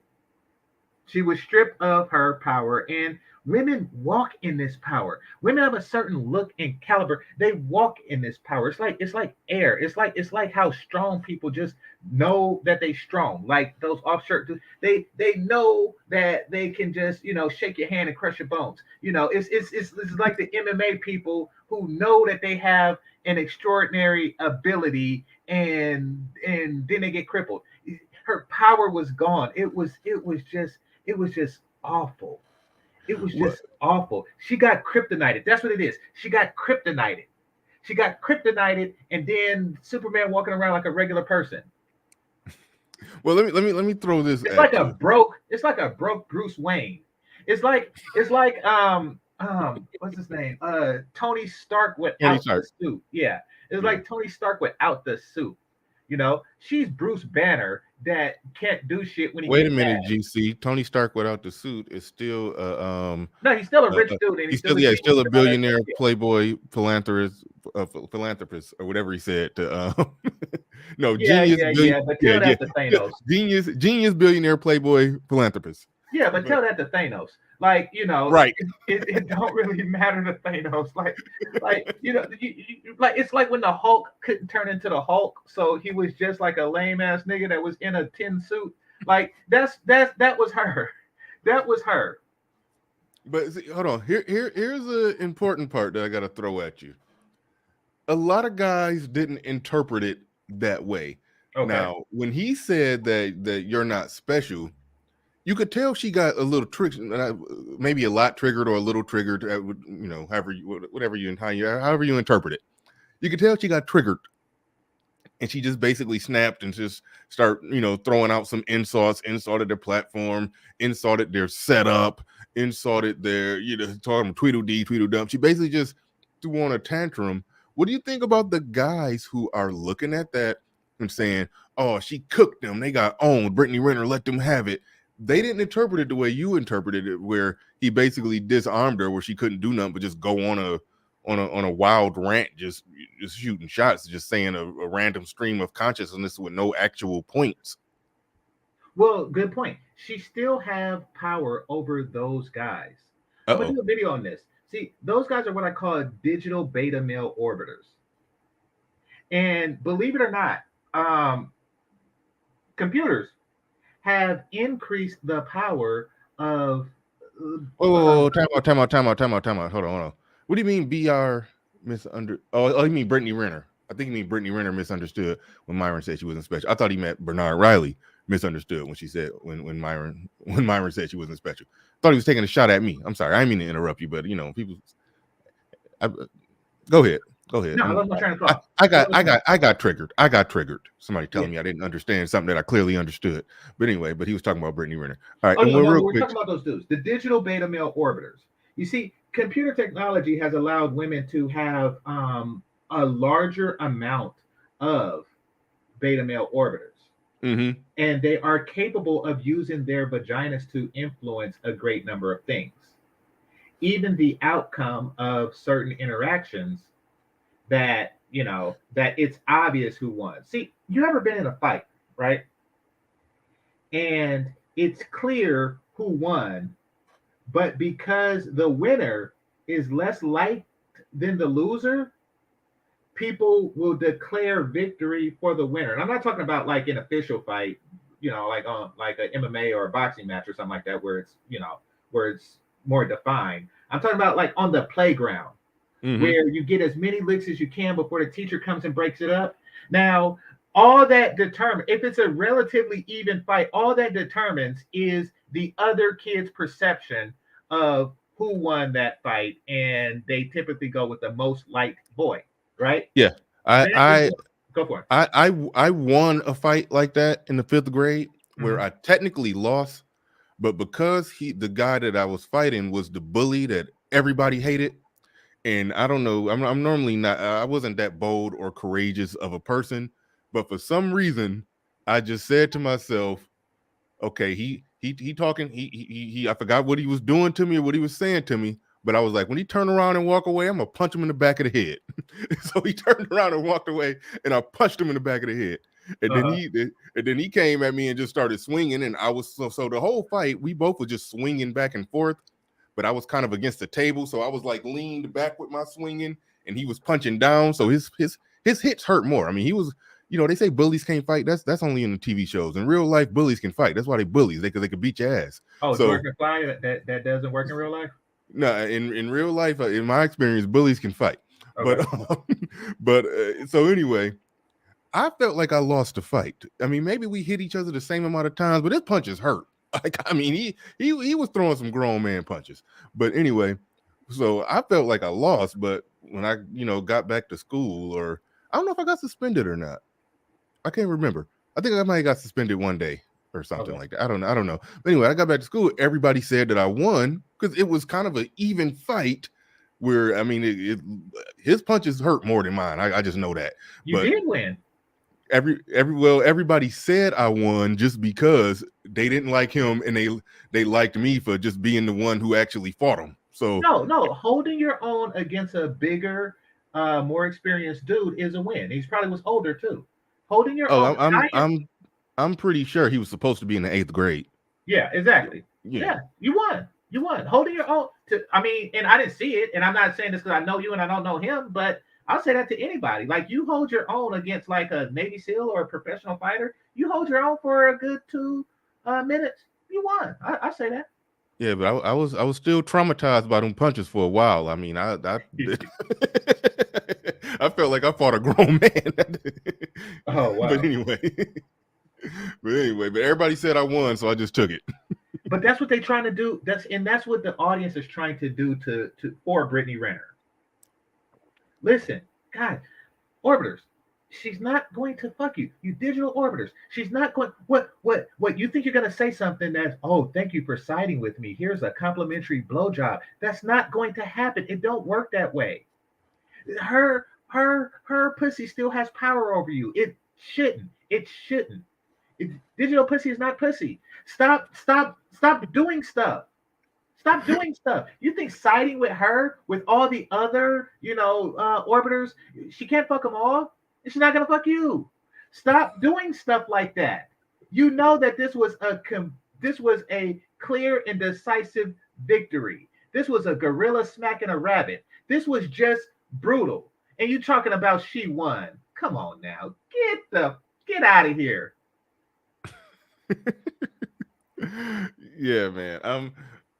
She was stripped of her power, and women walk in this power. Women have a certain look and caliber. They walk in this power. It's like air. It's like how strong people just know that they strong. Like those off-shirt dudes, they know that they can just, you know, shake your hand and crush your bones. You know, it's like the MMA people who know that they have an extraordinary ability, and then they get crippled. Her power was gone. It was just awful. It was just awful. She got kryptonited. That's what it is. She got kryptonited. And then Superman walking around like a regular person. Well, let me throw this. It's like a broke Bruce Wayne. It's like what's his name? Tony Stark without the suit. Yeah. It's like Tony Stark without the suit. You know, she's Bruce Banner that can't do shit when he. Wait a minute, GC. Tony Stark without the suit is still no, he's still a rich dude. And he's still a billionaire, playboy, philanthropist, or whatever he said. No, genius. But that's the Thanos. Genius, billionaire, playboy, philanthropist. Yeah, but tell that to Thanos. Like, you know, Right. it don't really matter to Thanos. Like you know, like it's like when the Hulk couldn't turn into the Hulk, so he was just like a lame ass nigga that was in a tin suit. Like that was her. That was her. But see, hold on. Here's an important part that I got to throw at you. A lot of guys didn't interpret it that way. Okay. Now, when he said that you're not special, you could tell she got a little triggered, maybe a lot triggered or a little triggered. You know, however you interpret it. You could tell she got triggered, and she just basically snapped and just start, you know, throwing out some insulted their platform, insulted their setup, insulted their, you know, talking Tweedledee, Tweedledum. She basically just threw on a tantrum. What do you think about the guys who are looking at that and saying, "Oh, she cooked them. They got owned. Brittany Renner let them have it." They didn't interpret it the way you interpreted it, where he basically disarmed her, where she couldn't do nothing but just go on a wild rant, just shooting shots, just saying a random stream of consciousness with no actual points. Well, good point. She still have power over those guys. I'm gonna do a video on this. See, those guys are what I call digital beta male orbiters. And believe it or not, computers have increased the power of. Time out. Hold on. What do you mean BR misunderstood? Oh, you mean Brittany Renner? I think you mean Brittany Renner misunderstood when Myron said she wasn't special. I thought he meant Bernard Riley misunderstood when she said when Myron said she wasn't special. I thought he was taking a shot at me. I'm sorry, I didn't mean to interrupt you, but you know, people. Go ahead. No, I lost my train of thought. I got triggered. Somebody telling me I didn't understand something that I clearly understood. But anyway, he was talking about Brittany Renner. All right, we're talking about those dudes, the digital beta male orbiters. You see, computer technology has allowed women to have a larger amount of beta male orbiters. Mm-hmm. And they are capable of using their vaginas to influence a great number of things. Even the outcome of certain interactions that, you know, that it's obvious who won. See, you ever been in a fight, right? And it's clear who won, but because the winner is less liked than the loser, people will declare victory for the winner. And I'm not talking about like an official fight, you know, like on like an MMA or a boxing match or something like that, where it's, you know, where it's more defined. I'm talking about like on the playground, where you get as many licks as you can before the teacher comes and breaks it up. Now, all that determines, if it's a relatively even fight, all that determines is the other kid's perception of who won that fight, and they typically go with the most liked boy, right? Yeah, go for it. I won a fight like that in the 5th grade where I technically lost, but because the guy that I was fighting was the bully that everybody hated. And I don't know, I'm normally not, I wasn't that bold or courageous of a person, but for some reason, I just said to myself, okay, he talking, I forgot what he was doing to me or what he was saying to me, but I was like, when he turned around and walk away, I'm gonna punch him in the back of the head. So he turned around and walked away, and I punched him in the back of the head. And then he came at me and just started swinging, and I was so the whole fight, we both were just swinging back and forth. But I was kind of against the table, so I was like leaned back with my swinging, and he was punching down. So his hits hurt more. I mean, he was, you know, they say bullies can't fight. That's only in the TV shows. In real life, bullies can fight. That's why they bullies. Because they could beat your ass. Oh, so George McFly, that doesn't work in real life? No, in real life, in my experience, bullies can fight. Okay. But so anyway, I felt like I lost the fight. I mean, maybe we hit each other the same amount of times, but his punches hurt. Like, I mean, he was throwing some grown man punches. But anyway, so I felt like I lost. But when I, you know, got back to school, or I don't know if I got suspended or not. I can't remember. I think I might have got suspended one day or something like that. I don't know. But anyway, I got back to school. Everybody said that I won because it was kind of an even fight. Where I mean, his punches hurt more than mine. I just know that. You did win. Everybody said I won just because they didn't like him and they liked me for just being the one who actually fought him. So no, holding your own against a bigger, more experienced dude is a win. He probably was older too. Holding your own. I'm pretty sure he was supposed to be in the 8th grade. Yeah, exactly. Yeah, you won. You won. Holding your own. I mean, and I didn't see it, and I'm not saying this because I know you and I don't know him, but I'll say that to anybody. Like, you hold your own against like a Navy SEAL or a professional fighter. You hold your own for a good 2 minutes. You won. I say that. Yeah, but I was still traumatized by them punches for a while. I mean, I I felt like I fought a grown man. Oh wow. But anyway, but everybody said I won, so I just took it. But that's what they're trying to do. That's what the audience is trying to do for Brittany Renner. Listen, God, orbiters, she's not going to fuck you. You digital orbiters. She's not going. What? You think you're gonna say something that's, oh, thank you for siding with me. Here's a complimentary blowjob. That's not going to happen. It don't work that way. Her pussy still has power over you. It shouldn't. Digital pussy is not pussy. Stop doing stuff. Stop doing stuff. You think siding with her, with all the other, orbiters, she can't fuck them all? And she's not gonna fuck you. Stop doing stuff like that. You know that this was a clear and decisive victory. This was a gorilla smacking a rabbit. This was just brutal. And you talking about she won? Come on now, get out of here. Yeah, man,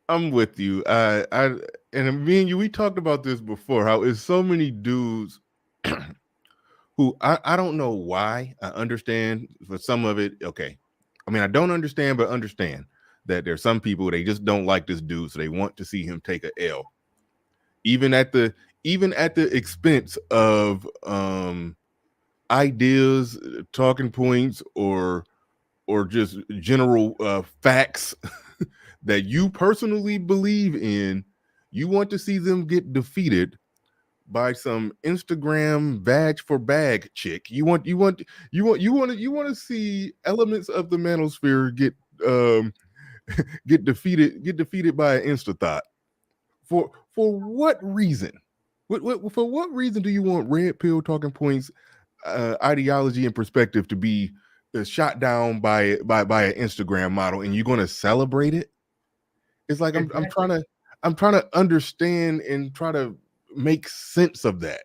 I'm with you. And me and you, we talked about this before. How it's so many dudes who I don't know why. I understand for some of it. Okay, I mean, I don't understand, but understand that there's some people, they just don't like this dude, so they want to see him take a L, even at the expense of ideas, talking points, or just general facts that you personally believe in. You want to see them get defeated by some Instagram badge for bag chick. You want to see elements of the manosphere get defeated by an Insta thought. For what reason? For what reason do you want red pill talking points, ideology and perspective to be shot down by an Instagram model, and you're going to celebrate it? It's like Exactly. I'm trying to understand and try to make sense of that.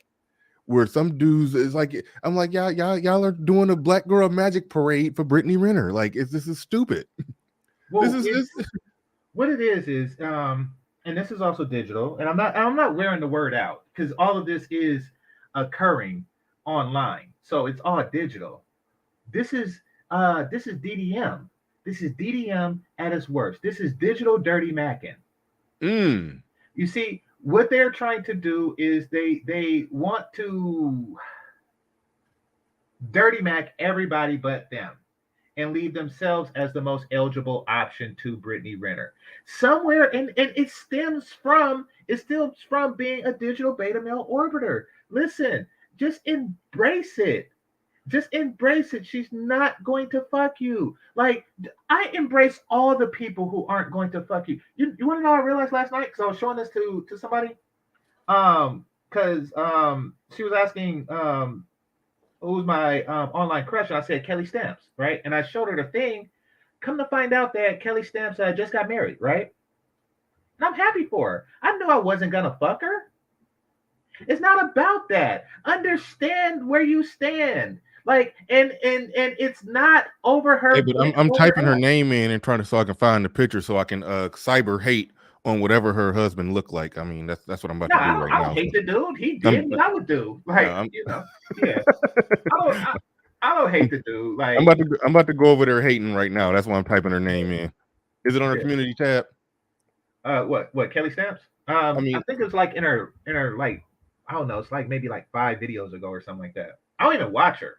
Where some dudes is like, I'm like, y'all are doing a Black Girl Magic parade for Brittany Renner. Like, this is stupid. Well, This what it is, and this is also digital, and I'm not wearing the word out because all of this is occurring online, so it's all digital. This is DDM. This is DDM at its worst. This is digital dirty macking. You see, what they're trying to do is they want to dirty mac everybody but them and leave themselves as the most eligible option to Brittany Renner. Somewhere, and it stems from being a digital beta male orbiter. Listen, just embrace it. Just embrace it. She's not going to fuck you. Like, I embrace all the people who aren't going to fuck you. You want to know what I realized last night? Because I was showing this to somebody. Because she was asking who's my online crush, and I said Kelly Stamps, right? And I showed her the thing. Come to find out that Kelly Stamps just got married, right? And I'm happy for her. I knew I wasn't gonna fuck her. It's not about that. Understand where you stand. Like, and it's not over her. Hey, but I'm typing her name in and trying to, so I can find the picture, so I can cyber hate on whatever her husband looked like. I mean, that's what I'm about to do right now. I don't hate the dude. He did what I would do. Like, yeah. I don't hate the dude. Like, I'm about to go over there hating right now. That's why I'm typing her name in. Is it on her community tab? What Kelly Stamps? I think it's like in her like, I don't know. It's like maybe like 5 videos ago or something like that. I don't even watch her.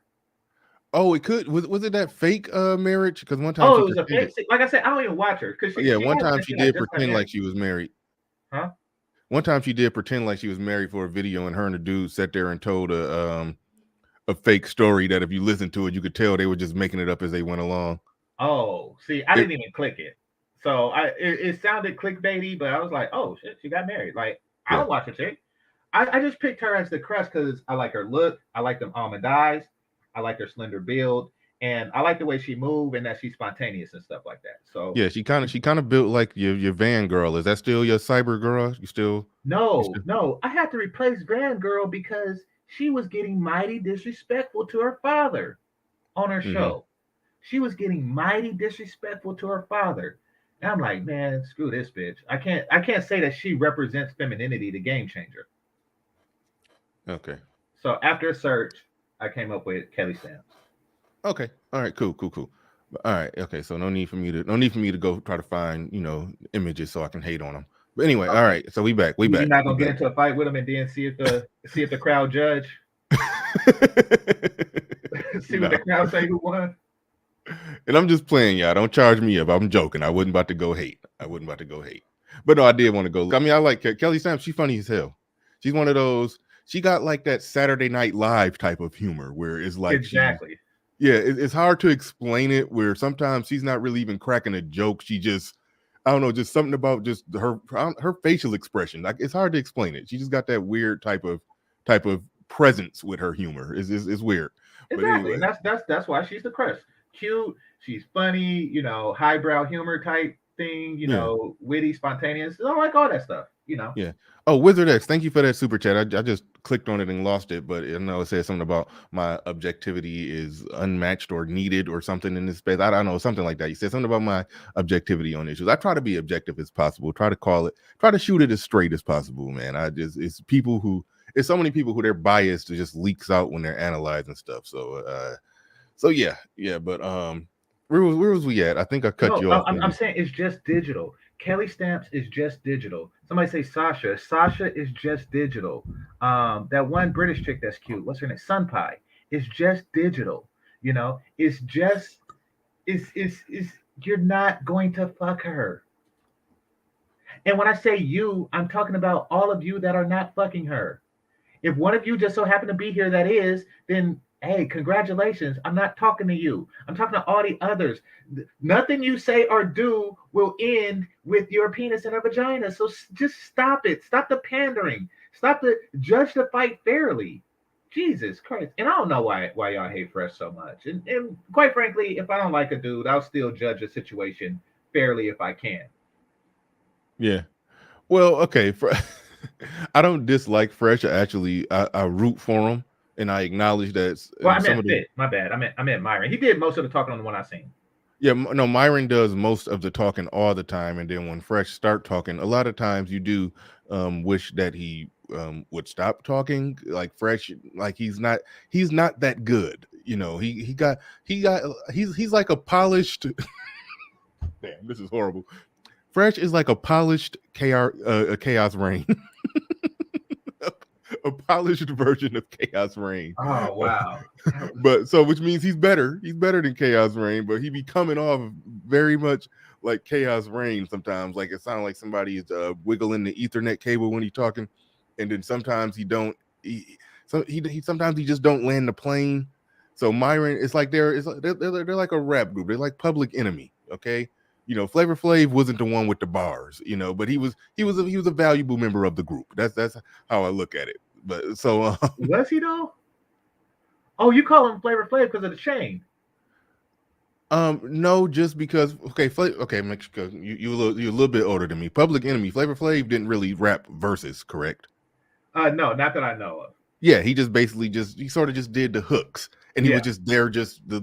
Oh, it could. Was it that fake marriage? Because one time, it was a fake. Like I said, I don't even watch her because one time she did pretend like she was married. Huh? One time she did pretend like she was married for a video, and her and the dude sat there and told a fake story that if you listen to it, you could tell they were just making it up as they went along. Oh, see, I didn't even click it, so it sounded clickbaity, but I was like, oh shit, she got married. Like, I don't watch her chick. I just picked her as the crush because I like her look. I like them almond eyes. I like her slender build, And I like the way she moved and that she's spontaneous and stuff like that. So Yeah, she kind of built like your Van girl. Is that still your cyber girl? You still no, I had to replace Van Girl because she was getting mighty disrespectful to her father on her show. She was getting mighty disrespectful to her father. And I'm like, man, screw this bitch. I can't say that she represents femininity, the game changer. okay. So after a search, I came up with Kelly Stamps. Okay. All right. Cool. All right. Okay. So no need for me to go try to find images so I can hate on them. But anyway, all right. So we back. You're not gonna get into a fight with them and then see if the crowd judge. See what the crowd say who won. And I'm just playing, y'all. Don't charge me up. I'm joking. I wasn't about to go hate. But no, I did want to go. I mean, I like Kelly Stamps. She's funny as hell. She's one of those. She got like that Saturday Night Live type of humor where it's like exactly. It's hard to explain it. Where sometimes she's not really even cracking a joke. She just, I don't know, just something about just her facial expression. Like it's hard to explain it. She just got that weird type of presence with her humor. It's weird. Exactly. But anyway. And that's why she's the crush. Cute. She's funny. Highbrow humor type thing. Witty, spontaneous. I like all that stuff. Yeah. Oh, Wizard X, thank you for that super chat. I just clicked on it and lost it, but I know it says something about my objectivity is unmatched or needed or something in this space. I don't know, something like that. You said something about my objectivity on issues. I try to be objective as possible. Try to shoot it as straight as possible, man. It's so many people who their bias just leaks out when they're analyzing stuff. So yeah. But where was we at? I think I cut you off. I'm saying it's just digital. Kelly Stamps is just digital. Somebody say Sasha. Sasha is just digital. That one British chick that's cute. What's her name? Sunpie. It's just digital. It's just you're not going to fuck her. And when I say you, I'm talking about all of you that are not fucking her. If one of you just so happen to be here that is, then hey, congratulations. I'm not talking to you. I'm talking to all the others. Nothing you say or do will end with your penis and a vagina. So just stop it. Stop the pandering. Stop the judge the fight fairly. Jesus Christ. And I don't know why y'all hate Fresh so much. And quite frankly, if I don't like a dude, I'll still judge a situation fairly if I can. Yeah. Well, okay. I don't dislike Fresh. I root for him. And I acknowledge that. Well, I meant Fit. My bad. I meant Myron. He did most of the talking on the one I seen. Yeah, no, Myron does most of the talking all the time, and then when Fresh start talking, a lot of times you do wish that he would stop talking. Like Fresh, like he's not that good. He's like a polished. Damn, this is horrible. Fresh is like a polished Chaos Reign. A polished version of Chaos Reign. Oh wow! But so, which means he's better. He's better than Chaos Reign, but he be coming off very much like Chaos Reign sometimes. Like it sounds like somebody is wiggling the Ethernet cable when he's talking, and then sometimes he don't. Sometimes he just don't land the plane. So Myron, it's like they're like a rap group. They're like Public Enemy. Okay. Flavor Flav wasn't the one with the bars, but he was a valuable member of the group. That's how I look at it. But so was he though? Oh, you call him Flavor Flav because of the chain? No, just because. Okay, Mexico, you're a little bit older than me. Public Enemy, Flavor Flav didn't really rap verses, correct? No, not that I know of. Yeah, he just basically he sort of just did the hooks, and he was just there, just the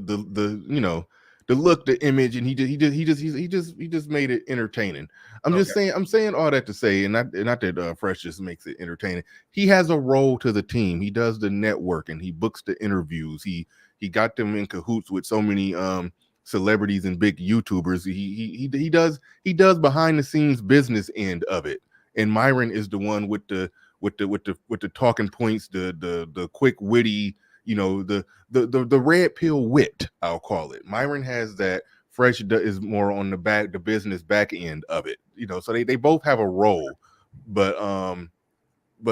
the look, the image, and he just made it entertaining. I'm saying all that to say, and not that Fresh just makes it entertaining. He has a role to the team. He does the networking. He books the interviews. He got them in cahoots with so many celebrities and big YouTubers. He does behind the scenes business end of it. And Myron is the one with the talking points, the quick witty, the red pill wit, I'll call it. Myron has that. Fresh is more on the business back end of it, so they both have a role, but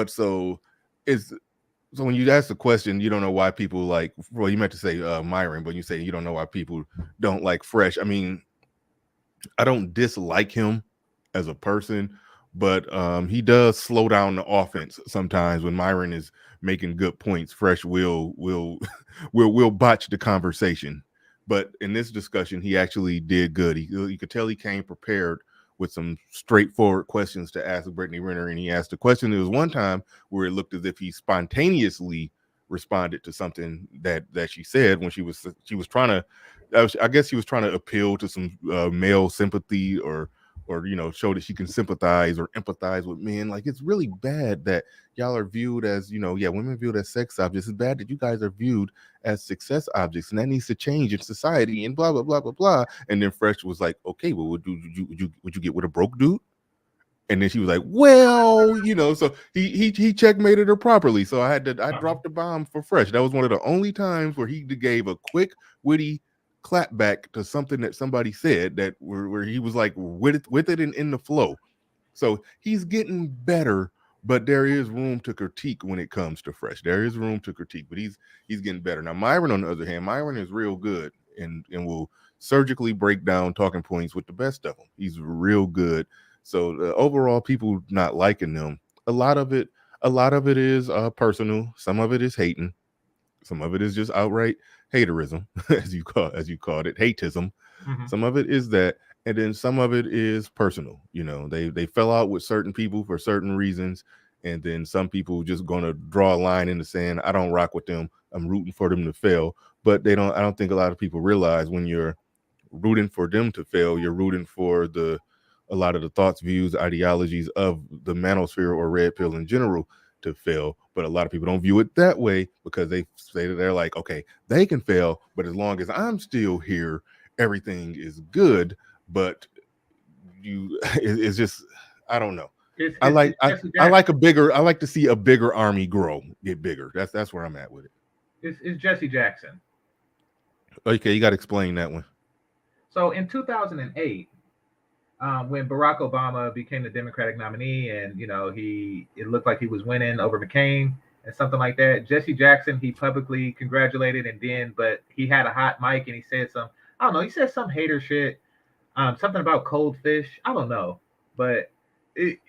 so when you ask the question, you don't know why people like, well, you meant to say Myron, but you say you don't know why people don't like Fresh. I mean, I don't dislike him as a person, but he does slow down the offense sometimes when Myron is making good points. Fresh will botch the conversation. But in this discussion, he actually did good. You could tell he came prepared with some straightforward questions to ask Brittany Renner, and he asked a question. There was one time where it looked as if he spontaneously responded to something that she said when she was trying to, I guess he was trying to appeal to some male sympathy or show that she can sympathize or empathize with men. Like, it's really bad that y'all are viewed as, women viewed as sex objects. It's bad that you guys are viewed as success objects, and that needs to change in society, and blah blah blah blah blah. And then Fresh was like, okay, well, would you get with a broke dude? And then she was like, well, so he checkmated her properly. So I dropped the bomb for Fresh. That was one of the only times where he gave a quick, witty clap back to something that somebody said that where he was like with it and in the flow. So he's getting better, but there is room to critique when it comes to Fresh. There is room to critique, but he's getting better. Now, Myron, on the other hand, Myron is real good and will surgically break down talking points with the best of them. He's real good. So overall, people not liking them. A lot of it is personal. Some of it is hating. Some of it is just outright haterism, as you called it, hateism. Mm-hmm. Some of it is that, and then some of it is personal. They fell out with certain people for certain reasons, and then some people just gonna draw a line in the sand. I don't rock with them. I'm rooting for them to fail, but I don't think a lot of people realize when you're rooting for them to fail, you're rooting for a lot of the thoughts, views, ideologies of the manosphere or red pill in general to fail. But a lot of people don't view it that way because they say that they're like, okay, they can fail, but as long as I'm still here, everything is good. But it's just, I don't know. I like to see a bigger army get bigger. That's where I'm at with it. It's Jesse Jackson. Okay, you got to explain that one. So in 2008, when Barack Obama became the Democratic nominee, and it looked like he was winning over McCain and something like that, Jesse Jackson, he publicly congratulated, but he had a hot mic and he said he said some hater shit, something about cold fish. I don't know, but it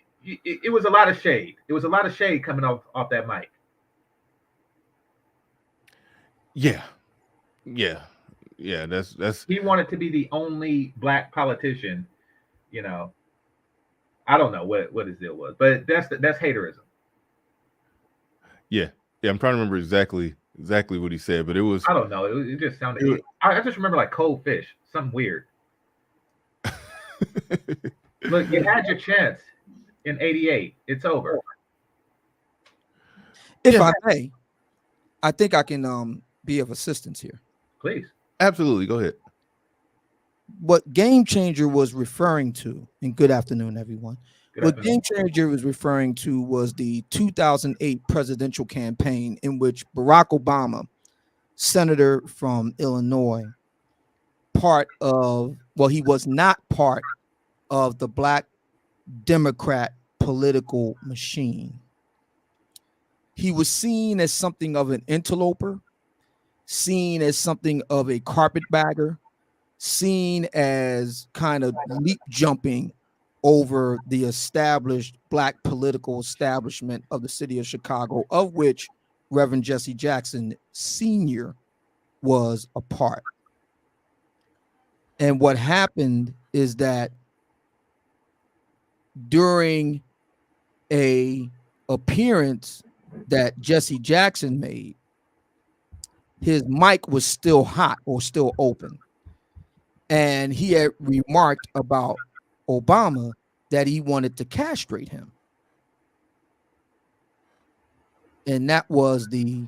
was a lot of shade. It was a lot of shade coming off that mic. Yeah. That's. He wanted to be the only black politician. I don't know what his deal was, but that's haterism. Yeah. I'm trying to remember exactly what he said, but it was. I don't know. It just sounded. I just remember like cold fish, something weird. Look, you had your chance in '88. It's over. If I may, I think I can be of assistance here. Please. Absolutely. Go ahead. What Game Changer was referring to, and good afternoon, everyone. What Game Changer was referring to was the 2008 presidential campaign in which Barack Obama, senator from Illinois, he was not part of the Black Democrat political machine. He was seen as something of an interloper, seen as something of a carpetbagger, seen as kind of leap jumping over the established Black political establishment of the city of Chicago, of which Reverend Jesse Jackson Sr. was a part. And what happened is that during a appearance that Jesse Jackson made, his mic was still hot or still open. And he had remarked about Obama that he wanted to castrate him. And that was the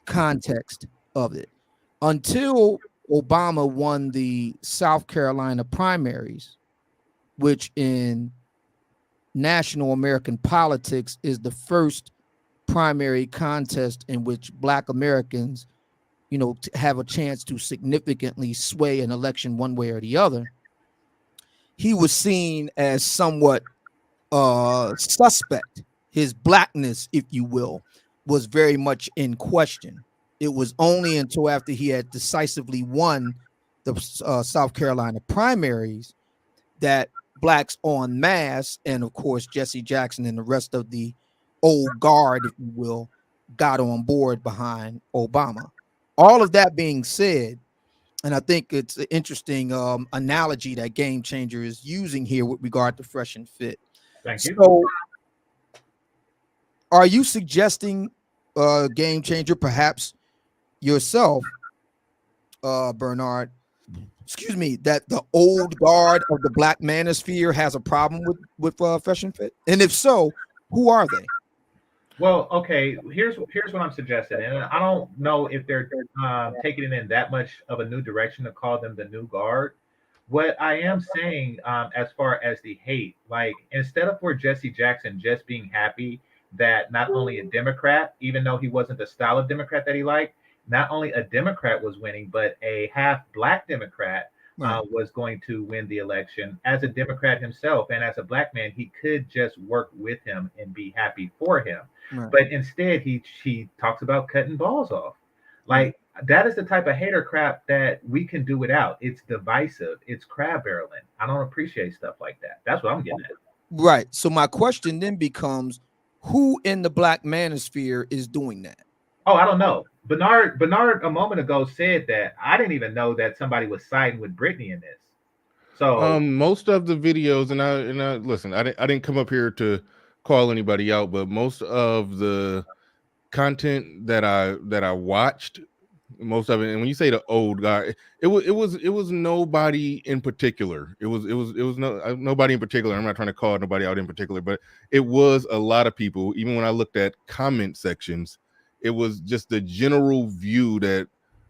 context of it. Until Obama won the South Carolina primaries, which in national American politics is the first primary contest in which Black Americans, have a chance to significantly sway an election one way or the other. He was seen as somewhat suspect. His blackness, if you will, was very much in question. It was only until after he had decisively won the South Carolina primaries that Blacks en masse, and of course Jesse Jackson and the rest of the old guard, if you will, got on board behind Obama. All of that being said, And I think it's an interesting analogy that Game Changer is using here with regard to Fresh and Fit. Thank you. So, are you suggesting, Game Changer, perhaps yourself, Bernard, excuse me, that the old guard of the Black Manosphere has a problem with Fresh and Fit? And if so, who are they? Well, okay. Here's what I'm suggesting, and I don't know if they're taking it in that much of a new direction to call them the new guard. What I am saying, as far as the hate, like instead of for Jesse Jackson just being happy that not only a Democrat, even though he wasn't the style of Democrat that he liked, not only a Democrat was winning, but a half Black Democrat was going to win the election. As a Democrat himself and as a Black man, he could just work with him and be happy for him. Right. But instead, he talks about cutting balls off. Like that is the type of hater crap that we can do without. It's divisive. It's crab barreling. I don't appreciate stuff like that. That's what I'm getting at. Right. So my question then becomes, who in the Black Manosphere is doing that? Oh, I don't know. Bernard a moment ago said that. I didn't even know that somebody was siding with Brittany in this. So most of the videos, and I listen, I didn't come up here to call anybody out, but most of the content that I watched, most of it, and when you say the old guy, it was nobody in particular. It was nobody in particular. I'm not trying to call nobody out in particular, but it was a lot of people. Even when I looked at comment sections, it was just the general view that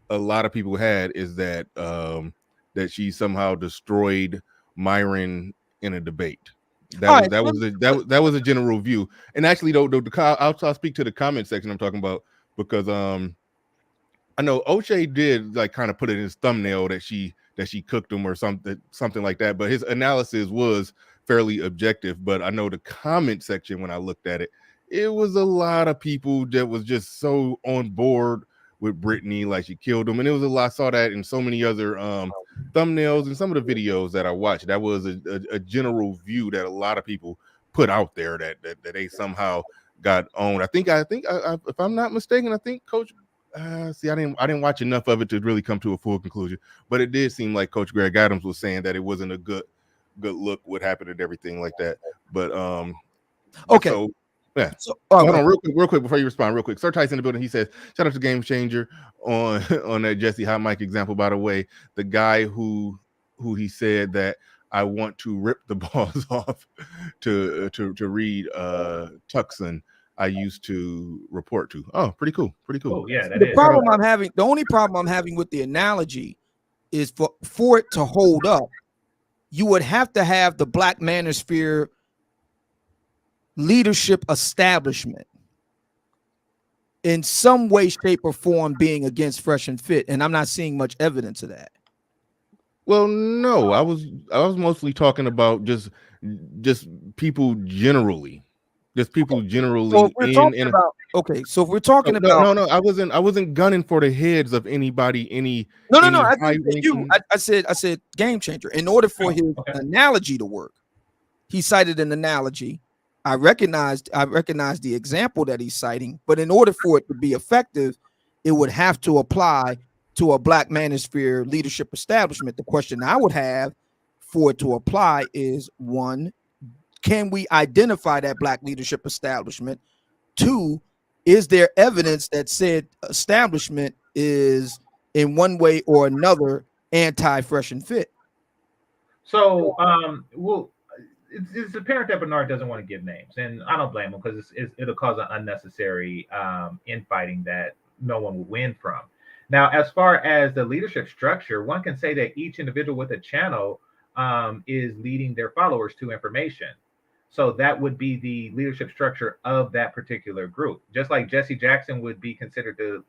a lot of people had is that that she somehow destroyed Myron in a debate. That was a general view. And actually, though, I'll speak to the comment section I'm talking about, because I know O'Shea did like kind of put it in his thumbnail that she cooked him or something like that. But his analysis was fairly objective. But I know the comment section, when I looked at it, it was a lot of people that was just so on board with Brittany, like she killed him. And it was a lot. I saw that in so many other thumbnails and some of the videos that I watched. That was a general view that a lot of people put out there that they somehow got owned. I think if I'm not mistaken, I think Coach I didn't watch enough of it to really come to a full conclusion, but it did seem like Coach Greg Adams was saying that it wasn't a good look what happened and everything like that. But okay. So, yeah. So, hold on real quick before you respond, real quick. Sir Tyson in the building. He says, shout out to Game Changer on that Jesse Hot Mic example. By the way, the guy who he said that I want to rip the balls off to read Tucson, I used to report to. Oh, pretty cool. Oh, yeah, the only problem I'm having with the analogy is for it to hold up, you would have to have the Black Manosphere leadership establishment in some way, shape, or form being against Fresh and Fit, and I'm not seeing much evidence of that. Well, no, I was mostly talking about just people generally. Just people generally. So if we're talking about, no, I wasn't gunning for the heads of anybody. No. I said Game Changer. In order for his analogy to work, he cited an analogy. I recognized the example that he's citing, but in order for it to be effective, it would have to apply to a Black Manosphere leadership establishment. The question I would have for it to apply is, one, can we identify that Black leadership establishment? Two, is there evidence that said establishment is in one way or another anti-Fresh and Fit? So, well, it's apparent that Bernard doesn't want to give names, and I don't blame him, because it'll cause an unnecessary infighting that no one will win from. Now, as far as the leadership structure, one can say that each individual with a channel is leading their followers to information. So that would be the leadership structure of that particular group. Just like Jesse Jackson would be considered the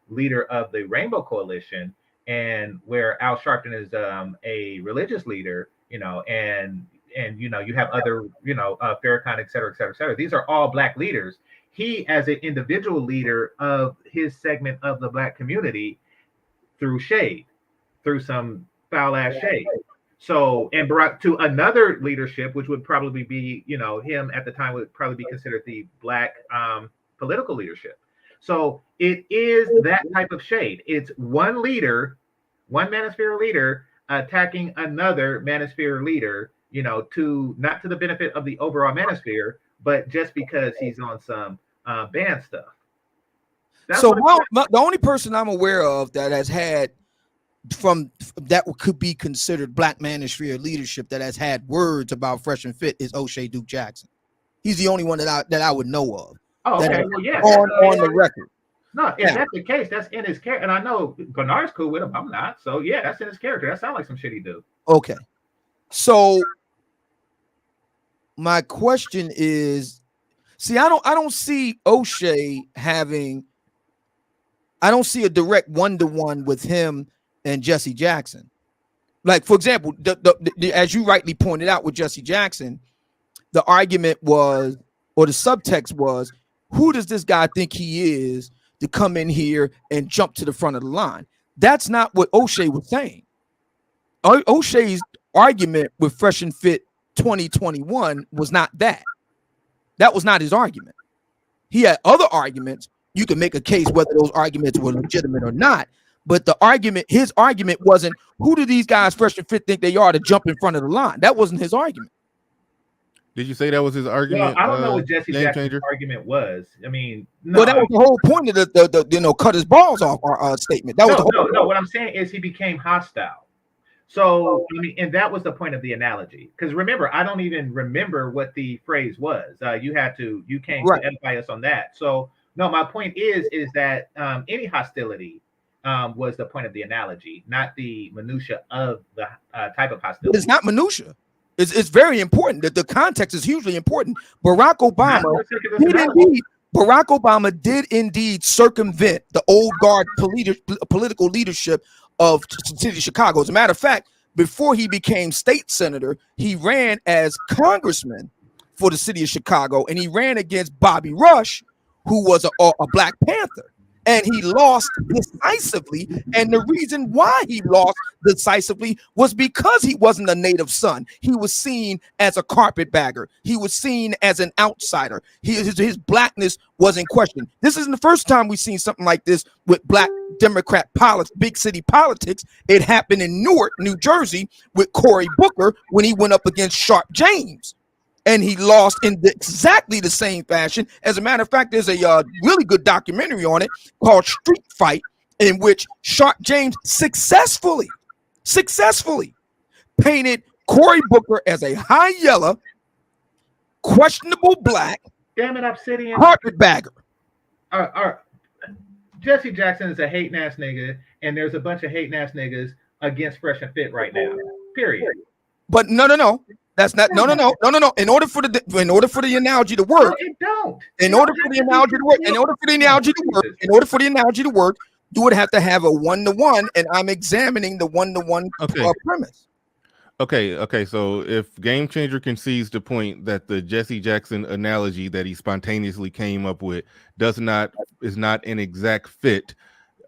leader of the Rainbow Coalition, and where Al Sharpton is a religious leader, and you have other, Farrakhan, et cetera, et cetera, et cetera. These are all Black leaders. He, as an individual leader of his segment of the Black community, through shade, through some foul ass shade. So, and brought to another leadership, which would probably be, him at the time would probably be considered the Black political leadership. So it is that type of shade. It's one leader one manosphere leader attacking another manosphere leader, to not to the benefit of the overall manosphere, but just because he's on some band stuff. That's So what the only person I'm aware of that has had from that could be considered black manosphere leadership that has had words about Fresh and Fit is O'Shea Duke Jackson. He's the only one that I would know of. Oh, that okay. is Well, yeah. on the record. No, if Yeah. that's the case, that's in his character. And I know Bernard's cool with him. I'm not. So yeah, that's in his character. That sounds like some shit he do. Okay. So my question is, see, I don't see O'Shea I don't see a direct one-to-one with him and Jesse Jackson. Like, for example, as you rightly pointed out with Jesse Jackson, the argument was, or the subtext was, who does this guy think he is to come in here and jump to the front of the line? That's not what O'Shea was saying. O'Shea's argument with Fresh and Fit 2021 was not that. That was not his argument. He had other arguments. You can make a case whether those arguments were legitimate or not. But his argument wasn't, who do these guys Fresh and Fit think they are to jump in front of the line? That wasn't his argument. Did you say that was his argument? Well, I don't know what Jesse Game Jackson's Changer? argument was. I mean, no. Well, that was the whole point of the cut his balls off statement. That was the whole no. What I'm saying is he became hostile. So I mean, and that was the point of the analogy. Because remember, I don't even remember what the phrase was. You came Right. to edify us on that. So no, my point is that any hostility was the point of the analogy, not the minutia of the type of hostility. It's not minutia. It's very important. That the context is hugely important. Barack Obama did indeed circumvent the old guard political leadership of the city of Chicago. As a matter of fact, before he became state senator, he ran as congressman for the city of Chicago, and he ran against Bobby Rush, who was a Black Panther. And he lost decisively. And the reason why he lost decisively was because he wasn't a native son. He was seen as a carpetbagger. He was seen as an outsider. His blackness was in question. This isn't the first time we've seen something like this with Black Democrat politics, big city politics. It happened in Newark, New Jersey, with Cory Booker when he went up against Sharp James. And he lost in exactly the same fashion. As a matter of fact, there's a really good documentary on it called Street Fight, in which Sharp James successfully painted Cory Booker as a high yellow, questionable black, Damn it, Obsidian. carpetbagger. Jesse Jackson is a hating ass nigga, and there's a bunch of hating ass niggas against Fresh and Fit right now. Period. But no. That's not no. In order for the analogy to work, No, it don't. in order for the analogy to work, you would have to have a one-to-one, and I'm examining the one-to-one premise. Okay. So if Game Changer concedes the point that the Jesse Jackson analogy that he spontaneously came up with is not an exact fit,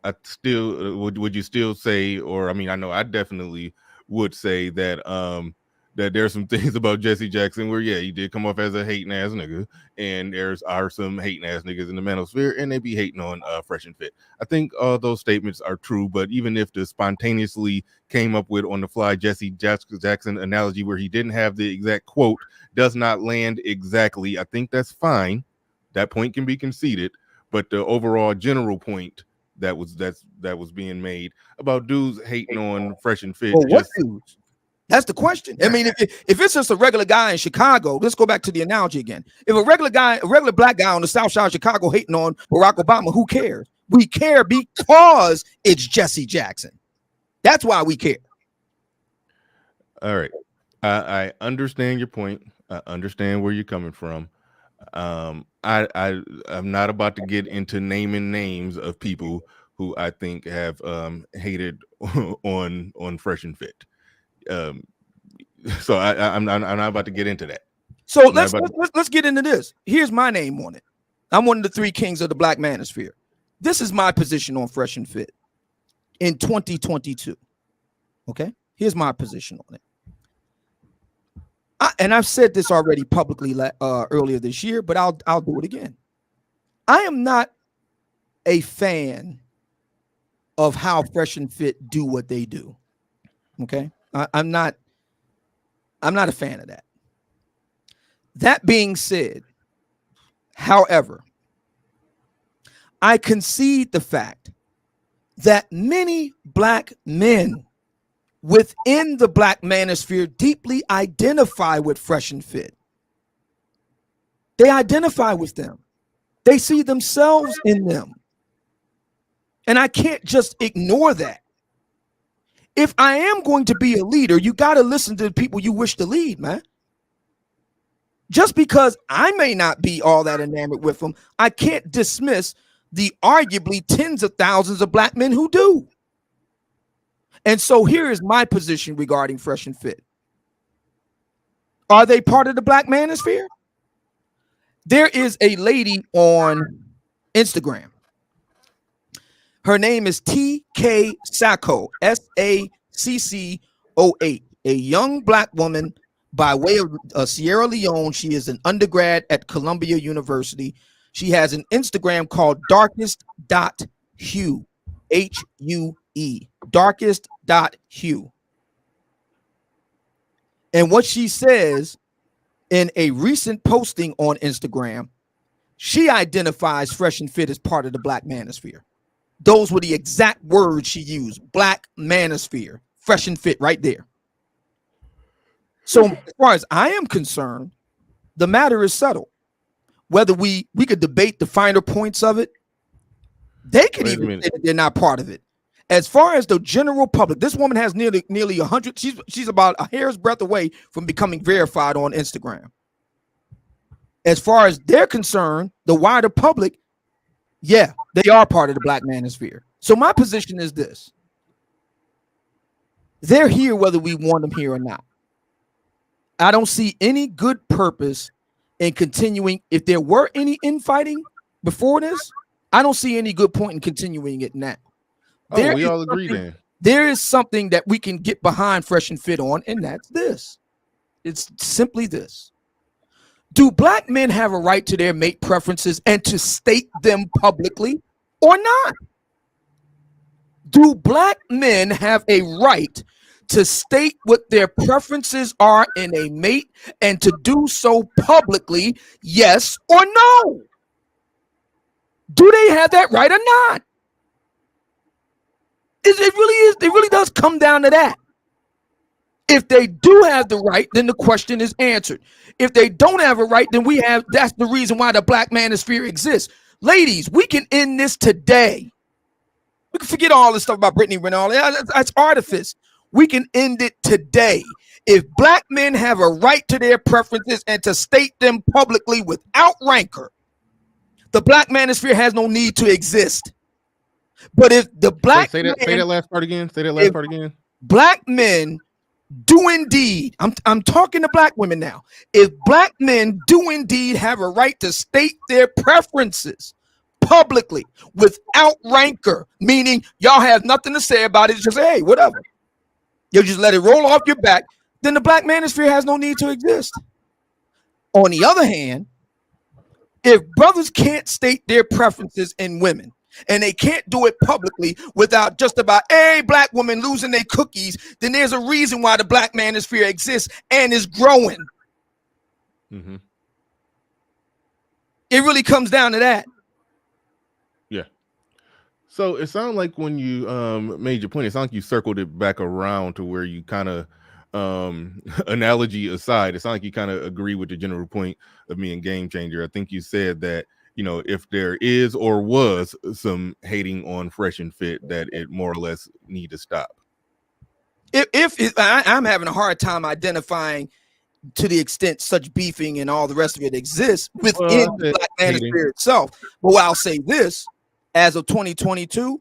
would you still say, or I mean, I know I definitely would say that that there's some things about Jesse Jackson where, yeah, he did come off as a hating ass nigga, and are some hating ass niggas in the manosphere, and they be hating on Fresh and Fit. I think those statements are true, but even if the spontaneously came up with on the fly Jesse Jackson analogy where he didn't have the exact quote, does not land exactly, I think that's fine. That point can be conceded, but the overall general point that was being made about dudes hating on Fresh and Fit. Well, what dudes? That's the question. I mean, if it's just a regular guy in Chicago, let's go back to the analogy again. If a regular black guy on the South Side of Chicago hating on Barack Obama, who cares? We care because it's Jesse Jackson. That's why we care. All right. I understand your point. I understand where you're coming from. I'm not about to get into naming names of people who I think have hated on Fresh and Fit. So I'm not about to get into that. So let's get into this. Here's my name on it. I'm one of the three kings of the Black manosphere. This is my position on Fresh and Fit in 2022. Okay, here's my position on it. And I've said this already publicly earlier this year, but I'll do it again. I am not a fan of how Fresh and Fit do what they do. Okay, I'm not a fan of that. That being said, however, I concede the fact that many black men within the black manosphere deeply identify with Fresh and Fit. They identify with them. They see themselves in them. And I can't just ignore that. If I am going to be a leader, you got to listen to the people you wish to lead, man. Just because I may not be all that enamored with them, I can't dismiss the arguably tens of thousands of black men who do. And so here is my position regarding Fresh and Fit. Are they part of the black manosphere? There is a lady on Instagram. Her name is TK Sacco, SACCO8, a young black woman by way of Sierra Leone. She is an undergrad at Columbia University. She has an Instagram called darkest.hue, H-U-E, darkest.hue. And what she says in a recent posting on Instagram, she identifies Fresh and Fit as part of the black manosphere. Those were the exact words she used, black manosphere, Fresh and Fit right there. So as far as I am concerned, the matter is settled. Whether we could debate the finer points of it, they could even say that they're not part of it. As far as the general public, this woman has nearly 100. She's about a hair's breadth away from becoming verified on Instagram. As far as they're concerned, the wider public, yeah, they are part of the black manosphere. So my position is this. They're here whether we want them here or not. I don't see any good purpose in continuing. If there were any infighting before this, I don't see any good point in continuing it now. Oh, we all agree then. There is something that we can get behind Fresh and Fit on, and that's this. It's simply this. Do black men have a right to their mate preferences and to state them publicly or not? Do black men have a right to state what their preferences are in a mate and to do so publicly, yes or no? Do they have that right or not? It really does come down to that. If they do have the right, then the question is answered. If they don't have a right, then that's the reason why the black manosphere exists. Ladies, we can end this today. We can forget all this stuff about Brittany Renner. That's artifice. We can end it today. If black men have a right to their preferences and to state them publicly without rancor, the black manosphere has no need to exist. But if the black say that last part again. Say that last part again. Black men do indeed, I'm talking to black women now. If black men do indeed have a right to state their preferences publicly without rancor, meaning y'all have nothing to say about it, just say, hey, whatever. You just let it roll off your back, then the black manosphere has no need to exist. On the other hand, if brothers can't state their preferences in women, and they can't do it publicly without just about every black woman losing their cookies, then there's a reason why the black manosphere exists and is growing. Mm-hmm. It really comes down to that. Yeah. So it sounded like when you made your point, it sounded like you circled it back around to where you kind of, analogy aside, it sounded like you kind of agree with the general point of me and Game Changer. I think you said that, you know, if there is or was some hating on Fresh and Fit, that it more or less need to stop. I'm having a hard time identifying to the extent such beefing and all the rest of it exists within the black manosphere itself. But I'll say this, as of 2022,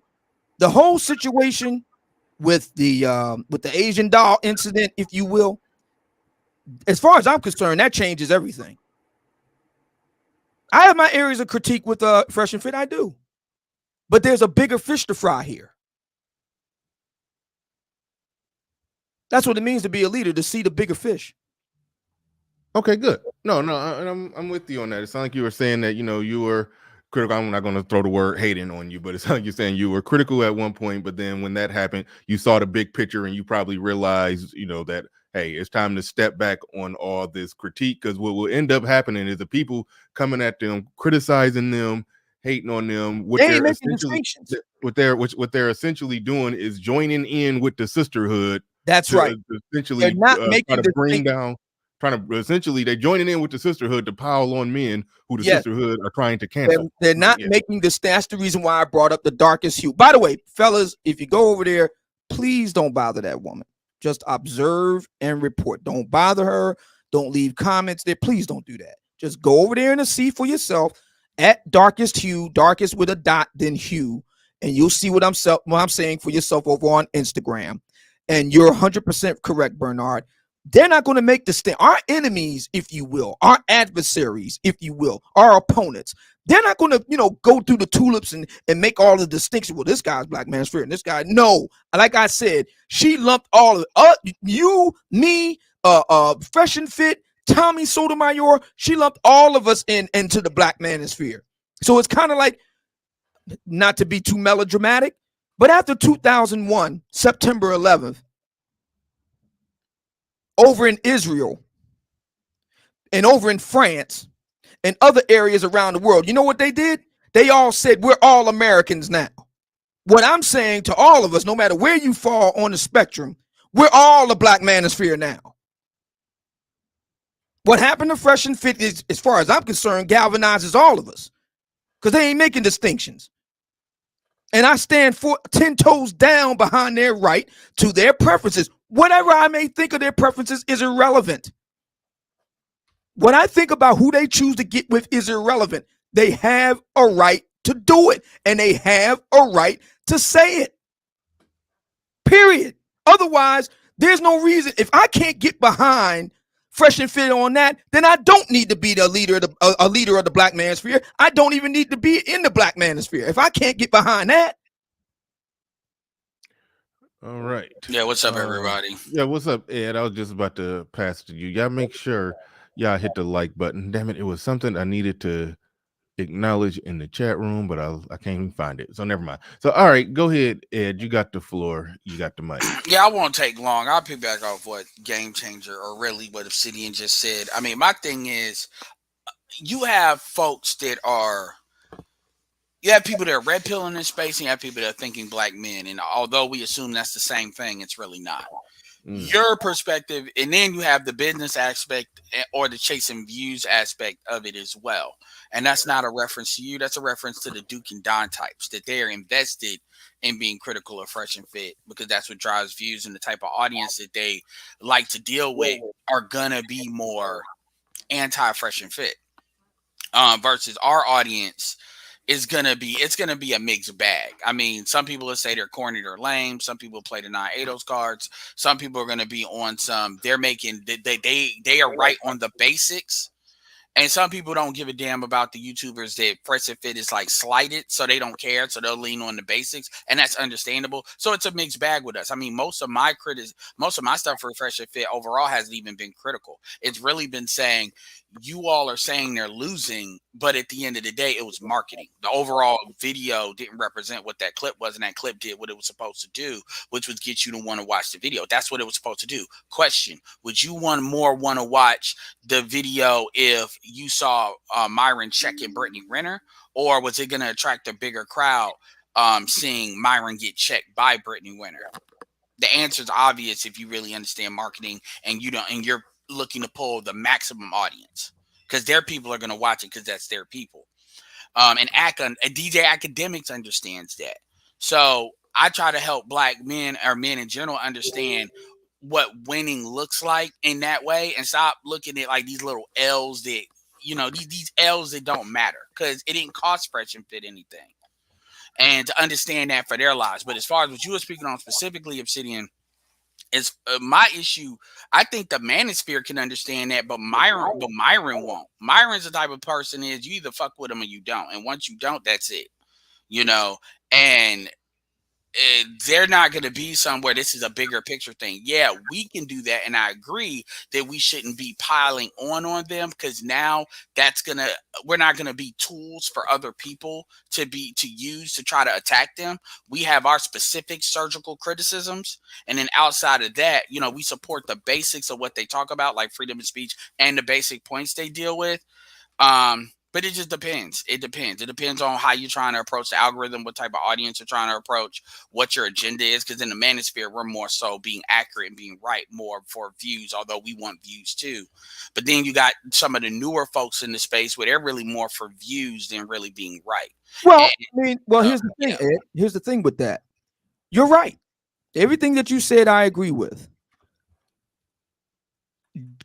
the whole situation with the Asian doll incident, if you will, as far as I'm concerned, that changes everything. I have my areas of critique with Fresh and Fit, I do. But there's a bigger fish to fry here. That's what it means to be a leader, to see the bigger fish. Okay, good. No, I'm with you on that. It sounds like you were saying that, you know, you were critical. I'm not going to throw the word hating on you, but it's like you're saying you were critical at one point, but then when that happened, you saw the big picture and you probably realized, that, hey, it's time to step back on all this critique, because what will end up happening is the people coming at them, criticizing them, hating on them, They ain't making distinctions. what they're essentially doing is joining in with the sisterhood. That's right. To essentially They're not making try to bring distinctions. down. Trying to essentially, they're joining in with the sisterhood to pile on men who the Yes. sisterhood are trying to cancel. They're not making this. That's the reason why I brought up the darkest hue. By the way, fellas, if you go over there, please don't bother that woman. Just observe and report. Don't bother her. Don't leave comments there. Please don't do that. Just go over there and see for yourself at darkest hue, darkest with a dot, then hue, and you'll see what I'm saying for yourself over on Instagram. And you're 100% correct, Bernard. They're not going to make the stand. Our enemies, if you will, our adversaries, if you will, our opponents, they're not going to, go through the tulips and make all the distinction. Well, this guy's Black Manosphere and this guy. No, like I said, she lumped all of it. You, me, Fresh and Fit, Tommy Sotomayor. She lumped all of us into the Black Manosphere. So it's kind of like, not to be too melodramatic, but after 2001, September 11th, over in Israel and over in France and other areas around the world, you know what they did? They all said, we're all Americans now. What I'm saying to all of us, no matter where you fall on the spectrum, we're all a Black Manosphere now. What happened to Fresh and Fit is, as far as I'm concerned, galvanizes all of us because they ain't making distinctions. And I stand 10 toes down behind their right to their preferences. Whatever I may think of their preferences is irrelevant. What I think about who they choose to get with is irrelevant. They have a right to do it, and they have a right to say it. Period. Otherwise, there's no reason. If I can't get behind Fresh and Fit on that, then I don't need to be the leader of a leader of the Black Manosphere. I don't even need to be in the Black Manosphere if I can't get behind that. All right. Yeah, what's up, everybody? Yeah, what's up, Ed? I was just about to pass to you. Y'all make sure y'all hit the like button. Damn it, it was something I needed to acknowledge in the chat room, but I can't even find it. So never mind. So all right, go ahead, Ed. You got the floor. You got the mic. Yeah, I won't take long. I'll pick back off what Game Changer, or really what Obsidian just said. I mean, my thing is, you have folks that are, you have people that are red pilling this space, and you have people that are thinking black men. And although we assume that's the same thing, it's really not. Your perspective, and then you have the business aspect or the chasing views aspect of it as well. And that's not a reference to you. That's a reference to the Duke and Don types, that they're invested in being critical of Fresh and Fit because that's what drives views, and the type of audience that they like to deal with are going to be more anti-Fresh and Fit versus our audience. It's gonna be a mixed bag. I mean, some people will say they're corny or lame. Some people play the 9-8 cards. Some people are gonna be on some. They're making they are right on the basics. And some people don't give a damn about the YouTubers that Fresh and Fit is like slighted, so they don't care, so they'll lean on the basics, and that's understandable. So it's a mixed bag with us. I mean, most of my stuff for Fresh and Fit overall hasn't even been critical. It's really been saying, you all are saying they're losing, but at the end of the day, it was marketing. The overall video didn't represent what that clip was, and that clip did what it was supposed to do, which was get you to want to watch the video. That's what it was supposed to do. Question: would you want to watch the video if you saw Myron checking Brittany Renner, or was it going to attract a bigger crowd seeing Myron get checked by Brittany Renner? The answer is obvious if you really understand marketing and you're looking to pull the maximum audience, because their people are going to watch it because that's their people. And DJ Academics understands that. So I try to help black men, or men in general, understand what winning looks like in that way, and stop looking at like these little L's that, these L's that don't matter, because it didn't cost Fresh and Fit anything. And to understand that for their lives. But as far as what you were speaking on specifically, Obsidian, is my issue. I think the Manosphere can understand that, but Myron won't. Myron's the type of person is, you either fuck with him or you don't, and once you don't, that's it. And they're not going to be somewhere. This is a bigger picture thing. Yeah, we can do that, and I agree that we shouldn't be piling on them, because now we're not gonna be tools for other people to use to try to attack them. We have our specific surgical criticisms, and then outside of that, we support the basics of what they talk about, like freedom of speech and the basic points they deal with. But it just depends. It depends on how you're trying to approach the algorithm, what type of audience you're trying to approach, what your agenda is. Because in the manosphere, we're more so being accurate and being right more for views, although we want views too. But then you got some of the newer folks in the space where they're really more for views than really being right. Well, here's the thing, Ed. Here's the thing with that. You're right. Everything that you said, I agree with.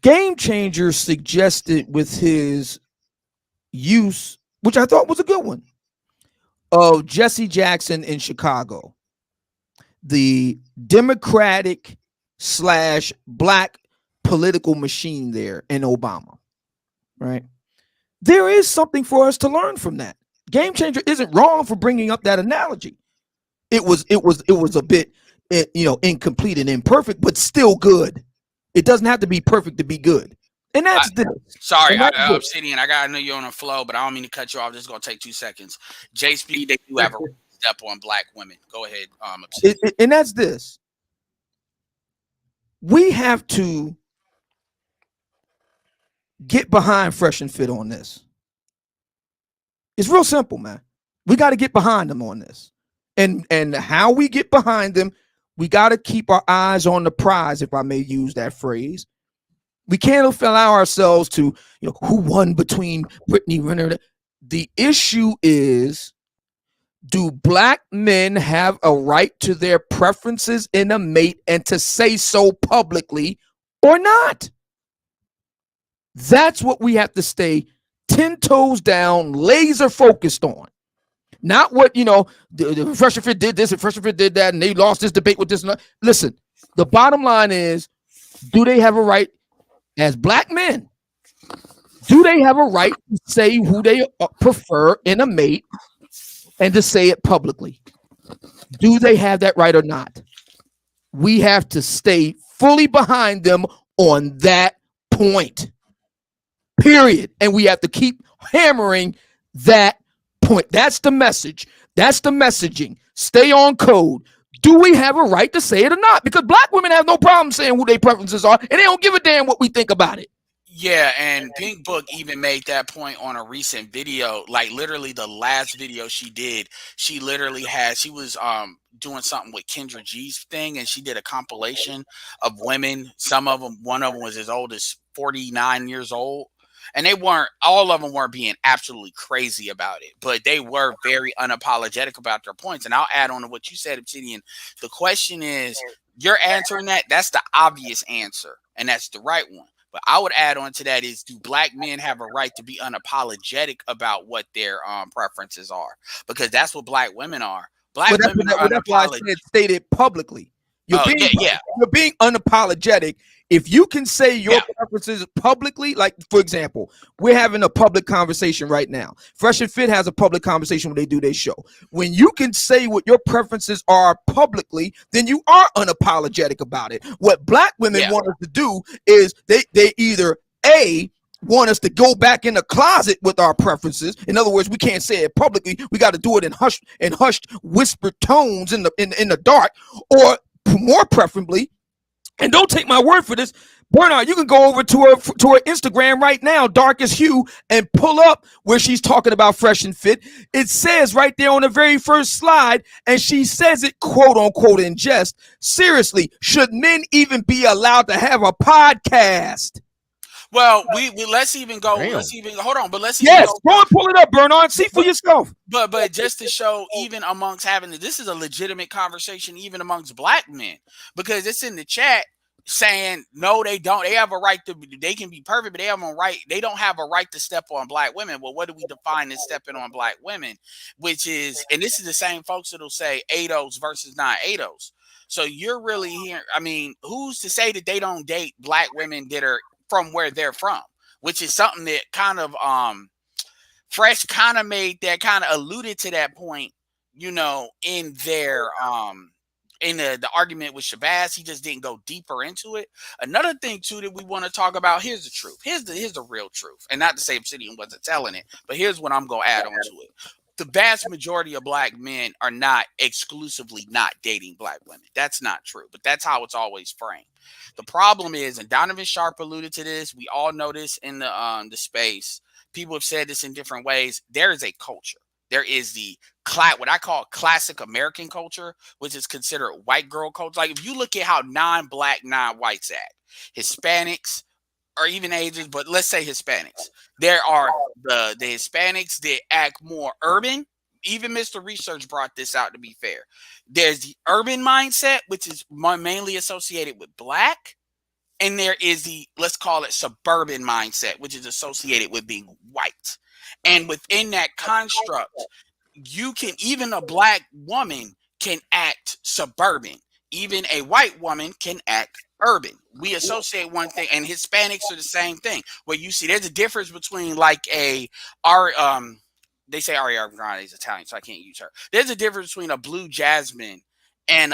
Game Changer suggested with his use, which I thought was a good one, of Jesse Jackson in Chicago, the Democratic / black political machine there in Obama, right? There is something for us to learn from that. Game Changer isn't wrong for bringing up that analogy. It was a bit, incomplete and imperfect, but still good. It doesn't have to be perfect to be good. And that's this. Sorry, Obsidian, I know you're on a flow, but I don't mean to cut you off. This is going to take 2 seconds. JSP, they do have a step on black women. Go ahead, Obsidian. And that's this. We have to get behind Fresh and Fit on this. It's real simple, man. We got to get behind them on this. And how we get behind them, we got to keep our eyes on the prize, if I may use that phrase. We can't allow ourselves to, who won between Brittany Renner. The issue is, do black men have a right to their preferences in a mate and to say so publicly or not? That's what we have to stay 10 toes down, laser focused on. Not what, the Fresh and Fit did this and Fresh and Fit did that, and they lost this debate with this. And that. Listen, the bottom line is, do they have a right as black men? Do they have a right to say who they prefer in a mate and to say it publicly? Do they have that right or not? We have to stay fully behind them on that point. Period. And we have to keep hammering that point. That's the message. That's the messaging. Stay on code. Do we have a right to say it or not? Because black women have no problem saying who their preferences are, and they don't give a damn what we think about it. Yeah, and Pink Book even made that point on a recent video. Like literally the last video she did, she was doing something with Kendra G's thing, and she did a compilation of women. One of them was as old as 49 years old. And all of them weren't being absolutely crazy about it, but they were very unapologetic about their points. And I'll add on to what you said, Obsidian. The question is, you're answering that. That's the obvious answer, and that's the right one. But I would add on to that is, do black men have a right to be unapologetic about what their preferences are? Because that's what black women are. Black women are that's why I said stated publicly. You're being unapologetic. If you can say your preferences publicly, like, for example, we're having a public conversation right now. Fresh and Fit has a public conversation when they do their show. When you can say what your preferences are publicly, then you are unapologetic about it. What black women want us to do is they either want us to go back in the closet with our preferences. In other words, we can't say it publicly. We got to do it in hushed whispered tones in the dark, or more preferably, and don't take my word for this, Bernard, you can go over to her Instagram right now, Darkest Hue, and pull up where she's talking about Fresh and Fit. It says right there on the very first slide, and she says it quote unquote in jest. Seriously, should men even be allowed to have a podcast? Well, let's even go. Damn. Hold on, but let's go and pull it up, Bernard. See for yourself. But just to show, even amongst this is a legitimate conversation, even amongst black men, because it's in the chat saying no, they don't. They have a right to. They can be perfect, but they have a right. They don't have a right to step on black women. Well, what do we define as stepping on black women? Which is, and this is the same folks that'll say ADOS versus non-ADOS. So you're really here. I mean, who's to say that they don't date black women that are from where they're from, which is something that kind of Fresh kind of made that, kind of alluded to that point in their in the argument with Shabazz. He just didn't go deeper into it. Another thing too that we want to talk about, here's the truth. Here's the real truth. And not to say Obsidian wasn't telling it, but here's what I'm gonna add on to it. The vast majority of black men are not exclusively not dating black women. That's not true, but that's how it's always framed. The problem is, and Donovan Sharp alluded to this, we all know this in the space. People have said this in different ways. There is a culture. There is the what I call classic American culture, which is considered white girl culture. Like if you look at how non-black, non-whites act, Hispanics, or even Asians, but let's say Hispanics. There are the Hispanics that act more urban. Even Mr. Research brought this out, to be fair. There's the urban mindset, which is mainly associated with black. And there is the, let's call it suburban mindset, which is associated with being white. And within that construct, even a black woman can act suburban. Even a white woman can act urban. We associate one thing, and Hispanics are the same thing. Where you see there's a difference between like they say Ariana Grande is Italian, so I can't use her. There's a difference between a Blue Jasmine and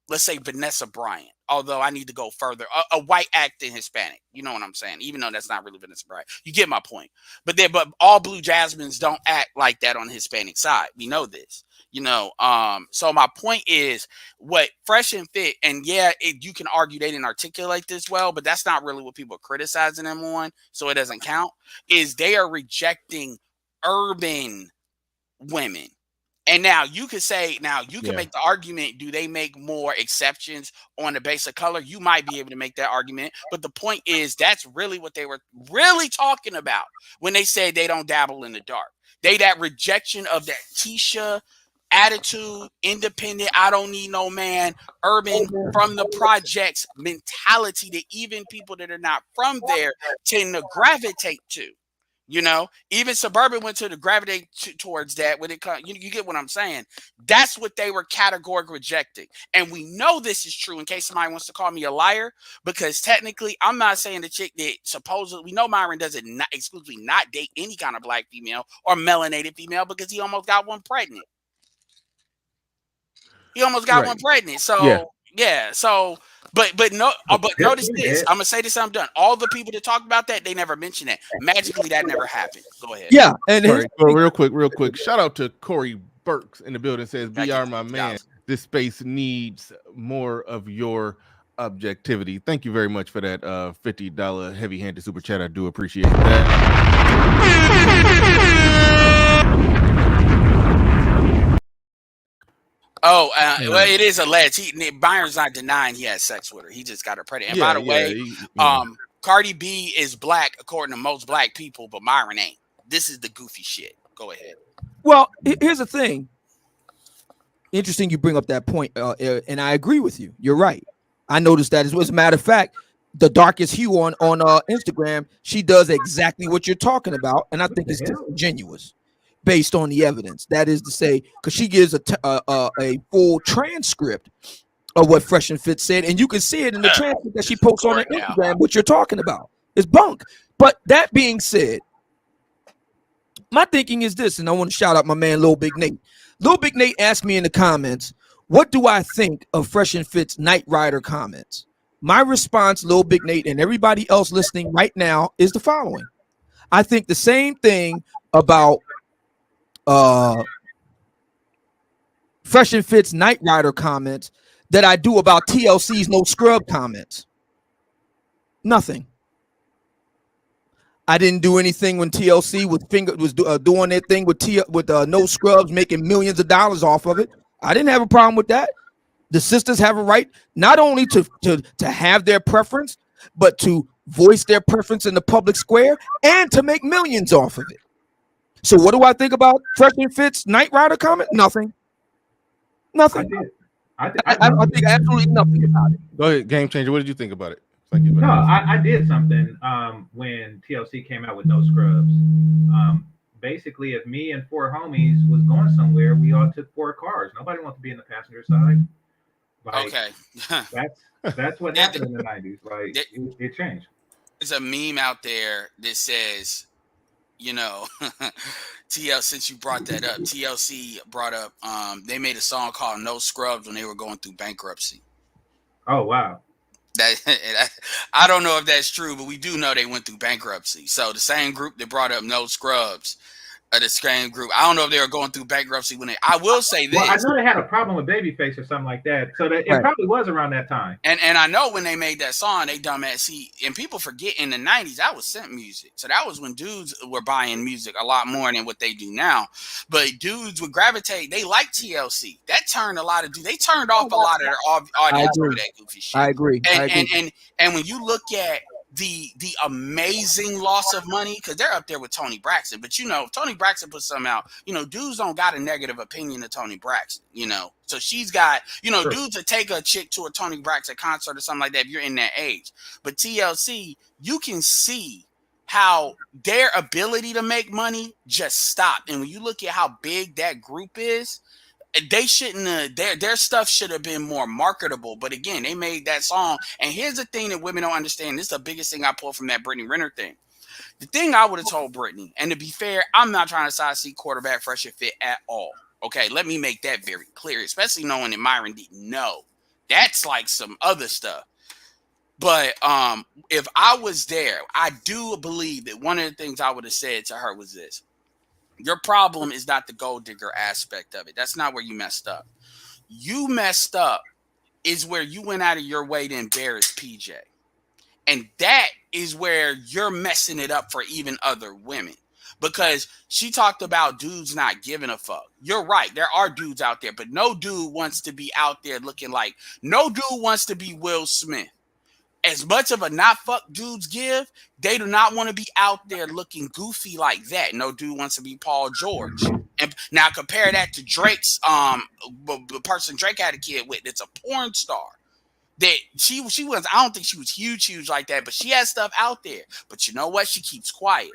let's say Vanessa Bryant. Although I need to go further, a white acting Hispanic. You know what I'm saying? Even though that's not really Vanessa Bryant, you get my point. But all Blue Jasmines don't act like that on the Hispanic side. We know this. So my point is what Fresh and Fit, and you can argue they didn't articulate this well, but that's not really what people are criticizing them on, so it doesn't count, is they are rejecting urban women. And now you could say, make the argument, do they make more exceptions on the base of color? You might be able to make that argument. But the point is, that's really what they were really talking about when they said they don't dabble in the dark. That rejection of that Tisha attitude, independent, I don't need no man, urban, from the projects mentality that even people that are not from there tend to gravitate to. Even suburban went to the gravitate towards that when it comes. You get what I'm saying? That's what they were categorically rejecting, and we know this is true. In case somebody wants to call me a liar, because technically, I'm not saying the chick that supposedly we know Myron doesn't exclusively not date any kind of black female or melanated female because he almost got one pregnant. One pregnant. So so. But notice this. I'm gonna say this. I'm done. All the people that talk about that, they never mention that. Magically, that never happened. Go ahead. Yeah, and real quick. Shout out to Corey Burks in the building. Says, "BR, my man, this space needs more of your objectivity." Thank you very much for that $50 heavy-handed super chat. I do appreciate that. Well, it is alleged. Byron's not denying he had sex with her. He just got her pregnant. And by the way, Cardi B is black according to most black people, but Myron ain't. This is the goofy shit. Go ahead. Well, here's the thing. Interesting you bring up that point, and I agree with you. You're right. I noticed that. As a matter of fact, the darkest hue on Instagram, she does exactly what you're talking about, and I think it's disingenuous. Based on the evidence, that is to say, because she gives a full transcript of what Fresh and Fit said, and you can see it in the transcript that she posts on her Instagram. What you're talking about is bunk. But that being said, my thinking is this, and I want to shout out my man Lil Big Nate. Lil Big Nate asked me in the comments, "What do I think of Fresh and Fit's Knight Rider comments?" My response, Lil Big Nate, and everybody else listening right now, is the following: I think the same thing about Fresh and Fit's Knight Rider comments that I do about TLC's No Scrub comments. Nothing. I didn't do anything when TLC was doing their thing with No Scrubs, making millions of dollars off of it. I didn't have a problem with that. The sisters have a right not only to have their preference, but to voice their preference in the public square and to make millions off of it. So what do I think about Fresh and Fit's Knight Rider comment? Nothing. I think absolutely nothing about it. Go ahead, Game Changer. What did you think about it? No, I did something when TLC came out with No Scrubs. Basically, if me and 4 homies was going somewhere, we all took 4 cars. Nobody wants to be in the passenger side. Like, okay. that's what happened in the 90s. Like it changed. There's a meme out there that says you know, TL, since you brought that up, TLC brought up, they made a song called No Scrubs when they were going through bankruptcy. Oh, wow. I don't know if that's true, but we do know they went through bankruptcy. So the same group that brought up No Scrubs, the same group. I don't know if they were going through bankruptcy when they. I will say this. Well, I know they had a problem with Babyface or something like that, so that it probably was around that time. And I know when they made that song, they dumbass. See, and people forget in the 90s that was synth music. So that was when dudes were buying music a lot more than what they do now. But dudes would gravitate. They like TLC. That turned a lot of dudes. They turned off a lot of their audience for that goofy shit. I agree. And when you look at the amazing loss of money, because they're up there with Toni Braxton, but you know, if Toni Braxton puts something out, you know, dudes don't got a negative opinion of Toni Braxton, you know, so she's got, you know, dudes that take a chick to a Toni Braxton concert or something like that if you're in that age. But TLC, you can see how their ability to make money just stopped. And when you look at how big that group is, they shouldn't have, their stuff should have been more marketable. But again, they made that song. And here's the thing that women don't understand. This is the biggest thing I pulled from that Brittany Renner thing. The thing I would have told Brittany, and to be fair, I'm not trying to side seat quarterback Fresh and Fit at all. Okay, let me make that very clear, especially knowing that Myron didn't know. That's like some other stuff. But if I was there, I do believe that one of the things I would have said to her was this. Your problem is not the gold digger aspect of it. That's not where you messed up. You messed up is where you went out of your way to embarrass PJ. And that is where you're messing it up for even other women. Because she talked about dudes not giving a fuck. You're right. There are dudes out there, but no dude wants to be out there looking like, no dude wants to be Will Smith. As much of a not fuck dudes give, they do not want to be out there looking goofy like that. No dude wants to be Paul George. And now compare that to Drake's the person Drake had a kid with. It's a porn star. That she was, I don't think she was huge like that, but she has stuff out there. But you know what? She keeps quiet.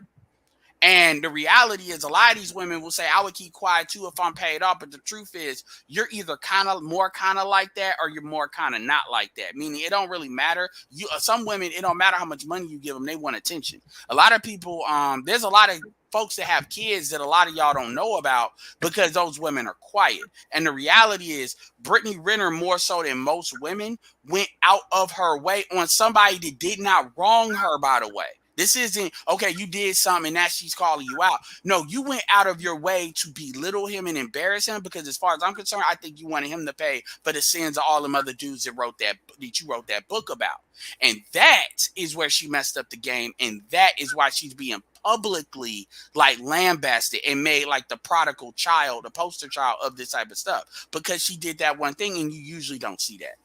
And the reality is a lot of these women will say, I would keep quiet too if I'm paid off. But the truth is you're either more like that or you're more kind of not like that. Meaning it don't really matter. Some women, it don't matter how much money you give them. They want attention. A lot of people, there's a lot of folks that have kids that a lot of y'all don't know about because those women are quiet. And the reality is Brittany Renner, more so than most women, went out of her way on somebody that did not wrong her, by the way. This isn't, okay, you did something and now she's calling you out. No, you went out of your way to belittle him and embarrass him because as far as I'm concerned, I think you wanted him to pay for the sins of all them other dudes that you wrote that book about. And that is where she messed up the game. And that is why she's being publicly like lambasted and made like the prodigal child, the poster child of this type of stuff because she did that one thing and you usually don't see that.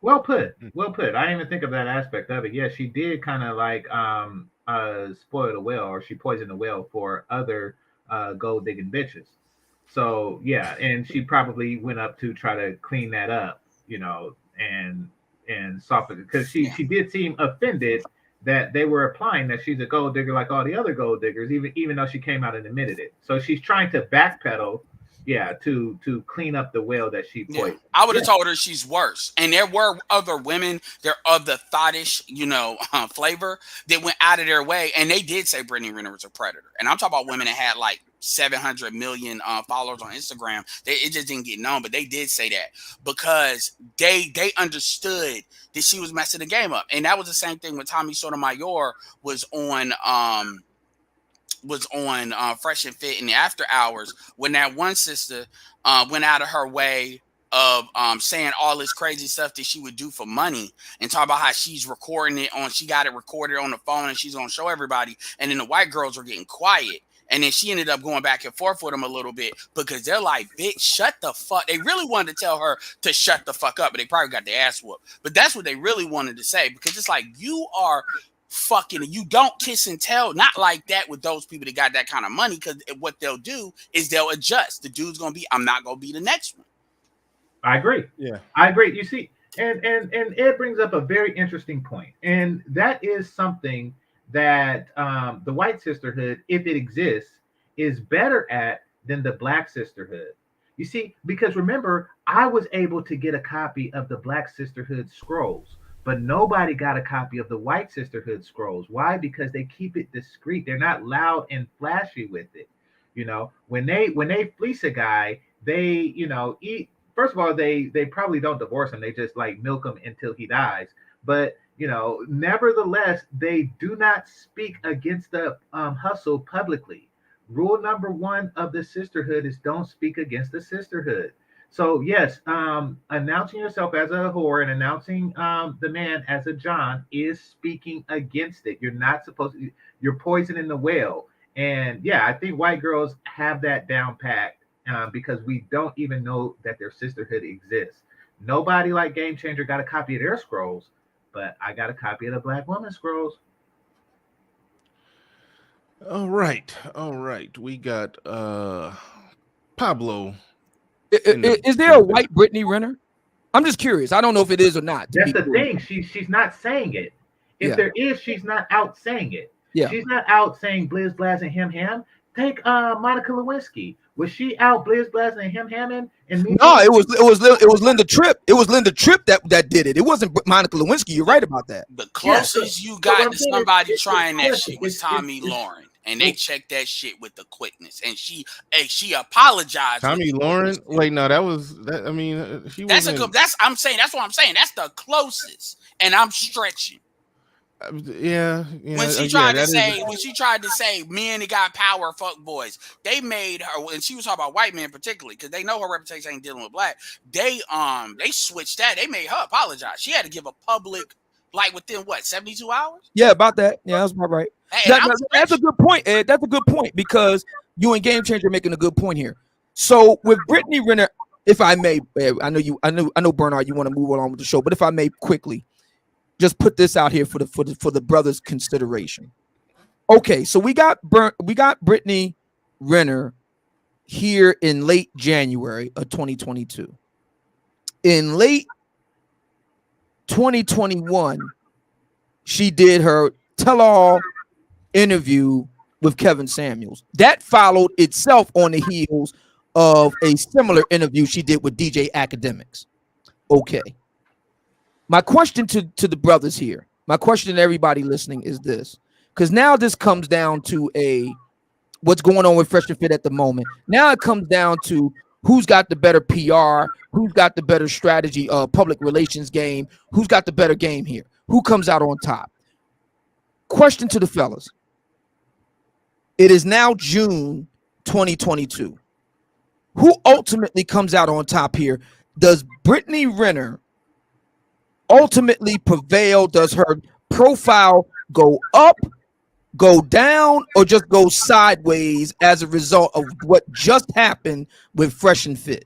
Well put. Well put. I didn't even think of that aspect of it. Yeah, she did kind of like spoil the well, or she poisoned the well for other gold digging bitches. So yeah, and she probably went up to try to clean that up, you know, and soften it because she did seem offended that they were applying that she's a gold digger like all the other gold diggers, even though she came out and admitted it. So she's trying to backpedal. Yeah, to clean up the well that she poisoned. Yeah. I would have told her she's worse. And there were other women, they're of the thottish, flavor that went out of their way. And they did say Brittany Renner was a predator. And I'm talking about women that had like 700 million followers on Instagram. It just didn't get known, but they did say that because they understood that she was messing the game up. And that was the same thing when Tommy Sotomayor was on Fresh and Fit in the after hours when that one sister went out of her way of saying all this crazy stuff that she would do for money and talk about how she's recording it she got it recorded on the phone and she's gonna show everybody. And then the white girls were getting quiet. And then she ended up going back and forth with them a little bit because they're like, bitch, shut the fuck. They really wanted to tell her to shut the fuck up, but they probably got their ass whooped. But that's what they really wanted to say because it's like you are fucking, you don't kiss and tell, not like that with those people that got that kind of money because what they'll do is they'll adjust. The dude's gonna be, I'm not gonna be the next one. I agree. Yeah, I agree. You see, and Ed brings up a very interesting point, and that is something that the white sisterhood, if it exists, is better at than the black sisterhood. You see, because remember, I was able to get a copy of the Black Sisterhood scrolls. but nobody got a copy of the White Sisterhood scrolls. Why? Because they keep it discreet. They're not loud and flashy with it. You know, when they fleece a guy, they, you know, first of all, they probably don't divorce him. They just like milk him until he dies. But you know, nevertheless, they do not speak against the hustle publicly. Rule number 1 of the sisterhood is don't speak against the sisterhood. So yes, announcing yourself as a whore and announcing the man as a John is speaking against it. You're not supposed to. You're poisoning the well. And yeah, I think white girls have that down packed because we don't even know that their sisterhood exists. Nobody like Game Changer got a copy of their scrolls, but I got a copy of the Black Woman scrolls. All right. We got Pablo. Is there a white Brittany Renner? I'm just curious. I don't know if it is or not. That's the thing. She's not saying it. If there is, she's not out saying it. Yeah. She's not out saying blizz blazz and ham. Take Monica Lewinsky. Was she out blizz blazz and ham and me? No, it was Linda Tripp. It was Linda Tripp that did it. It wasn't Monica Lewinsky. You're right about that. The closest you got to somebody trying that shit was Tommy Lauren. And they checked that shit with the quickness, and she apologized. Tommy Lauren, wait, no, that was that. I mean, she was. That's I'm saying. That's what I'm saying. That's the closest, and I'm stretching. Yeah. When she tried to say men that got power, fuck boys, they made her, and she was talking about white men particularly because they know her reputation ain't dealing with black. They switched that. They made her apologize. She had to give a public, like within what 72 hours. Yeah, about that. Yeah, that's about right. That's a good point, Ed. That's a good point because you and Game Changer are making a good point here. So with Brittany Renner, if I may, I know Bernard, you want to move on with the show, but if I may quickly, just put this out here for the brothers' consideration. Okay, so we got Brittany Renner here in late January of 2022. In late 2021, she did her tell-all interview with Kevin Samuels. That followed itself on the heels of a similar interview she did with DJ Academics. Okay. My question to the brothers here, my question to everybody listening is this, because now this comes down to what's going on with Fresh and Fit at the moment. Now it comes down to who's got the better PR, who's got the better strategy, public relations game, who's got the better game here, who comes out on top. Question to the fellas. It is now June 2022. Who ultimately comes out on top here? Does Brittany Renner ultimately prevail? Does her profile go up, go down, or just go sideways as a result of what just happened with Fresh and Fit?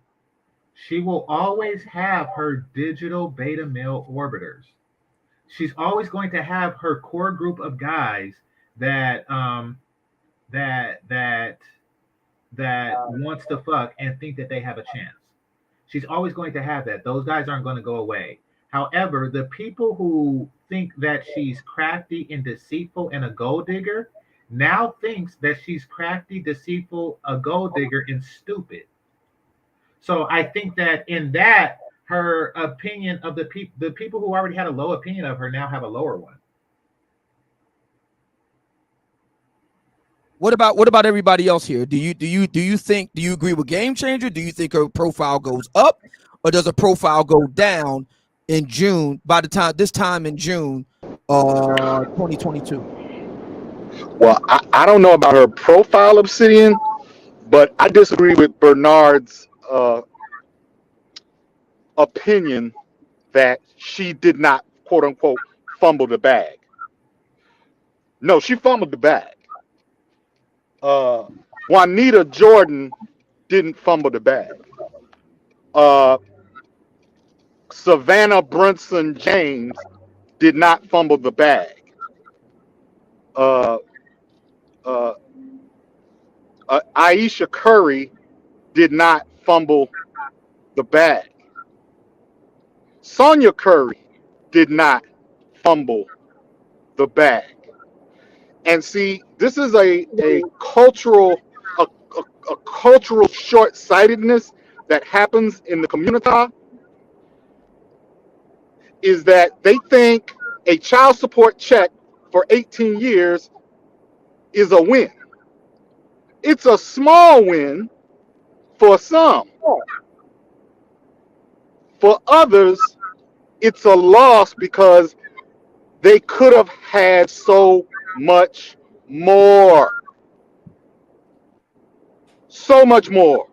She will always have her digital beta male orbiters. She's always going to have her core group of guys that wants to fuck and think that they have a chance. She's always going to have that. Those guys aren't going to go away. However, the people who think that she's crafty and deceitful and a gold digger now thinks that she's crafty, deceitful, a gold digger, and stupid. So I think that in that, her opinion of the people who already had a low opinion of her now have a lower one. What about everybody else here? Do you agree with Game Changer? Do you think her profile goes up, or does her profile go down in June? By the time this time in June, 2022. Well, I don't know about her profile, Obsidian, but I disagree with Bernard's opinion that she did not, quote unquote, fumble the bag. No, she fumbled the bag. Juanita Jordan didn't fumble the bag. Savannah Brunson James did not fumble the bag. Aisha Curry did not fumble the bag. Sonya Curry did not fumble the bag. And see, this is a cultural short-sightedness that happens in the community. is that they think a child support check for 18 years is a win. It's a small win for some. For others, it's a loss because they could have had so much more. So much more.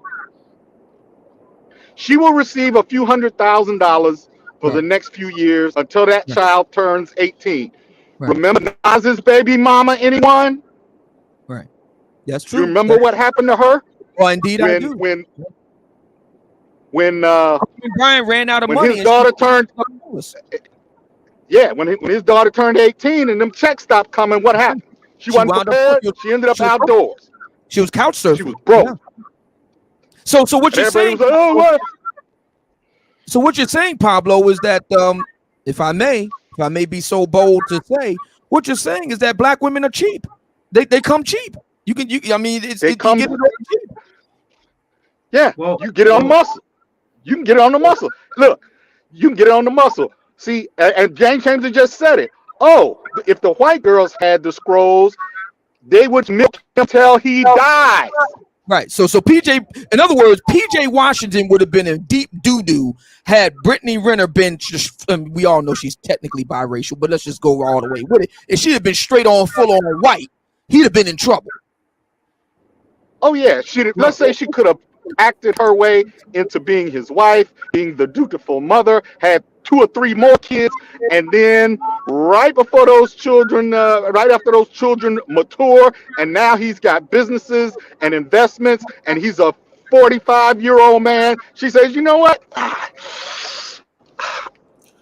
She will receive a few $100,000 for the next few years until that child turns 18. Right. Remember Nas's baby mama, anyone? Right. That's Do true. you remember what happened to her? Well, indeed, I do. When Brian ran out of when money. his daughter turned, when his daughter turned 18 and them checks stopped coming, what happened? She wasn't wound up- prepared. She ended up outdoors. She was couch surfing. She was broke. Yeah. So what you're Everybody saying? was like, oh, what? So what you're saying, Pablo, is that if I may be so bold to say, what you're saying is that black women are cheap. They come cheap. I mean, They come you get it all cheap. Yeah, Well, you get it on muscle. You can get it on the muscle. Look, you can get it on the muscle. See, and James Changer just said it. Oh, if the white girls had the scrolls, they would milk him till he dies. Right. So PJ, in other words, PJ Washington would have been in deep doo-doo had Brittany Renner been just, we all know she's technically biracial, but let's just go all the way with it. If she'd have been straight on, full on white, he'd have been in trouble. Oh yeah, let's say she could have acted her way into being his wife, being the dutiful mother, had 2 or 3 more kids, and then right before those children, right after those children mature, and now he's got businesses and investments, and he's a 45-year-old man. She says, you know what?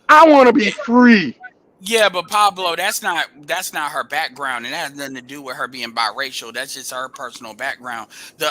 I want to be free. Yeah, but Pablo, that's not her background, and that has nothing to do with her being biracial. That's just her personal background.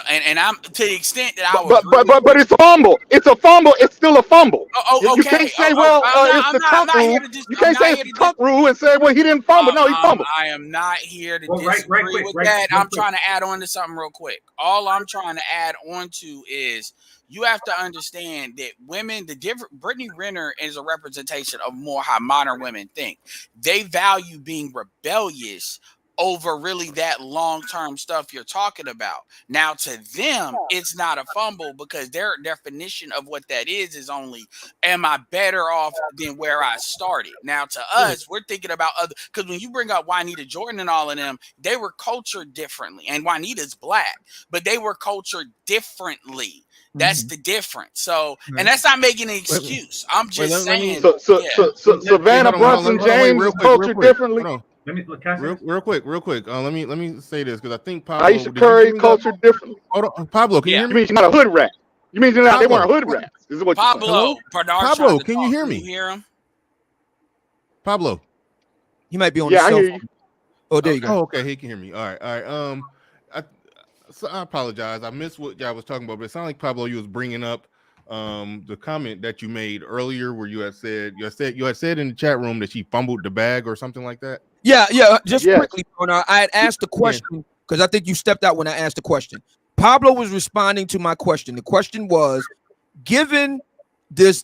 And I'm to the extent that I was. But it's a fumble. It's a fumble. It's still a fumble. Okay. You can't say, it's the tuck rule. You can't say it's the tuck rule and say, well, he didn't fumble. No, he fumbled. I am not here to Well, disagree with that. I'm trying to add on to something real quick. All I'm trying to add on to is you have to understand that women, Brittany Renner is a representation of more how modern women think. They value being rebellious over really that long-term stuff you're talking about. Now, to them, it's not a fumble because their definition of what that is only, am I better off than where I started? Now, to us, we're thinking about other, because when you bring up Juanita Jordan and all of them, they were cultured differently. And Juanita's black, but they were cultured differently. That's the difference. So, and that's not making an excuse. I'm just saying. So Savannah Brunson James culture differently. Let me look. Real quick. Let me say this because I think Pablo. Aisha Curry culture differently. Hold on, Pablo. Can you hear me? You mean she's not a hood rat? You mean they weren't hood rats? This is what Pablo. Pablo, can you hear me? Can you hear him? Pablo. He might be on. Yeah, I hear you. Oh, there you go. Oh, okay. He can hear me. All right. I apologize. I missed what y'all was talking about, but it sounded like Pablo, you was bringing up the comment that you made earlier, where you had said in the chat room that she fumbled the bag or something like that. Yeah. Just quickly, I had asked the question because I think you stepped out when I asked the question. Pablo was responding to my question. The question was, given this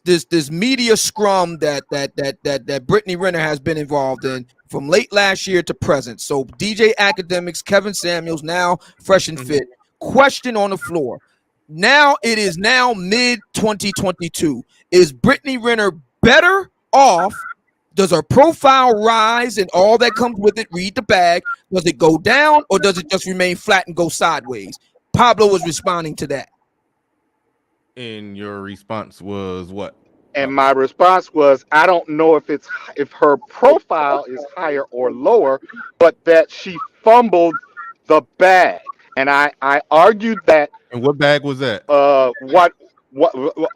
media scrum that Brittany Renner has been involved in from late last year to present. So DJ Academics, Kevin Samuels, now Fresh and Fit. Question on the floor. Now it is now mid 2022. Is Brittany Renner better off? Does her profile rise and all that comes with it? Read the bag. Does it go down or does it just remain flat and go sideways? Pablo was responding to that. And your response was what? And my response was, I don't know if her profile is higher or lower, but that she fumbled the bag. And I argued that. And what bag was that? What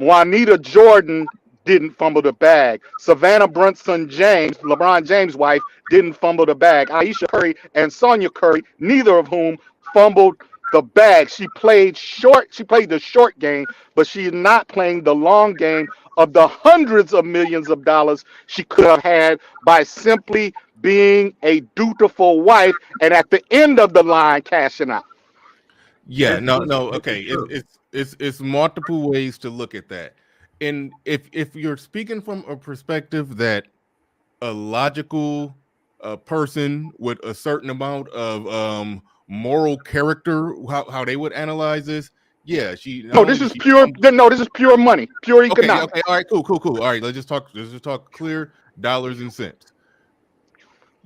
Juanita Jordan didn't fumble the bag. Savannah Brunson James, LeBron James' wife, didn't fumble the bag. Aisha Curry and Sonya Curry, neither of whom fumbled the bag. She played short. She played the short game, but she's not playing the long game of the hundreds of millions of dollars she could have had by simply being a dutiful wife and at the end of the line cashing out. Yeah, no, okay. It's multiple ways to look at that. and if you're speaking from a perspective that a logical person with a certain amount of moral character, how they would analyze this, yeah, No, this is pure. No, this is pure money, pure economics. Okay, all right, cool. All right, let's just talk clear dollars and cents.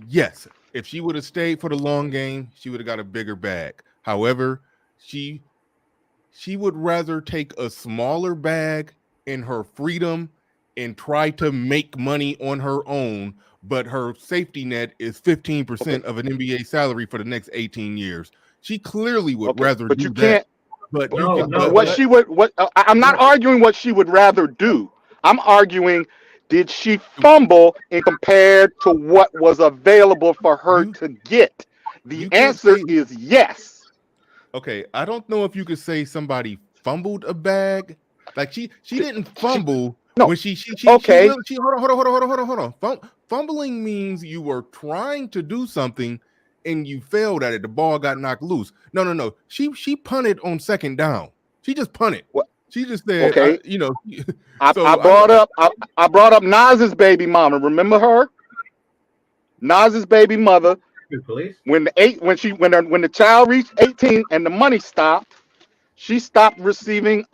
Yes, if she would have stayed for the long game, she would have got a bigger bag. However, she would rather take a smaller bag in her freedom and try to make money on her own, but her safety net is 15% of an NBA salary for the next 18 years. She clearly would rather but do you that. can't. But I'm not arguing what she would rather do. I'm arguing, did she fumble in compared to what was available for her to get? The answer is yes. Okay, I don't know if you could say somebody fumbled a bag. Like she didn't fumble. When she okay. Hold on. Fumbling means you were trying to do something and you failed at it. The ball got knocked loose. No. She punted on second down. She just punted. What? She just said, okay. I brought up Nas's baby mama. Remember her? Nas's baby mother. When the child reached 18 and the money stopped, she stopped receiving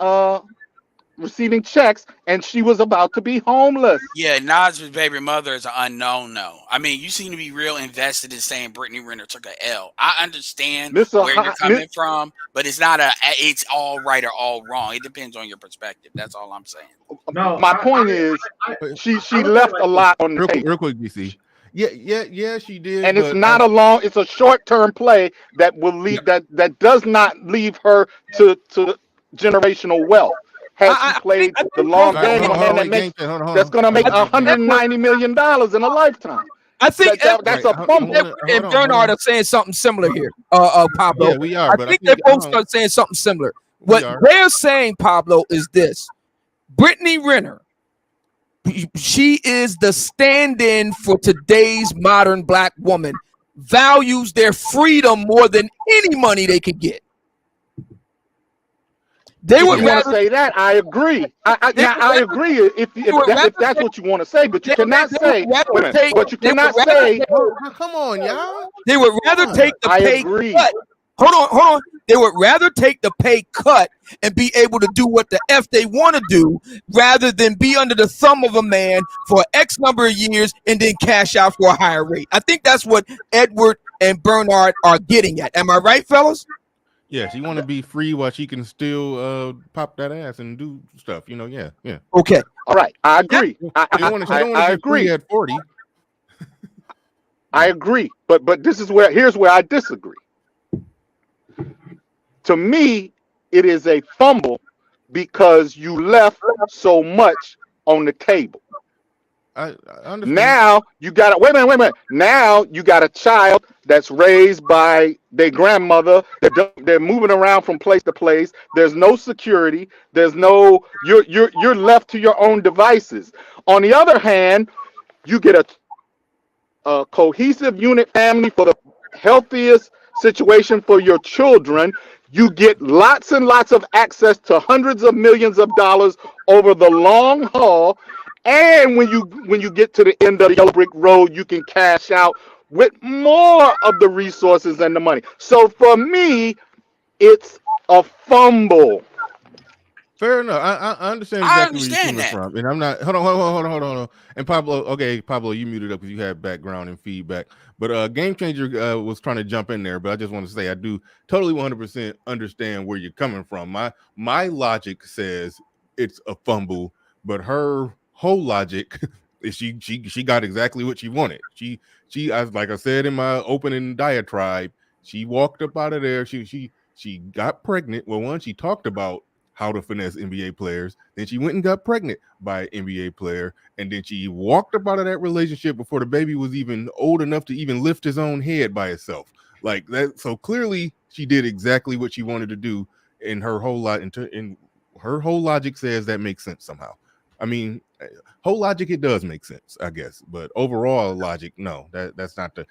checks, and she was about to be homeless. Yeah, Nas's baby mother is an unknown. No, I mean, you seem to be real invested in saying Brittany Renner took a L. I understand where you're coming from, but it's not it's all right or all wrong. It depends on your perspective. That's all I'm saying. No, my point is, she left a lot on the table. Real quick, DC. Yeah, she did. And it's not it's a short-term play that will lead that does not leave her to generational wealth. Has she played the long game, that's going to make $190 million in a lifetime. I think that's a fumble. And Bernard are saying something similar here, Pablo. Yeah, we are. I think they both start saying something similar. What they're saying, Pablo, is this: Brittany Renner, she is the stand-in for today's modern black woman, values their freedom more than any money they could get. They would rather say that. I agree. I agree. If that's what you want to say, but you cannot say. But you cannot say. Come on, y'all. They would rather take the pay cut. Hold on. They would rather take the pay cut and be able to do what the F they want to do rather than be under the thumb of a man for X number of years and then cash out for a higher rate. I think that's what Edward and Bernard are getting at. Am I right, fellas? Yeah, she want to be free while she can still pop that ass and do stuff. Yeah. Okay. All right. I agree. I agree at 40. I agree. But here's where I disagree. To me, it is a fumble because you left so much on the table. I understand. Now you got wait a minute. Now you got a child that's raised by their grandmother. They're moving around from place to place. There's no security. There's no you're left to your own devices. On the other hand, you get a cohesive unit family for the healthiest situation for your children. You get lots and lots of access to hundreds of millions of dollars over the long haul. And when you get to the end of the yellow brick road, you can cash out with more of the resources and the money. So for me, it's a fumble. Fair enough. I understand exactly where you're coming from. And I'm not. Hold on. And Pablo, you muted up because you had background and feedback. But Game Changer was trying to jump in there. But I just want to say I do totally 100% understand where you're coming from. My logic says it's a fumble, but her whole logic is she got exactly what she wanted. She like I said in my opening diatribe, she walked up out of there. She got pregnant. Well, one, she talked about how to finesse NBA players. Then she went and got pregnant by an NBA player. And then she walked up out of that relationship before the baby was even old enough to even lift his own head by itself. Like that. So clearly she did exactly what she wanted to do in her whole lot. In her whole logic says that makes sense somehow. I mean, whole logic, it does make sense, I guess. But overall logic, no, that's not the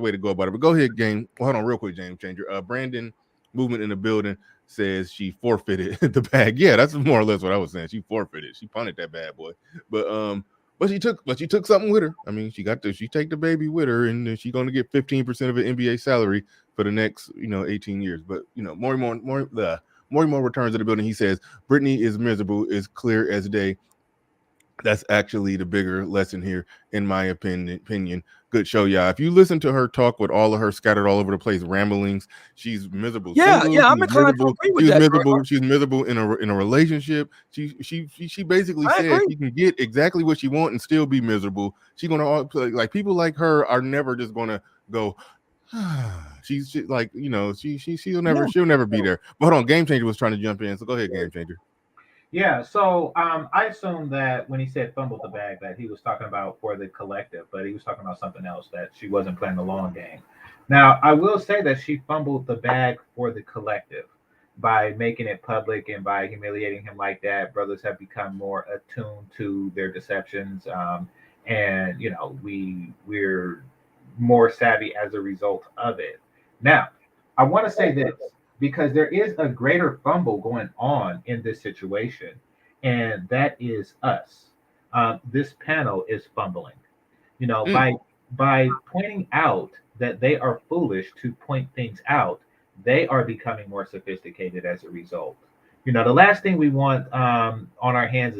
way to go about it. But go ahead, Hold on real quick, Game Changer. Brandon Movement in the building says she forfeited the bag. Yeah, that's more or less what I was saying. She forfeited. She punted that bad boy. But she took something with her. I mean, she take the baby with her, and she's gonna get 15% of an NBA salary for the next 18 years. But Maury returns to the building. He says Brittany is miserable, is clear as day. That's actually the bigger lesson here, in my opinion. Good show, y'all. If you listen to her talk with all of her scattered all over the place ramblings, she's miserable. Yeah, Single, I'm inclined to agree with that. Miserable. She's miserable in a relationship. She basically said she can get exactly what she wants and still be miserable. She's gonna like people like her are never just gonna go. She'll never be there. But hold on, Game Changer was trying to jump in, so go ahead, Game Changer. Yeah, so I assumed that when he said fumbled the bag that he was talking about for the collective, but he was talking about something else, that she wasn't playing the long game. Now, I will say that she fumbled the bag for the collective by making it public and by humiliating him like that. Brothers have become more attuned to their deceptions, and we're more savvy as a result of it. Now, I want to say this, because there is a greater fumble going on in this situation, and that is us. This panel is fumbling. By pointing out that they are foolish to point things out, they are becoming more sophisticated as a result. The last thing we want on our hands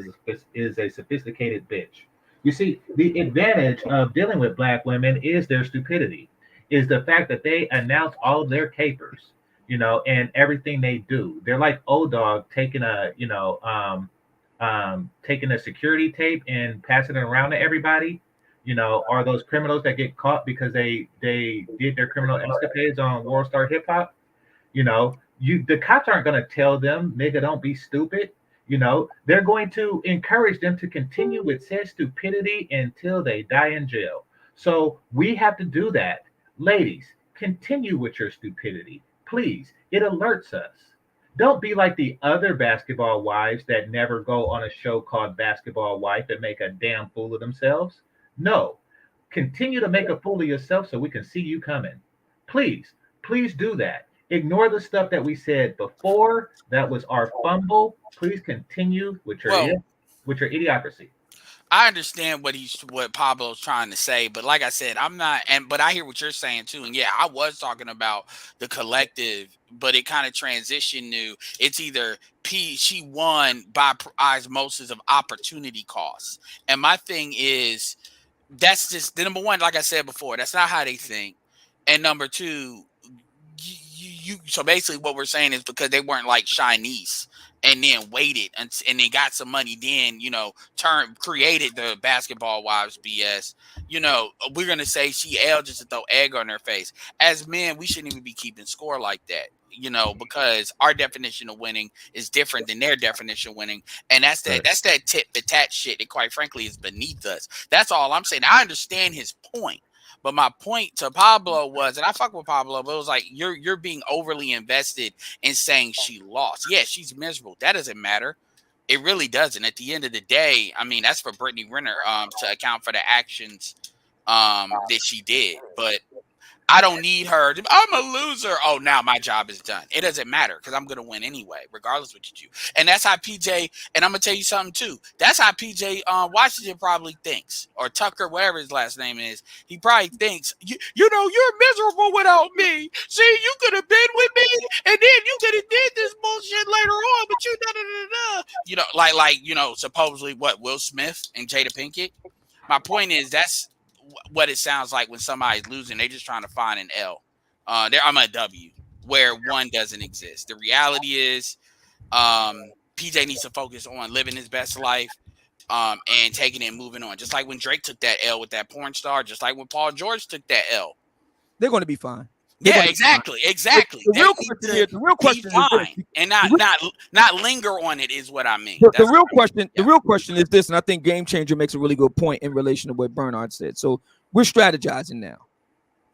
is a sophisticated bitch. You see, the advantage of dealing with Black women is their stupidity, is the fact that they announce all of their capers, and everything they do. They're like O-Dog taking a security tape and passing it around to everybody, or those criminals that get caught because they did their criminal escapades on World Star Hip Hop. The cops aren't going to tell them, nigga, don't be stupid. They're going to encourage them to continue with said stupidity until they die in jail. So we have to do that. Ladies, continue with your stupidity. Please, it alerts us. Don't be like the other basketball wives that never go on a show called Basketball Wife and make a damn fool of themselves. No, continue to make a fool of yourself so we can see you coming. Please do that. Ignore the stuff that we said before. That was our fumble. Please continue with your idiocracy. I understand what Pablo's trying to say, but like I said, I'm not, but I hear what you're saying too. And yeah, I was talking about the collective, but it kind of transitioned to it's either she won by osmosis of opportunity costs. And my thing is, that's just the number one, like I said before, that's not how they think. And number two, so basically what we're saying is because they weren't like Chinese and then waited and they got some money, then created the Basketball Wives BS. We're gonna say she L just to throw egg on her face. As men, we shouldn't even be keeping score like that, because our definition of winning is different than their definition of winning, and that's that tit for tat shit that, quite frankly, is beneath us. That's all I'm saying. I understand his point. But my point to Pablo was, and I fuck with Pablo, but it was like you're being overly invested in saying she lost. Yeah, she's miserable. That doesn't matter. It really doesn't. At the end of the day, I mean, that's for Brittany Renner to account for the actions that she did. But I don't need her. I'm a loser. Oh, now my job is done. It doesn't matter because I'm going to win anyway, regardless of what you do. And that's how PJ, and I'm going to tell you something too. That's how PJ Washington probably thinks, or Tucker, whatever his last name is. He probably thinks, you're miserable without me. See, you could have been with me, and then you could have did this bullshit later on, but you supposedly what, Will Smith and Jada Pinkett? My point is that's what it sounds like when somebody's losing. They're just trying to find an L. I'm a W where one doesn't exist. The reality is PJ needs to focus on living his best life and taking it and moving on. Just like when Drake took that L with that porn star, just like when Paul George took that L. They're going to be fine. Yeah, exactly. The real question is this, and not linger on it is what I mean. The real question is this, and I think Game Changer makes a really good point in relation to what Bernard said. So we're strategizing now.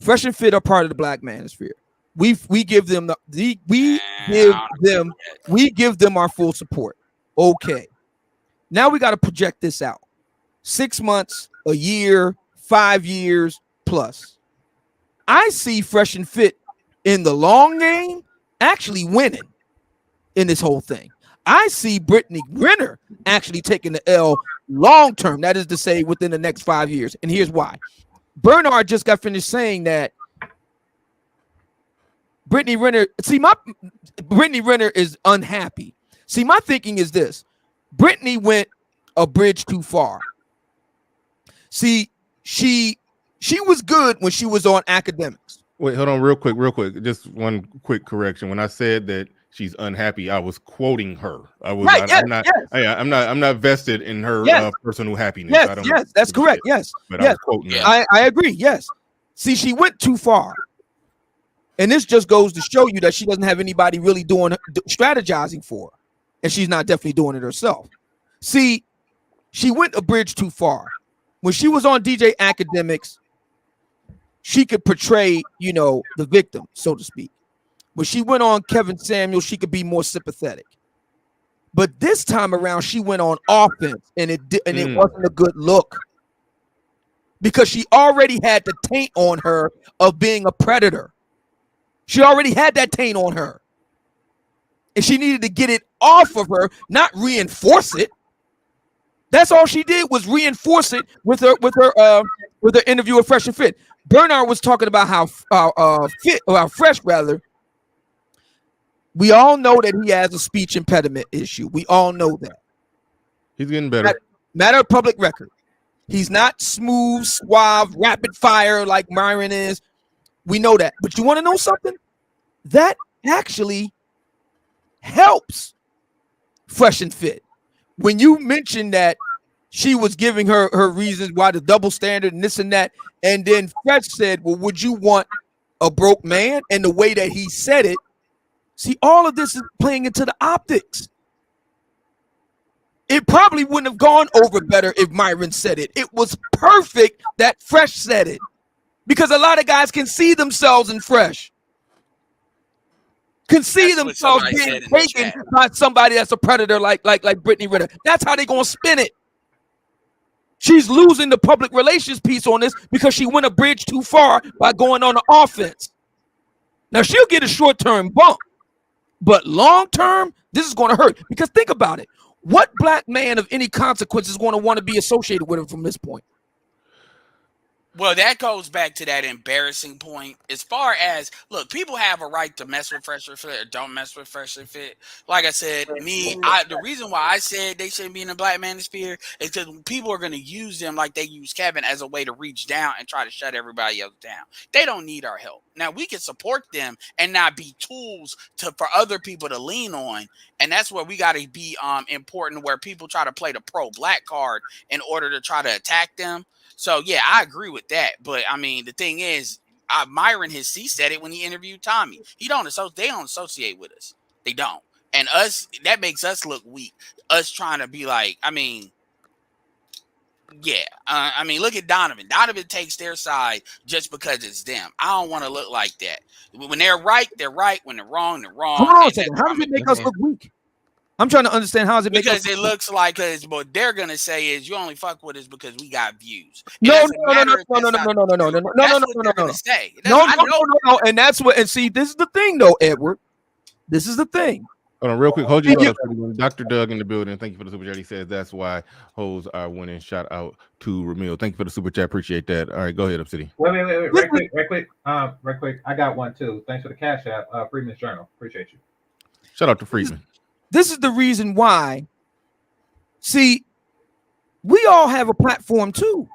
Fresh and Fit are part of the Black Manosphere. We give them we give them our full support. Okay. Now we got to project this out. 6 months, a year, 5 years plus. I see Fresh and Fit in the long game actually winning. in this whole thing. I see Brittany Renner actually taking the L long term. That is to say, within the next 5 years. And here's why. Bernard just got finished saying that Brittany Renner is unhappy. See, my thinking is this. Brittany went a bridge too far. See, she was good when she was on Academics. Wait, hold on, real quick. Just one quick correction. When I said that she's unhappy, I was quoting her. I'm not vested in her personal happiness. Yes, that's correct. Yes, but I was quoting her. I agree. Yes. See, she went too far, and this just goes to show you that she doesn't have anybody really strategizing for her, and she's not definitely doing it herself. See, she went a bridge too far. When she was on DJ Academics, she could portray, the victim, so to speak. When she went on Kevin Samuels, she could be more sympathetic. But this time around, she went on offense, and it wasn't a good look because she already had the taint on her of being a predator. She already had that taint on her, and she needed to get it off of her, not reinforce it. That's all she did was reinforce it with her interview with Fresh and Fit. Bernard was talking about how Fresh rather. We all know that he has a speech impediment issue. We all know that. He's getting better. Matter of public record. He's not smooth, suave, rapid fire like Myron is. We know that. But you want to know something? That actually helps Fresh and Fit. When you mentioned that she was giving her reasons why the double standard and this and that, and then Fresh said, well, would you want a broke man? And the way that he said it, see, all of this is playing into the optics. It probably wouldn't have gone over better if Myron said it. It was perfect that Fresh said it because a lot of guys can see themselves in Fresh. Can see themselves being taken by somebody that's a predator like Brittany Renner. That's how they're going to spin it. She's losing the public relations piece on this because she went a bridge too far by going on the offense. Now, she'll get a short-term bump, but long-term, this is going to hurt because think about it. What black man of any consequence is going to want to be associated with her from this point? Well, that goes back to that embarrassing point. As far as, look, people have a right to mess with Fresh and Fit or don't mess with Fresh and Fit. Like I said, the reason why I said they shouldn't be in the black manosphere is because people are going to use them like they use Kevin as a way to reach down and try to shut everybody else down. They don't need our help. Now, we can support them and not be tools for other people to lean on. And that's where we got to be important, where people try to play the pro-black card in order to try to attack them. So, yeah, I agree with that. But, I mean, the thing is, Myron, he said it when he interviewed Tommy. They don't associate with us. They don't. And us, that makes us look weak. Us trying to be like, I mean, yeah. Look at Donovan. Donovan takes their side just because it's them. I don't want to look like that. When they're right, they're right. When they're wrong, they're wrong. Hold on a second. How does it make us look weak? I'm trying to understand how does it make because it looks like what they're gonna say is you only fuck with us because we got views. No. And that's what. And see, this is the thing, though, Edward. This is the thing. Hold on, real quick. Hold you up. Dr. Doug in the building. Thank you for the super chat. He says that's why hoes are winning. Shout out to Ramil. Thank you for the super chat. Appreciate that. All right, go ahead, Obsidian. Wait. Right quick. I got one too. Thanks for the cash app. Freeman's Journal. Appreciate you. Shout out to Freeman. This is the reason why. See, we all have a platform too.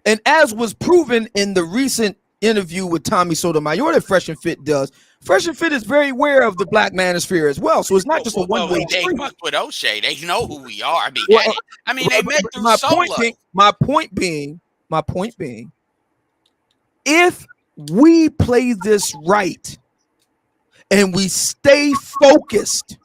And as was proven in the recent interview with Tommy Sotomayor that Fresh and Fit does, Fresh and Fit is very aware of the black manosphere as well. So it's not just a one-way street. They fuck with O'Shea. They know who we are. They met through Solo. My point being, if we play this right and we stay focused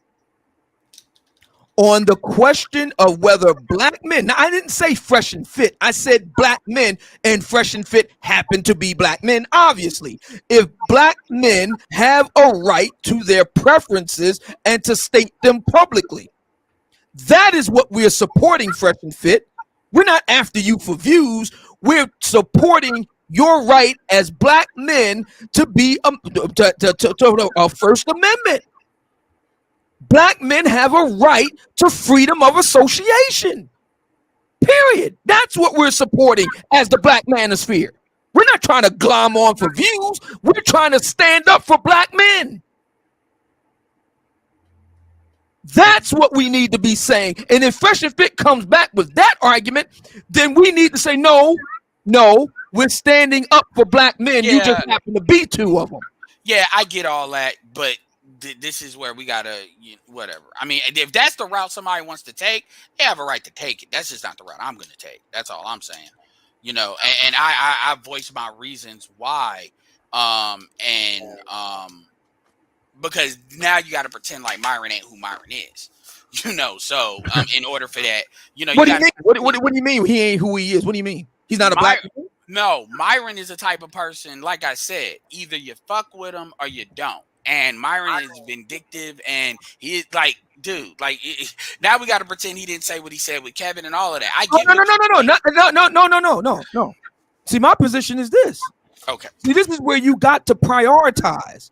on the question of whether black men, now I didn't say Fresh and Fit, I said black men, and Fresh and Fit happen to be black men, obviously. If black men have a right to their preferences and to state them publicly, that is what we're supporting, Fresh and Fit. We're not after you for views. We're supporting your right as black men to be a First Amendment. Black men have a right to freedom of association. Period. That's what we're supporting as the Black Manosphere. We're not trying to glom on for views. We're trying to stand up for Black men. That's what we need to be saying. And if Fresh and Fit comes back with that argument, then we need to say, no, we're standing up for Black men. You just happen to be two of them. Yeah, I get all that, but this is where we gotta, whatever. I mean, if that's the route somebody wants to take, they have a right to take it. That's just not the route I'm gonna take. That's all I'm saying. And I voice my reasons why. Because now you got to pretend like Myron ain't who Myron is. So in order for that, what do you mean? What do you mean he ain't who he is? What do you mean? He's not a Black man? No, Myron is the type of person, like I said, either you fuck with him or you don't. And Myron is vindictive, and he is like, dude, now we got to pretend he didn't say what he said with Kevin and all of that. I get no. See, my position is this. Okay. See, this is where you got to prioritize.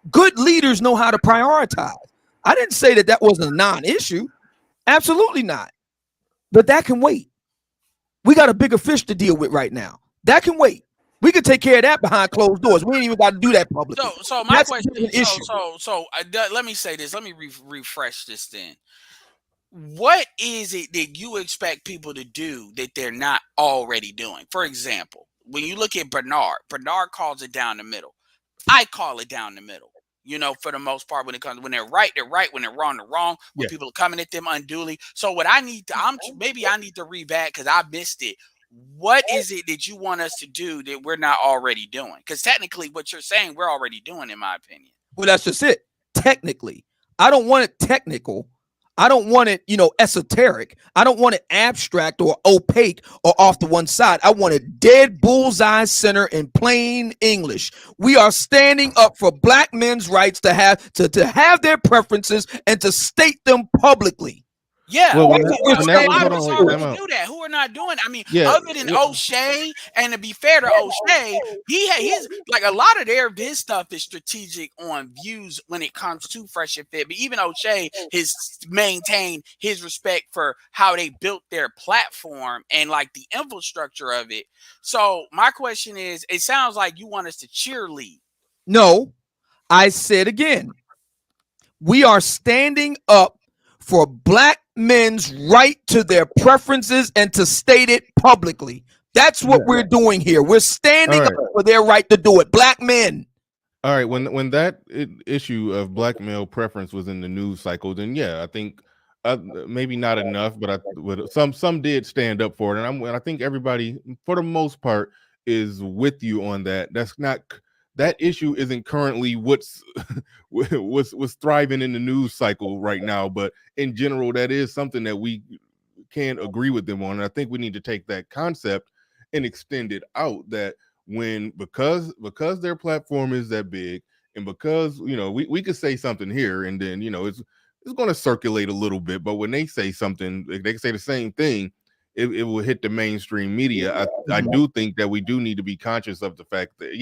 Good leaders know how to prioritize. I didn't say that wasn't a non-issue. Absolutely not. But that can wait. We got a bigger fish to deal with right now. That can wait. We can take care of that behind closed doors. We ain't even got to do that publicly. So my question is, let me say this. Let me refresh this then. What is it that you expect people to do that they're not already doing? For example, when you look at Bernard calls it down the middle. I call it down the middle. For the most part, when they're right, they're right. When they're wrong, they're wrong. When people are coming at them unduly. So what I need to, maybe I need to read back because I missed it. What is it that you want us to do that we're not already doing? Because technically what you're saying, we're already doing, in my opinion. Well, that's just it. Technically, I don't want it technical. I don't want it, esoteric. I don't want it abstract or opaque or off to one side. I want it dead bullseye center in plain English. We are standing up for Black men's rights to have their preferences and to state them publicly. Yeah, Well, who do that? Who are not doing? I mean, other than O'Shea, and to be fair to O'Shea, he's like a lot of his stuff is strategic on views when it comes to Fresh and Fit. But even O'Shea has maintained his respect for how they built their platform and like the infrastructure of it. So my question is, it sounds like you want us to cheerlead. No, I said again, we are standing up for Black men's right to their preferences and to state it publicly. That's what we're doing here. We're standing up for their right to do it. Black men. All right. When that issue of Black male preference was in the news cycle, then I think maybe not enough, but some did stand up for it, and I think everybody, for the most part, is with you on that. That issue isn't currently what's thriving in the news cycle right now, but in general, that is something that we can't agree with them on. And I think we need to take that concept and extend it out. That because their platform is that big, and because we could say something here, and then it's going to circulate a little bit, but when they say something, they can say the same thing. It will hit the mainstream media. I do think that we do need to be conscious of the fact that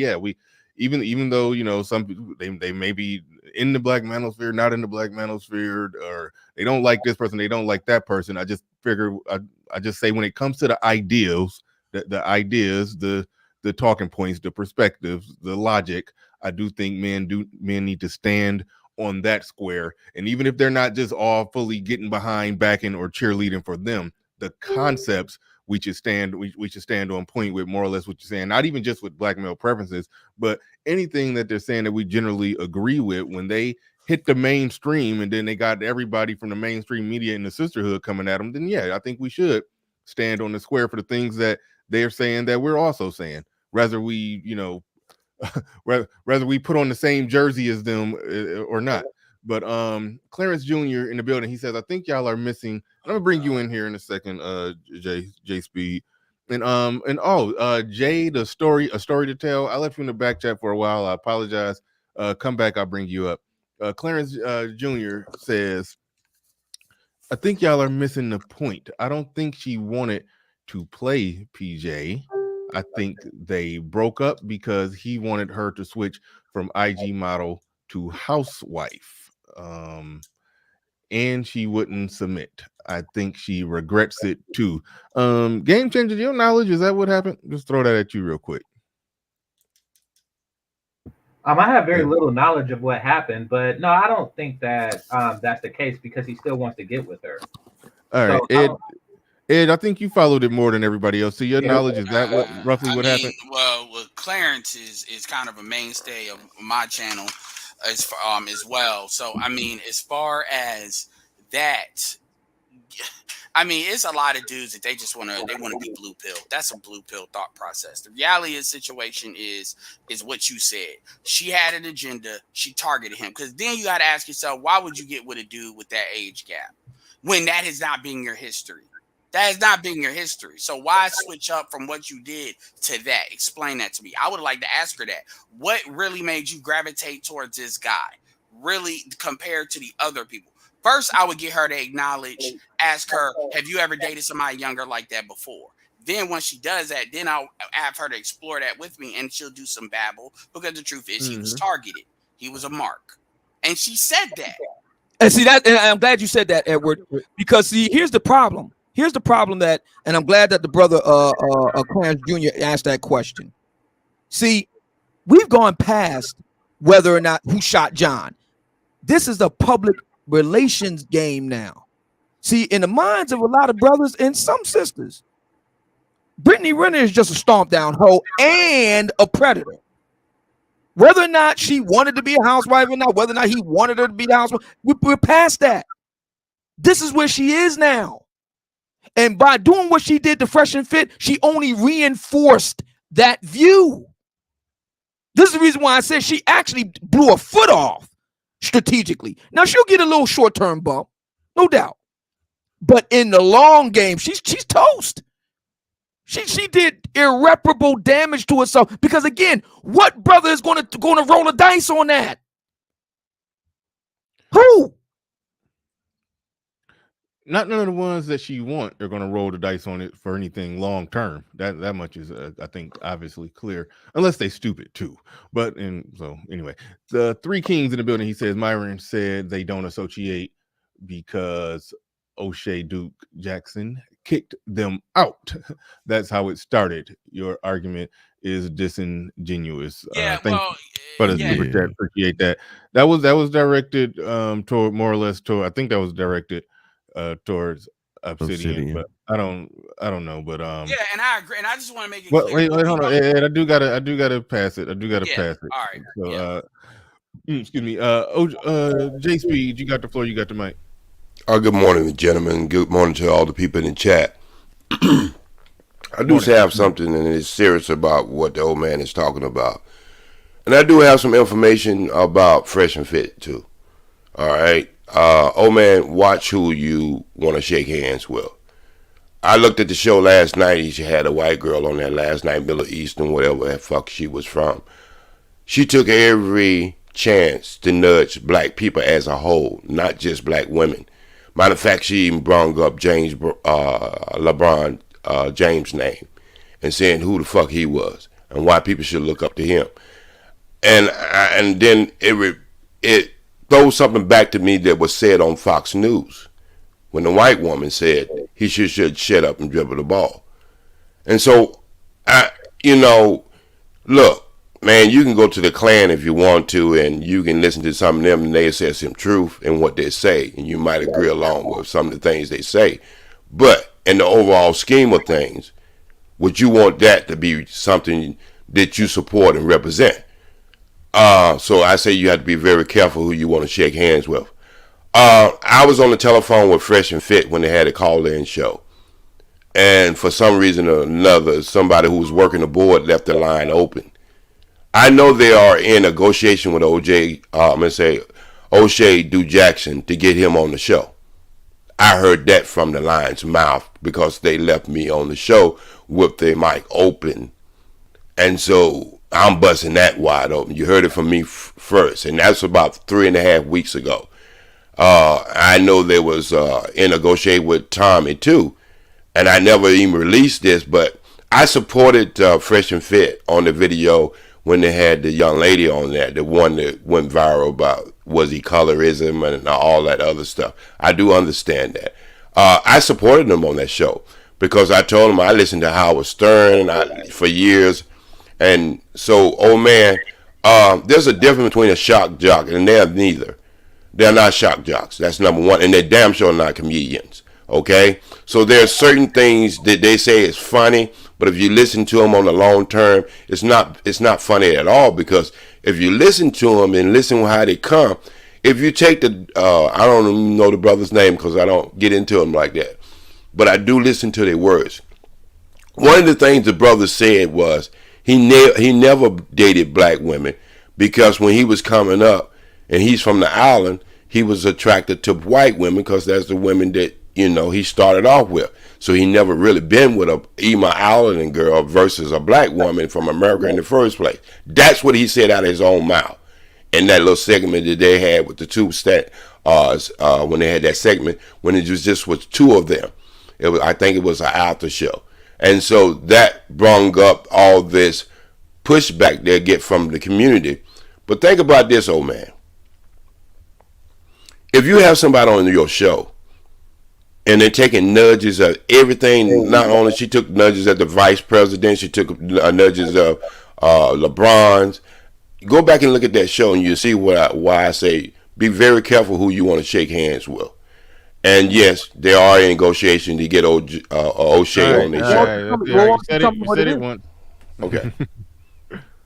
even though some people they may be in the Black manosphere, not in the Black manosphere, or they don't like this person, they don't like that person. I just figure I just say when it comes to the ideals, the ideas, the talking points, the perspectives, the logic, I do think men need to stand on that square. And even if they're not just all fully getting behind, backing, or cheerleading for them, the concepts we should stand on point with, more or less what you're saying, not even just with Black male preferences, but anything that they're saying that we generally agree with. When they hit the mainstream and then they got everybody from the mainstream media and the sisterhood coming at them, then I think we should stand on the square for the things that they're saying that we're also saying, whether we whether we put on the same jersey as them or not. But Clarence Jr. in the building, he says, I think y'all are missing. I'm gonna bring you in here in a second, J Speed. And Jay, a story to tell. I left you in the back chat for a while. I apologize. Come back, I'll bring you up. Clarence Jr. says, I think y'all are missing the point. I don't think she wanted to play PJ. I think they broke up because he wanted her to switch from IG model to housewife. and she wouldn't submit. I think she regrets it too. Game Changer, your knowledge, is that what happened? Just throw that at you real quick. I have very little knowledge of what happened, but no, I don't think that that's the case because he still wants to get with her. All right, So, Ed, I think you followed it more than everybody else. So your knowledge, is that what roughly what happened? Well, Clarence is kind of a mainstay of my channel as well. So I mean, as far as that, I mean, it's a lot of dudes that they want to be blue pill. That's a blue pill thought process. The reality of the situation is what you said. She had an agenda. She targeted him. Because then you got to ask yourself, why would you get with a dude with that age gap when that has not been your history? That has not been your history. So why switch up from what you did to that? Explain that to me. I would like to ask her that. What really made you gravitate towards this guy? Really compared to the other people? First, I would get her to acknowledge, ask her, have you ever dated somebody younger like that before? Then once she does that, then I'll have her to explore that with me, and she'll do some babble, because the truth is he was targeted. He was a mark. And she said that. And see that, and I'm glad you said that, Edward, because see, here's the problem. Here's the problem that, and I'm glad that the brother Clarence Jr. asked that question. See, we've gone past whether or not who shot John. This is a public relations game now. See, in the minds of a lot of brothers and some sisters, Brittany Renner is just a stomp down hoe and a predator. Whether or not she wanted to be a housewife or not, whether or not he wanted her to be the housewife, we're past that. This is where she is now. And by doing what she did to Fresh and Fit, she only reinforced that view. This is the reason why I said she actually blew her foot off strategically. Now she'll get a little short-term bump, no doubt. But in the long game, she's toast. She did irreparable damage to herself because again, what brother is going to roll the dice on that? Who? Not none of the ones that she want are going to roll the dice on it for anything long term. That much is, I think, obviously clear, unless they stupid too. But so anyway, the three kings in the building. He says Myron said they don't associate because O'Shea Duke Jackson kicked them out. That's how it started. Your argument is disingenuous. Yeah, thank you for the super chat. Appreciate that. That was directed toward more or less toward. I think that was directed towards Obsidian, but I don't know. But yeah, and I agree, and I just want to make it clear. Wait, hold on, Ed, I do gotta pass it. Pass it. All right. So excuse me. J Speed, you got the floor, you got the mic. Good morning, gentlemen. Good morning to all the people in the chat. I do have something and it's serious about what the old man is talking about. And I do have some information about Fresh and Fit too. All right. Old man, watch who you want to shake hands with. I looked at the show last night. She had a white girl on there last night, Middle Eastern, whatever the fuck she was from. She took every chance to nudge black people as a whole, not just black women. Matter of fact, she even brought up LeBron James' name and saying who the fuck he was and why people should look up to him. And then it throws something back to me that was said on Fox News when the white woman said he should shut up and dribble the ball. And so, look, man, you can go to the Klan if you want to, and you can listen to some of them, and they say some truth in what they say, and you might agree along with some of the things they say. But in the overall scheme of things, would you want that to be something that you support and represent? So I say you have to be very careful who you want to shake hands with. I was on the telephone with Fresh and Fit when they had a call-in show. And for some reason or another, somebody who was working the board left the line open. I know they are in negotiation with O'Shea Duke Jackson to get him on the show. I heard that from the lion's mouth because they left me on the show with the mic open. And so I'm busting that wide open. You heard it from me first, and that's about 3.5 weeks ago. I know there was in negotiation with Tommy too, and I never even released this, but I supported Fresh and Fit on the video when they had the young lady on there, the one that went viral about was he colorism and all that other stuff. I do understand that. I supported him on that show because I told him I listened to Howard Stern for years. And so, old man, there's a difference between a shock jock and they're neither. They're not shock jocks. That's number one. And they're damn sure not comedians. Okay? So there are certain things that they say is funny, but if you listen to them on the long term, it's not funny at all, because if you listen to them and listen how they come, if you take the, I don't even know the brother's name because I don't get into them like that, but I do listen to their words. One of the things the brother said was he never dated black women because when he was coming up, and he's from the island, he was attracted to white women because that's the women that, he started off with. So he never really been with a Ema Island girl versus a black woman from America in the first place. That's what he said out of his own mouth in that little segment that they had with the two when they had that segment when it was just with two of them. I think it was an after show. And so that brung up all this pushback they get from the community. But think about this, old man. If you have somebody on your show and they're taking nudges of everything, not only she took nudges at the vice president, she took nudges of LeBron's. Go back and look at that show and you'll see why I say be very careful who you want to shake hands with. And yes, there are negotiations to get O'Shea on this show. You said it once. Okay.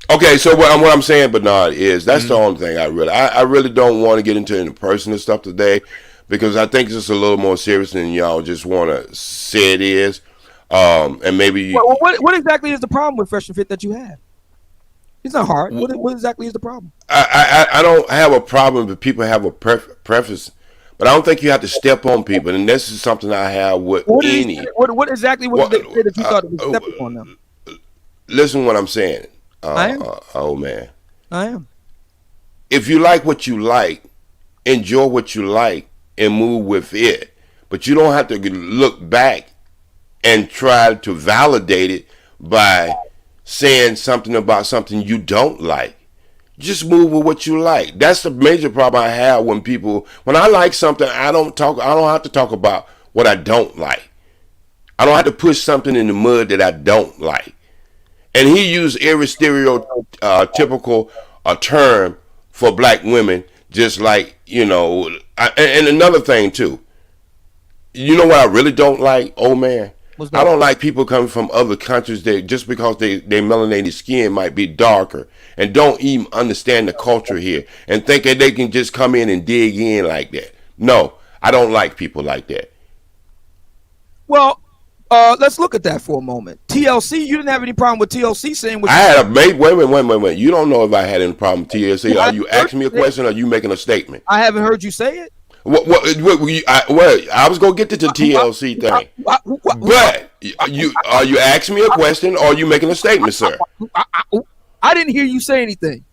Okay, so what I'm saying, Bernard, is that's the only thing I really don't want to get into the personal stuff today, because I think it's just a little more serious than y'all just want to say it is. And maybe what exactly is the problem with Fresh and Fit that you have? It's not hard. What exactly is the problem? I don't have a problem if people have a preference, but I don't think you have to step on people, and this is something I have with any. What exactly was it that you thought it was stepping on them? Listen to what I'm saying. Oh man, I am. If you like what you like, enjoy what you like and move with it. But you don't have to look back and try to validate it by saying something about something you don't like. Just move with what you like. That's the major problem I have when I like something, I don't have to talk about what I don't like. I don't have to push something in the mud that I don't like. And he used every stereotypical term for black women, just like, and another thing too. You know what I really don't like, old man? I don't like people coming from other countries that just because their melanated skin might be darker and don't even understand the culture here and think that they can just come in and dig in like that. No, I don't like people like that. Well, let's look at that for a moment. TLC, you didn't have any problem with TLC saying what I had a wait. You don't know if I had any problem with TLC. Are you asking me a question or are you making a statement? I haven't heard you say it. I was gonna get to the TLC thing. But are you asking me a question or are you making a statement, sir? I didn't hear you say anything.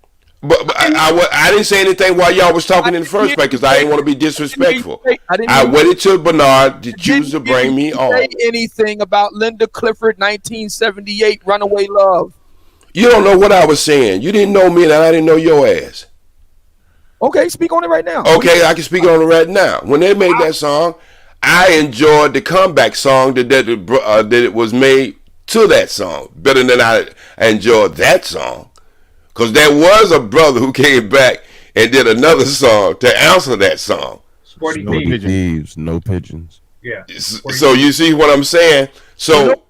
But I didn't say anything while y'all was talking in the first place because I didn't want to be disrespectful. I waited till Bernard to choose to bring me on. Say anything about Linda Clifford, 1978, Runaway Love? You don't know what I was saying. You didn't know me, and I didn't know your ass. Okay, speak on it right now. Okay, I can speak on it right now. When they made that song, I enjoyed the comeback song that it was made to that song better than I enjoyed that song. Because there was a brother who came back and did another song to answer that song. Sporty Thieves, no pigeons. Yeah. So you see what I'm saying? So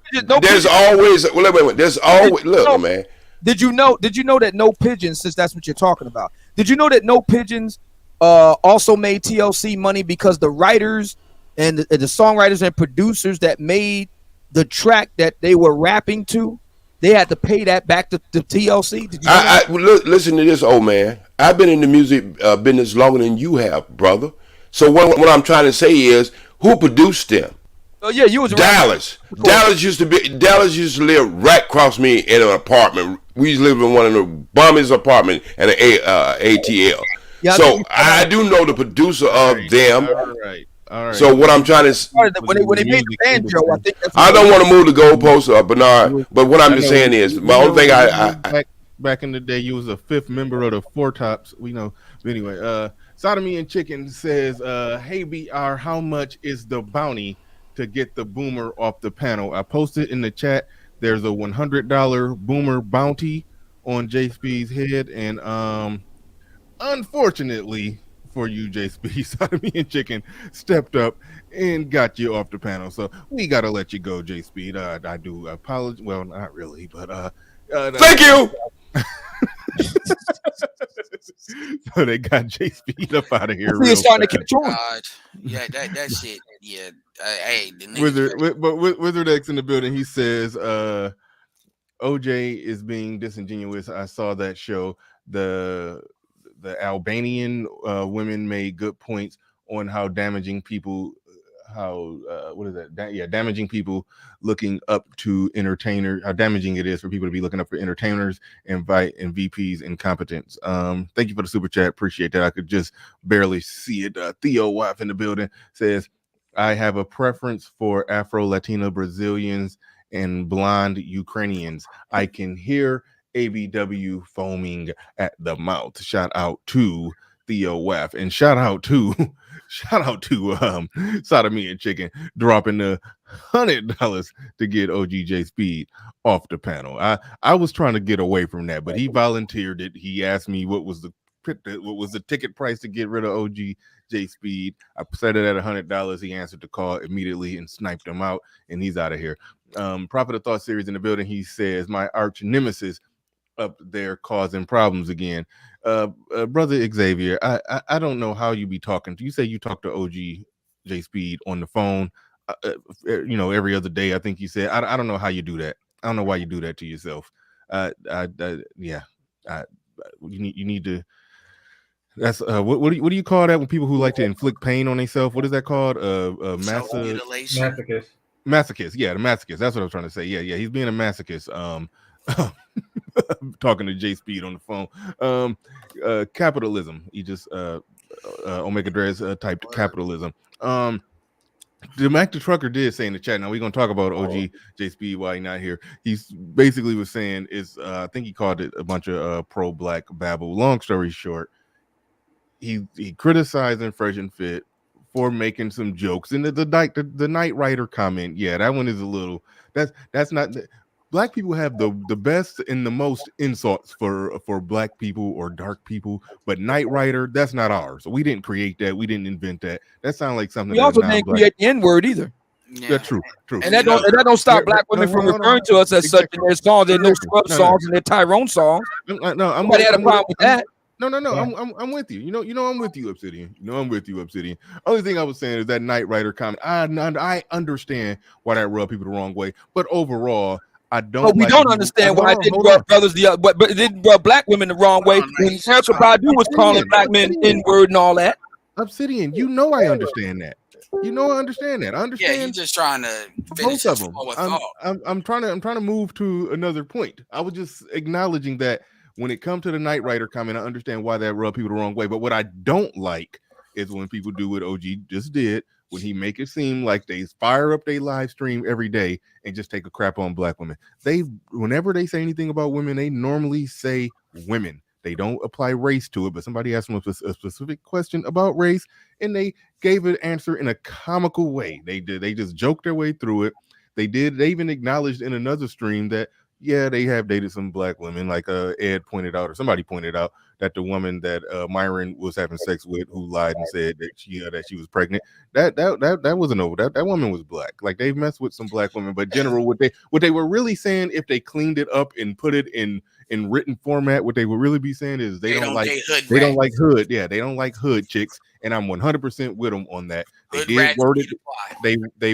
there's always wait. There's always look, man. Did you know that No Pigeons, since that's what you're talking about? Did you know that No Pigeons also made TLC money because the writers and the songwriters and producers that made the track that they were rapping to, they had to pay that back to TLC? Did you know listen to this, old man. I've been in the music business longer than you have, brother. So what I'm trying to say is, who produced them? Oh yeah, you was Dallas. Dallas used to live right across me in an apartment. We used to live in one of the bummest apartments in an ATL. Yeah, so I do know the producer of them. All right. So what I'm trying to when they made the banjo, I don't want to move the goalposts, Bernard. But what I'm just saying is, my only thing back in the day, you was a fifth member of the Four Tops. We know. But anyway, Sodomy and Chicken says, hey BR, how much is the bounty to get the boomer off the panel? I posted in the chat. There's a $100 boomer bounty on J Speed's head, and unfortunately for you, J Speed, Sodomy and Chicken stepped up and got you off the panel. So we gotta let you go, J Speed. I do apologize. Well, not really, but Thank you. So they got J Speed up out of here. He's starting to catch on. God, yeah, that shit. Yeah, hey, the niggas Wizard X in the building. He says, OJ is being disingenuous. I saw that show. The Albanian women made good points on how damaging people. Damaging people looking up to entertainers, how damaging it is for people to be looking up for entertainers and VP's incompetence. Thank you for the super chat. Appreciate that. I could just barely see it. Theo Wife in the building says, I have a preference for Afro-Latina Brazilians and blonde Ukrainians. I can hear ABW foaming at the mouth. Shout out to Theo Waff, and shout out to Sodomy and Chicken dropping the $100 to get OGJ Speed off the panel. I was trying to get away from that, but he volunteered it. He asked me what was the ticket price to get rid of OGJ Speed. I set it at $100. He answered the call immediately and sniped him out, and he's out of here. Prophet of Thought series in the building. He says, my arch nemesis up there causing problems again. Brother Xavier, I don't know how you be talking. You say you talk to OGJ Speed on the phone, every other day. I think you said. I don't know how you do that. I don't know why you do that to yourself. You need to. That's what do you call that when people who like to inflict pain on themselves? What is that called? Masochist. Masochist. Yeah, the masochist. That's what I was trying to say. Yeah. He's being a masochist. Talking to J Speed on the phone. Capitalism. He just Omega Drez typed capitalism. The Mac the Trucker did say in the chat. Now we're gonna talk about OG J Speed while he's not here. He's basically was saying I think he called it a bunch of pro-black babble. Long story short, he criticizing Fresh and Fit for making some jokes. And the Knight Rider comment, yeah, that one is a little. That's not. Black people have the best and the most insults for black people or dark people, but Knight Rider, that's not ours. We didn't create that. We didn't invent that. That sounds like something. We also didn't create the N-word either. Yeah. That's true. And that don't stop black women from referring to us as such in their songs. There's no Scrub songs and their Tyrone songs. Nobody had a problem with that. No. I'm with you. I'm with you, Obsidian. I'm with you, Obsidian. Only thing I was saying is that Knight Rider comment. I understand why that rubbed people the wrong way, but overall, I don't. But we don't understand why it didn't rub brothers but it didn't rub black women the wrong way. When Erykah Badu was calling black men N-word and all that. Obsidian, I understand that. I understand that. I understand. Yeah, he's just trying to finish both of them. I'm trying to move to another point. I was just acknowledging that when it comes to the Knight Rider comment, I understand why that rubbed people the wrong way. But what I don't like is when people do what OG just did, when he make it seem like they fire up their live stream every day and just take a crap on black women. Whenever they say anything about women, they normally say women. They don't apply race to it, but somebody asked them a specific question about race, and they gave an answer in a comical way. They just joked their way through it. They even acknowledged in another stream that, yeah, they have dated some black women, like Ed pointed out, or somebody pointed out that the woman that Myron was having sex with, who lied and said that she was pregnant, that wasn't over. That woman was black. Like, they've messed with some black women, but general, what they were really saying, if they cleaned it up and put it in written format, what they would really be saying is they don't like hood. Yeah, they don't like hood chicks, and I'm 100% with them on that. They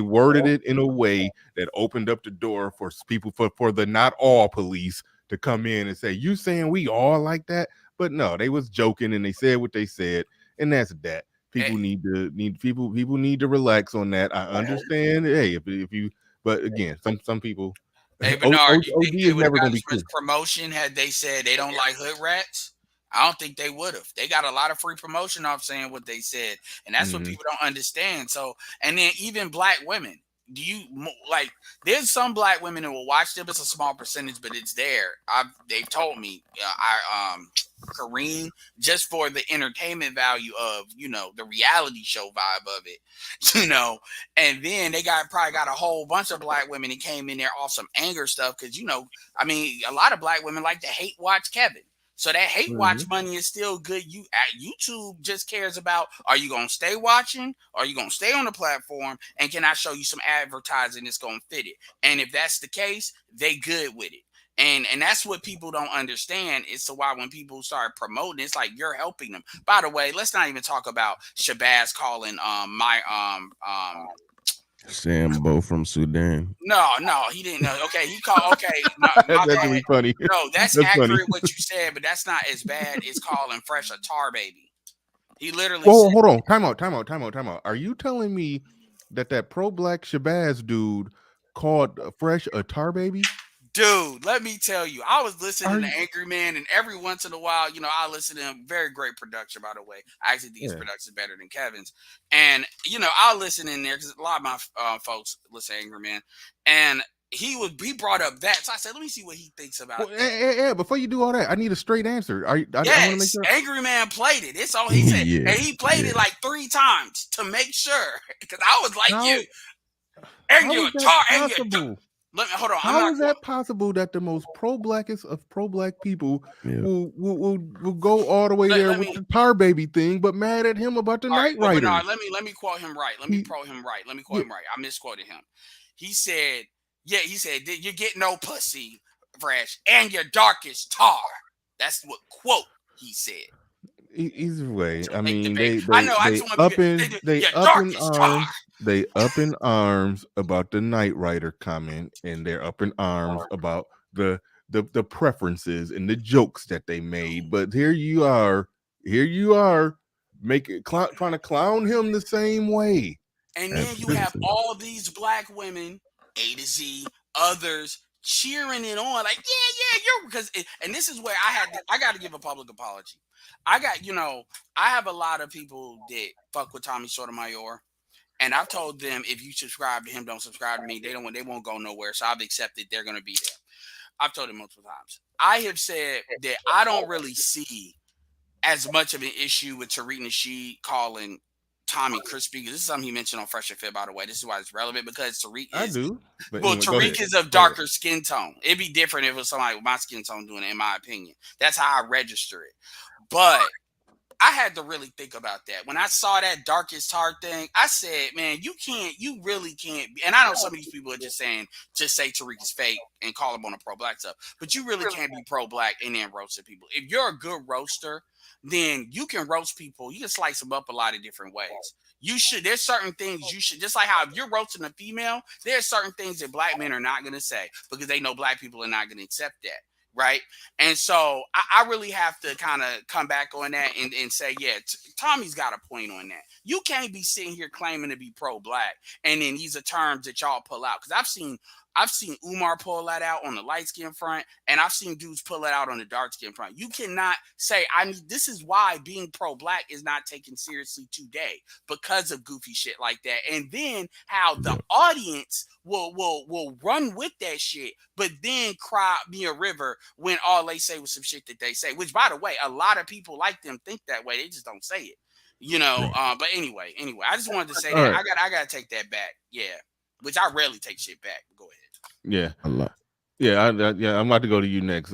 worded it in a way that opened up the door for people for the not all police to come in and say, you saying we all like that? But no, they was joking and they said what they said, and that's that. People need to relax on that. I understand. Hey, if you, but again, some people. Hey, Bernard, you think it would have gotten free promotion had they said they don't like hood rats? I don't think they would have. They got a lot of free promotion off saying what they said, and that's what people don't understand. So, and then even black women, there's some black women who will watch them. It's a small percentage, but it's there. They've told me. Kareem just for the entertainment value of, you know, the reality show vibe of it, you know. And then they probably got a whole bunch of black women that came in there off some anger stuff because, you know, I mean, a lot of black women like to hate watch Kevin. So that hate watch money is still good. YouTube just cares about, are you going to stay watching? Are you going to stay on the platform? And can I show you some advertising that's going to fit it? And if that's the case, they good with it. And that's what people don't understand. It's why when people start promoting, it's like you're helping them. By the way, let's not even talk about Shabazz calling Sambo from Sudan. No, he didn't know. Okay, he called. Okay, no, That's actually funny. No, that's funny. accurate what you said, but that's not as bad as calling Fresh a tar baby. He literally. Whoa, said, hold on. Time out. Are you telling me that pro-black Shabazz dude called Fresh a tar baby? Dude, let me tell you, I was listening to Angry Man, and every once in a while, you know, I listen to him. Very great production, by the way. I actually think his production is better than Kevin's. And, you know, I'll listen in there because a lot of my folks listen to Angry Man. And he brought up that. So I said, let me see what he thinks about it. Yeah, before you do all that, I need a straight answer. I want to make sure. Angry Man played it. It's all he said. And he played it like 3 times to make sure. Because I was like, you. Angry tar. Hold on. How is that possible that the most pro-blackest of pro-black people will go all the way with the tar baby thing, but mad at him about the Night Rider? Let me quote him right. Let me quote him right. I misquoted him. He said, "You get no pussy, Fresh, and your darkest tar." That's what quote he said. Either way, I mean, they up in arms about the Night Rider comment, and they're up in arms about the preferences and the jokes that they made. But here you are, trying to clown him the same way. And then you have all these black women, A to Z, others cheering it on, like, and this is where I got to give a public apology. I have a lot of people that fuck with Tommy Sotomayor, and I've told them, if you subscribe to him, don't subscribe to me. They won't go nowhere. So I've accepted they're going to be there. I've told them multiple times. I have said that I don't really see as much of an issue with Tariq Nasheed calling Tommy crispy. This is something he mentioned on Fresh and Fit, by the way. This is why it's relevant, because Tariq Tariq is of darker skin tone. It'd be different if it was somebody with my skin tone doing it, in my opinion. That's how I register it. But I had to really think about that. When I saw that darkest tar thing, I said, man, you really can't. And I know some of these people are just say Tariq is fake and call him on the pro-black stuff, but you really can't be pro-black and then roasting people. If you're a good roaster, then you can roast people. You can slice them up a lot of different ways. There's certain things you should, just like how if you're roasting a female, there's certain things that black men are not going to say because they know black people are not going to accept that. Right. And so I really have to kind of come back on that and say, Tommy's got a point on that. You can't be sitting here claiming to be pro-black and then these are terms that y'all pull out. Because I've seen Umar pull that out on the light skin front, and I've seen dudes pull it out on the dark skin front. You cannot say, this is why being pro-black is not taken seriously today, because of goofy shit like that. And then how the audience will run with that shit, but then cry me a river when all they say was some shit that they say, which, by the way, a lot of people like them think that way. They just don't say it, but anyway, I just wanted to say that. Right. I gotta take that back. Yeah. Which I rarely take shit back. Go ahead. Yeah, a lot. Yeah, I'm about to go to you next,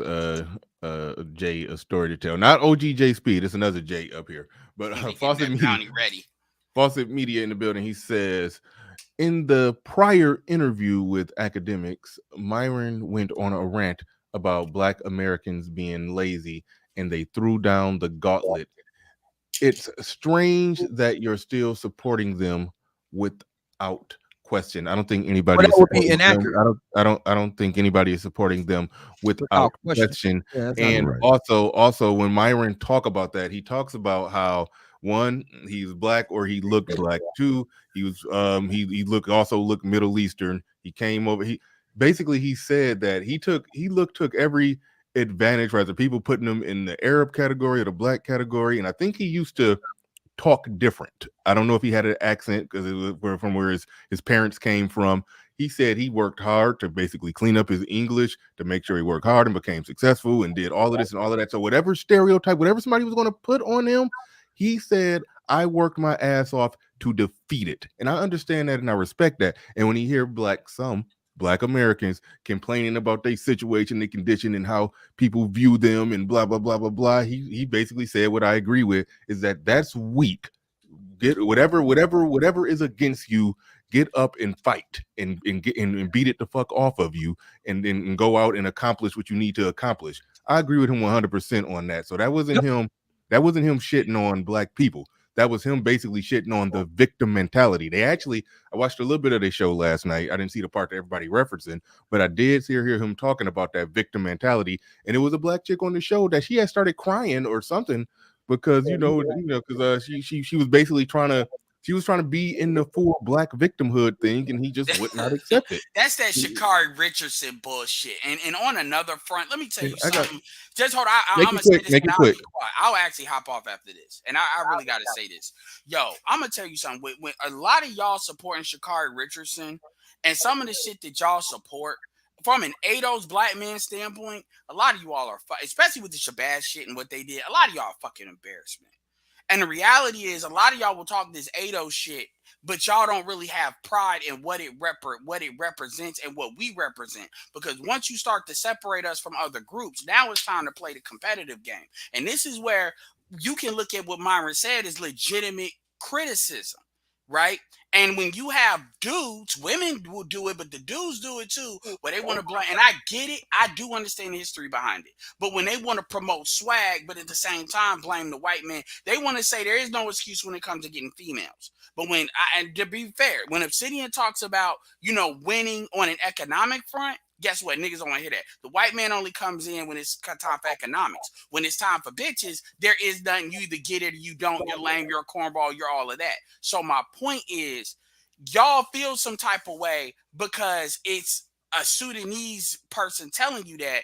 Jay, a story to tell. Not OGJ Speed, it's another Jay up here. But Fawcett Media in the building. He says, in the prior interview with Academics, Myron went on a rant about Black Americans being lazy, and they threw down the gauntlet. It's strange that you're still supporting them without question. I don't think anybody is supporting them. I don't think anybody is supporting them without question. Yeah, and right. also when Myron talk about that, he talks about how, one, he's black or he looked black. Two, he was he looked Middle Eastern. He came over. He said that he took every advantage, rather people putting him in the Arab category or the black category, and I think he used to talk different. I don't know if he had an accent because it was from where his parents came from. He said he worked hard to basically clean up his English to make sure he worked hard and became successful and did all of this and all of that. So whatever stereotype, whatever somebody was going to put on him, he said, I worked my ass off to defeat it. And I understand that and I respect that. And when you hear some Black Americans complaining about their situation, their condition, and how people view them and blah, blah, blah, blah, blah, he basically said what I agree with is that that's weak. Get whatever is against you, get up and fight and beat it the fuck off of you and go out and accomplish what you need to accomplish. I agree with him 100% on that. So that wasn't him shitting on Black people. That was him basically shitting on the victim mentality. I watched a little bit of their show last night. I didn't see the part that everybody referencing, but I did hear him talking about that victim mentality. And it was a Black chick on the show that she had started crying or something because because she was basically trying to be in the full Black victimhood thing, and he just would not accept it. That's that Sha'Carri Richardson bullshit. And on another front, let me tell you something. Just hold on. I'm gonna say this. I'll actually hop off after this, and I really got to say this. Yo, I'm gonna tell you something. When a lot of y'all supporting Sha'Carri Richardson, and some of the shit that y'all support from an ADOS Black man standpoint, a lot of you all are, especially with the Shabazz shit and what they did. A lot of y'all are fucking embarrassment. And the reality is, a lot of y'all will talk this ADOS shit, but y'all don't really have pride in what it represents and what we represent. Because once you start to separate us from other groups, now it's time to play the competitive game. And this is where you can look at what Myron said as legitimate criticism, right? And when you have dudes, women will do it, but the dudes do it too, where they want to blame. And I get it. I do understand the history behind it. But when they want to promote swag, but at the same time blame the white man, they want to say there is no excuse when it comes to getting females. But and to be fair, when Obsidian talks about, winning on an economic front, guess what? Niggas don't want to hear that. The white man only comes in when it's time for economics. When it's time for bitches, there is nothing. You either get it or you don't. You're lame, you're a cornball, you're all of that. So my point is, y'all feel some type of way because it's a Sudanese person telling you that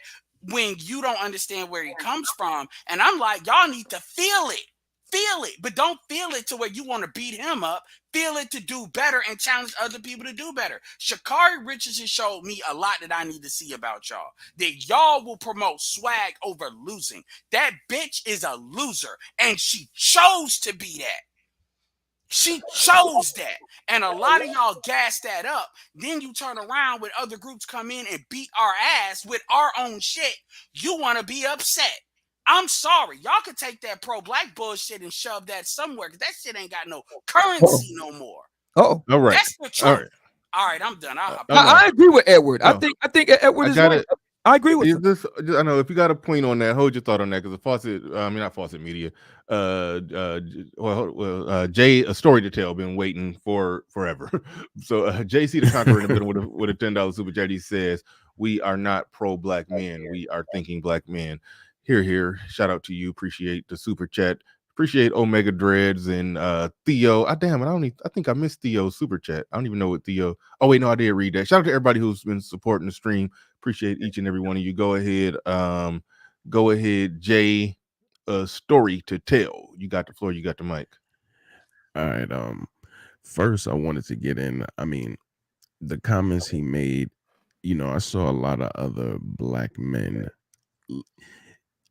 when you don't understand where he comes from. And I'm like, y'all need to feel it. Feel it, but don't feel it to where you want to beat him up. Feel it to do better and challenge other people to do better. Sha'Carri Richardson showed me a lot that I need to see about y'all. That y'all will promote swag over losing. That bitch is a loser, and she chose to be that. She chose that. And a lot of y'all gas that up. Then you turn around when other groups come in and beat our ass with our own shit. You want to be upset. I'm sorry. Y'all could take that pro-Black bullshit and shove that somewhere because that shit ain't got no currency no more. Oh, all right. That's the truth. All right, I'm done. I agree with Edward. No. I think Edward is right. I agree with you. I know if you got a point on that, hold your thought on that because not Fawcett Media. Jay, a story to tell, been waiting for forever. So JC the Conqueror in the middle with a $10 super chat. He says, "We are not pro-Black men. We are thinking Black men." Here. Shout out to you. Appreciate the super chat. Appreciate Omega Dreads and Theo. I think I missed Theo's super chat. I don't even know what Theo. Oh wait, no, I did read that. Shout out to everybody who's been supporting the stream. Appreciate each and every one of you. Go ahead, Jay. Story to tell. You got the floor. You got the mic. All right. First I wanted to get in. I mean, the comments he made. I saw a lot of other Black men.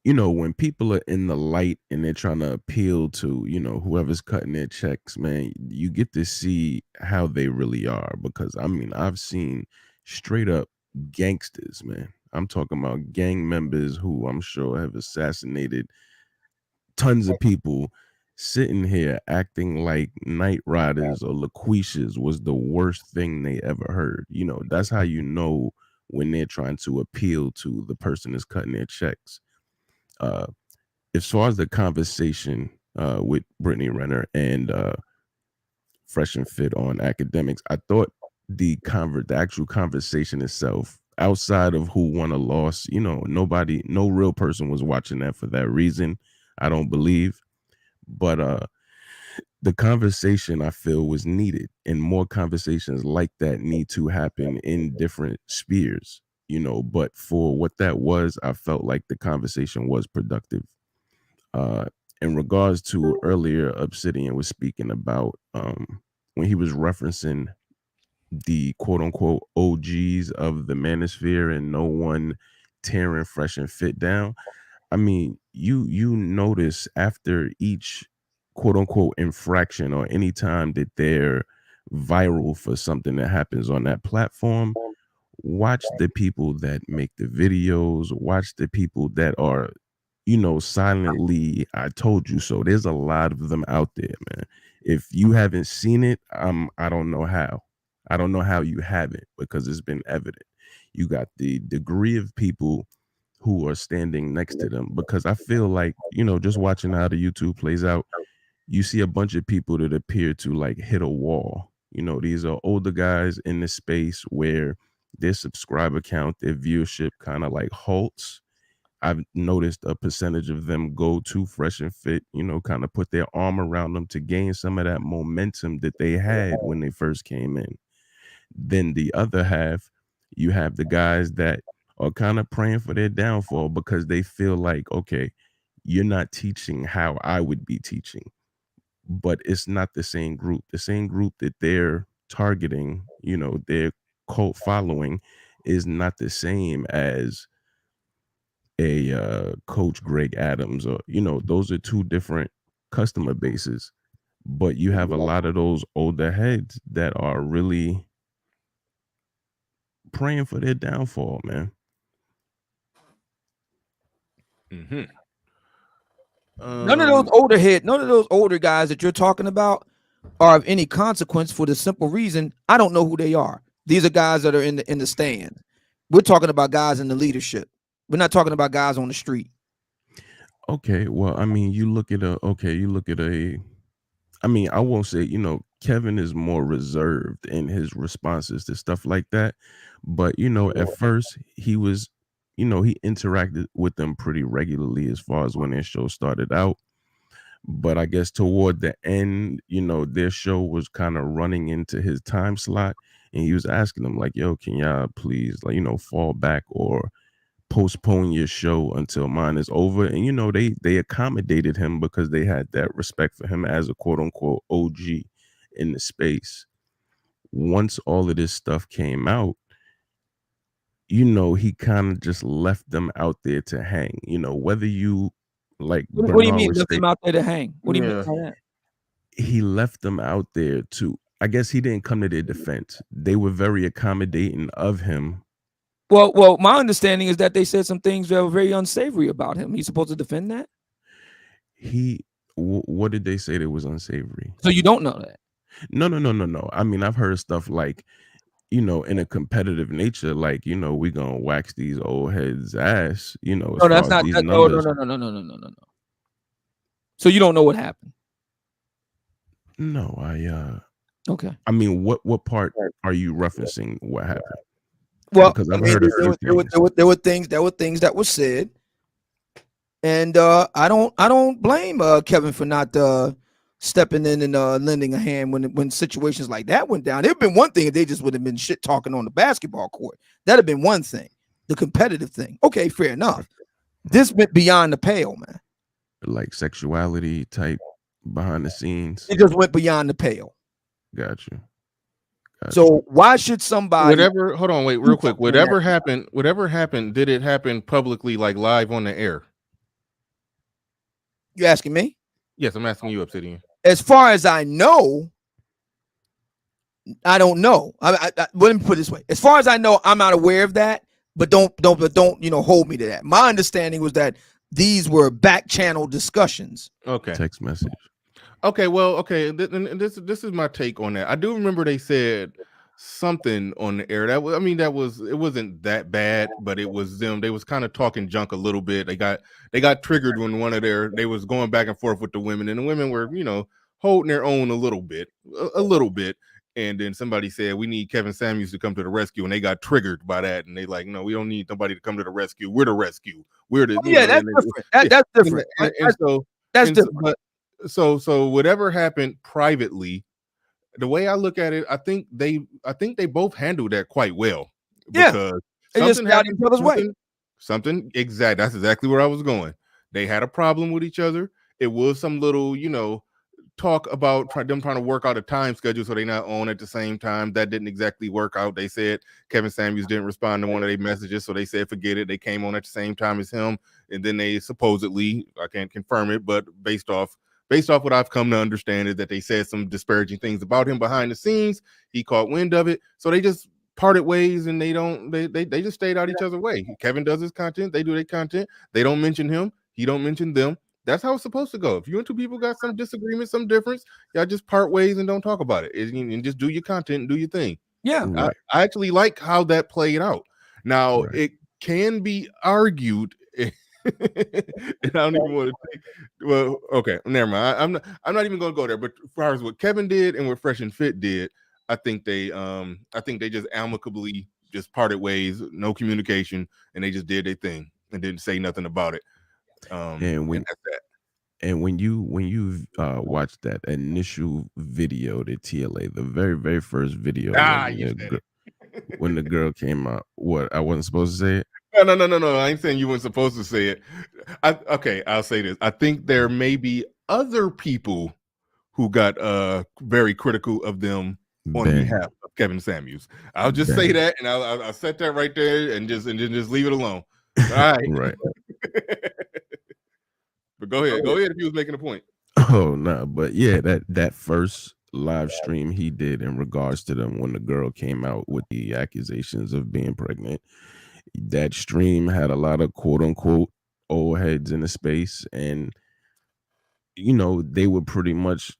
When people are in the light and they're trying to appeal to, whoever's cutting their checks, man, you get to see how they really are. Because, I've seen straight up gangsters, man. I'm talking about gang members who I'm sure have assassinated tons of people sitting here acting like Night Riders or LaQuishas was the worst thing they ever heard. That's how you know when they're trying to appeal to the person that's cutting their checks. As far as the conversation with Brittany Renner and Fresh and Fit on academics, I thought the actual conversation itself, outside of who won or lost, no real person was watching that for that reason, I don't believe. But the conversation I feel was needed, and more conversations like that need to happen in different spheres. But for what that was, I felt like the conversation was productive. In regards to earlier, Obsidian was speaking about when he was referencing the quote unquote OGs of the manosphere and no one tearing Fresh and Fit down. I mean, you notice after each quote unquote infraction or any time that they're viral for something that happens on that platform, watch the people that make the videos, watch the people that are, silently, I told you so. There's a lot of them out there, man. If you haven't seen it, I don't know how. I don't know how you haven't, because it's been evident. You got the degree of people who are standing next to them, because I feel like, just watching how the YouTube plays out, you see a bunch of people that appear to like hit a wall. These are older guys in the space where their subscriber count, their viewership kind of like halts. I've noticed a percentage of them go to Fresh and Fit, kind of put their arm around them to gain some of that momentum that they had when they first came in. Then the other half, you have the guys that are kind of praying for their downfall because they feel like, okay, you're not teaching how I would be teaching. But it's not the same group. The same group that they're targeting, their cult following, is not the same as a Coach Greg Adams, or those are two different customer bases. But you have a lot of those older heads that are really praying for their downfall, man. None of those older guys that you're talking about are of any consequence, for the simple reason I don't know who they are. These are guys that are in the stand. We're talking about guys in the leadership. We're not talking about guys on the street. Okay, well, I mean, I won't say, Kevin is more reserved in his responses to stuff like that. But, at first he was, he interacted with them pretty regularly as far as when their show started out. But I guess toward the end, their show was kind of running into his time slot, and he was asking them like, yo, can y'all please, like, fall back or postpone your show until mine is over. And they accommodated him because they had that respect for him as a quote unquote OG in the space. Once all of this stuff came out, he kind of just left them out there to hang. Whether you like, what do you mean left them out there to hang? What do you mean by that? He left them out there to, I guess he didn't come to their defense. They were very accommodating of him. Well, my understanding is that they said some things that were very unsavory about him. He's supposed to defend that? What did they say that was unsavory? So you don't know that? No. I mean, I've heard stuff like, in a competitive nature, like, we gonna wax these old heads' ass, No, that's not that. No. So you don't know what happened? No, okay. I mean, what part are you referencing? What happened? Well, because I've heard there were things that were said, and I don't blame Kevin for not stepping in and lending a hand when situations like that went down. It'd been one thing if they just would have been shit talking on the basketball court. That'd have been one thing, the competitive thing. Okay, fair enough. This went beyond the pale, man. Like sexuality type behind the scenes. It just went beyond the pale. Got you. So why should somebody hold on, wait, real quick. Whatever happened, did it happen publicly, like live on the air? You asking me? Yes, I'm asking you, Obsidian. As far as I know, I don't know. Let me put it this way. As far as I know, I'm not aware of that, but don't hold me to that. My understanding was that these were back channel discussions. Okay. Text message. Okay, well, okay. This is my take on that. I do remember they said something on the air. It wasn't that bad, but it was them. They was kind of talking junk a little bit. They got triggered when they was going back and forth with the women, and the women were, holding their own a little bit. And then somebody said, we need Kevin Samuels to come to the rescue, and they got triggered by that. And they like, no, we don't need nobody to come to the rescue. We're the rescue. We're the that's different. That's different. That's different. So whatever happened privately, the way I look at it, I think they both handled that quite well. Because something happened each other's way. Something exact. That's exactly where I was going. They had a problem with each other. It was some little, talk about them trying to work out a time schedule so they not on at the same time. That didn't exactly work out. They said Kevin Samuels didn't respond to one of their messages, so they said forget it. They came on at the same time as him, and then they supposedly, I can't confirm it, but based off what I've come to understand is that they said some disparaging things about him behind the scenes. He caught wind of it, so they just parted ways, and they just stayed out each other's way. Kevin does his content, they do their content. They don't mention him, he don't mention them. That's how it's supposed to go. If you and two people got some disagreement, some difference, y'all just part ways and don't talk about it, and just do your content and do your thing. Yeah, Right. I actually like how that played out. Now Right. it can be argued. And I don't even want to think. Well, okay, never mind. I'm not even going to go there. But as far as what Kevin did and what Fresh and Fit did, I think they just amicably just parted ways, no communication, and they just did their thing and didn't say nothing about it. And when that's that. and when you watch that initial video, the TLA, the very first video, when the girl came out, what I wasn't supposed to say it. No. I ain't saying you weren't supposed to say it. I'll say this. I think there may be other people who got very critical of them on behalf of Kevin Samuels. I'll just say that, and I'll set that right there, and just leave it alone. All right. Right. But go ahead if you was making a point. Oh no, but yeah, that first live stream he did in regards to them when the girl came out with the accusations of being pregnant, that stream had a lot of quote unquote old heads in the space, and they were pretty much,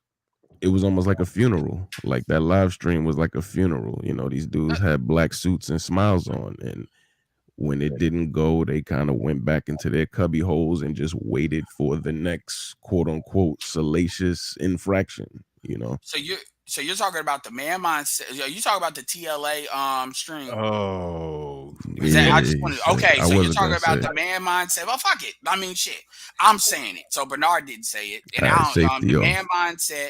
it was almost like a funeral. Like that live stream was like a funeral. These dudes had black suits and smiles on, and when it didn't go, they kind of went back into their cubby holes and just waited for the next quote unquote salacious infraction, So you're talking about the man mindset. You talking about the TLA stream. Oh, I just wanted. Okay, so you're talking about the man mindset. Well, fuck it. I mean, shit. I'm saying it. So Bernard didn't say it, and the man mindset.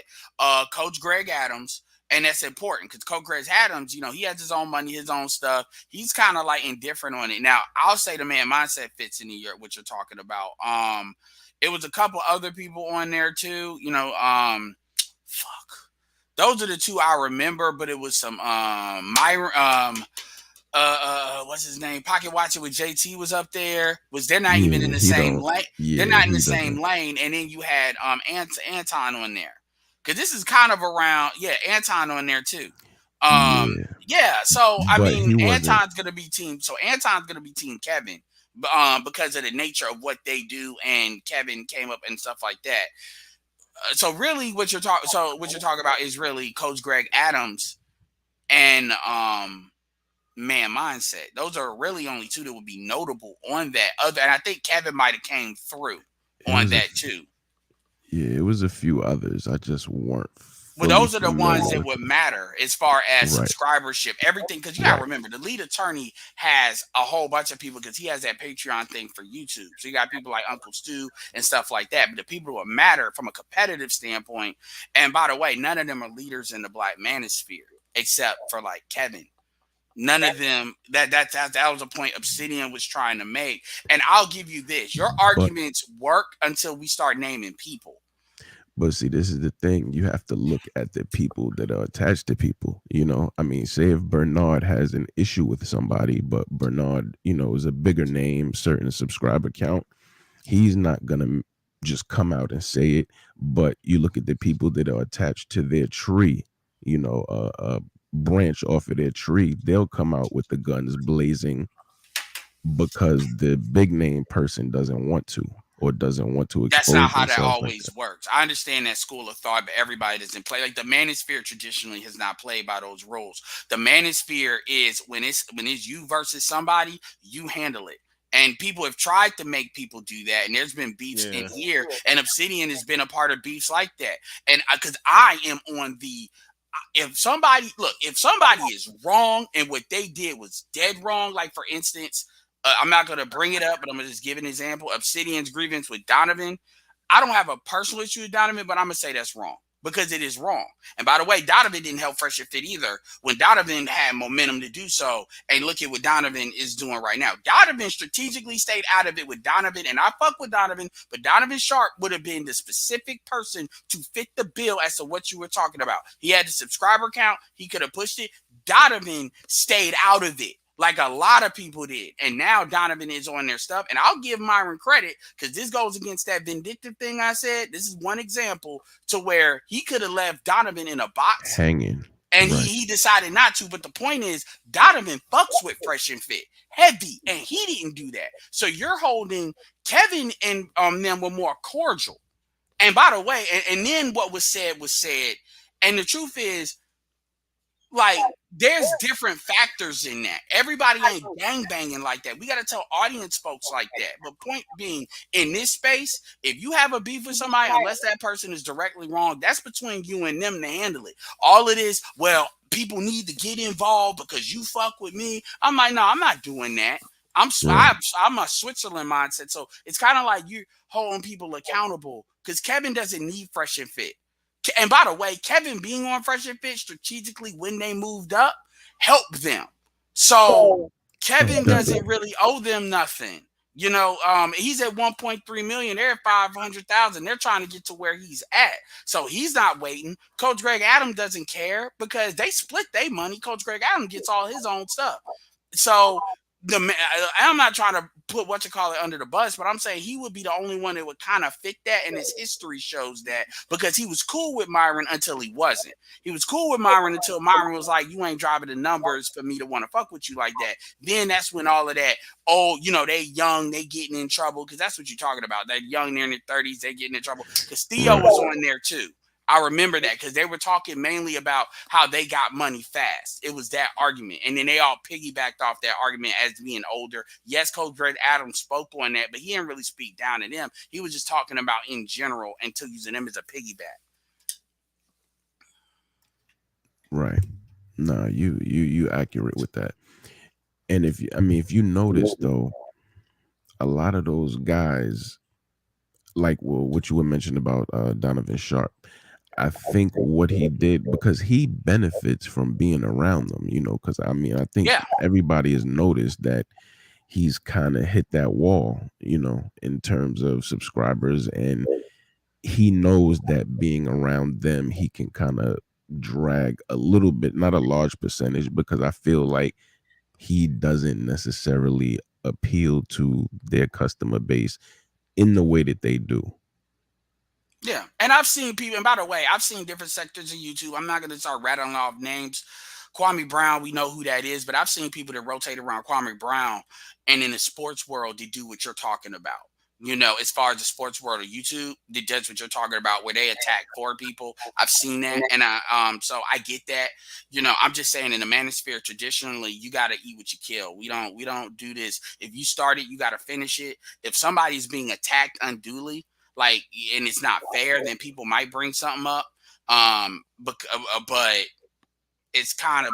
Coach Greg Adams. And that's important because Coach Greg Adams, he has his own money, his own stuff. He's kind of like indifferent on it. Now, I'll say the man mindset fits in what you're talking about. It was a couple other people on there too. Those are the two I remember, but it was some what's his name? Pocket Watcher with JT was up there. They're not even in the same lane. They're not in the same lane. And then you had Anton on there. Because this is kind of around, Anton on there too. So I mean, Anton's gonna be team Kevin, because of the nature of what they do, and Kevin came up and stuff like that. So really, what you're talking about is really Coach Greg Adams and man mindset. Those are really only two that would be notable on that. And I think Kevin might have came through on that too. Yeah, it was a few others. I just weren't. Well, those are the ones that would matter as far as subscribership, everything. Because you gotta remember, the lead attorney has a whole bunch of people because he has that Patreon thing for YouTube. So you got people like Uncle Stu and stuff like that. But the people who would matter from a competitive standpoint. And by the way, none of them are leaders in the Black Manosphere except for like Kevin. None of them. That was a point Obsidian was trying to make. And I'll give you this: your arguments work until we start naming people. But see, this is the thing. You have to look at the people that are attached to people. I mean, say if Bernard has an issue with somebody, but Bernard, is a bigger name, certain subscriber count, he's not going to just come out and say it. But you look at the people that are attached to their tree, a branch off of their tree, they'll come out with the guns blazing because the big name person doesn't want to. Or doesn't want to expose. That's not how that always works. I understand that school of thought, but everybody doesn't play. Like the Manosphere traditionally has not played by those rules. The Manosphere is when it's you versus somebody, you handle it. And people have tried to make people do that, and there's been beefs in here, and Obsidian has been a part of beefs like that. And because I am on the, if somebody is wrong and what they did was dead wrong, like for instance. I'm not going to bring it up, but I'm going to just give an example. Obsidian's grievance with Donovan. I don't have a personal issue with Donovan, but I'm going to say that's wrong because it is wrong. And by the way, Donovan didn't help Fresh and Fit either when Donovan had momentum to do so. And look at what Donovan is doing right now. Donovan strategically stayed out of it with Donovan, and I fuck with Donovan, but Donovan Sharp would have been the specific person to fit the bill as to what you were talking about. He had the subscriber count. He could have pushed it. Donovan stayed out of it, like a lot of people did. And now Donovan is on their stuff. And I'll give Myron credit because this goes against that vindictive thing I said. This is one example to where he could have left Donovan in a box hanging. And right. he decided not to. But the point is, Donovan fucks with Fresh and Fit heavy, and he didn't do that. So you're holding Kevin and them were more cordial. And by the way, and then what was said. And the truth is, like, there's different factors in that. Everybody ain't gangbanging like that. We got to tell audience folks like that. But point being, in this space, if you have a beef with somebody, unless that person is directly wrong, that's between you and them to handle it. All it is, well, people need to get involved because you fuck with me. I'm like, no, I'm not doing that. I'm a Switzerland mindset. So it's kind of like you holding people accountable because Kevin doesn't need Fresh and Fit. And by the way, Kevin being on Fresh and Fit strategically when they moved up helped them. So Kevin doesn't really owe them nothing. You know, he's at 1.3 million. They're at 500,000. They're trying to get to where he's at. So he's not waiting. Coach Greg Adams doesn't care because they split their money. Coach Greg Adams gets all his own stuff. So I'm not trying to put under the bus, but I'm saying he would be the only one that would kind of fit that, and his history shows that because he was cool with Myron until he wasn't. He was cool with Myron until Myron was like, you ain't driving the numbers for me to want to fuck with you like that. Then that's when all of that, they young, they getting in trouble, because that's what you're talking about. That young, they're in their 30s, they getting in trouble. Because Theo was on there too. I remember that because they were talking mainly about how they got money fast. It was that argument. And then they all piggybacked off that argument as being older. Yes, Coach Greg Adams spoke on that, but he didn't really speak down to them. He was just talking about in general until using them as a piggyback. Right. No, you accurate with that. And if you notice though, a lot of those guys, like what you were mentioning about Donovan Sharp, I think what he did, because he benefits from being around them, because I think everybody has noticed that he's kind of hit that wall, in terms of subscribers, and he knows that being around them, he can kind of drag a little bit, not a large percentage, because I feel like he doesn't necessarily appeal to their customer base in the way that they do. Yeah, and I've seen people, and by the way, I've seen different sectors of YouTube. I'm not going to start rattling off names. Kwame Brown, we know who that is, but I've seen people that rotate around Kwame Brown, and in the sports world, they do what you're talking about. As far as the sports world of YouTube, that's what you're talking about, where they attack poor people. I've seen that, and so I get that. I'm just saying, in the manosphere, traditionally, you got to eat what you kill. We don't do this. If you start it, you got to finish it. If somebody's being attacked unduly, and it's not fair, then people might bring something up. But it's kind of,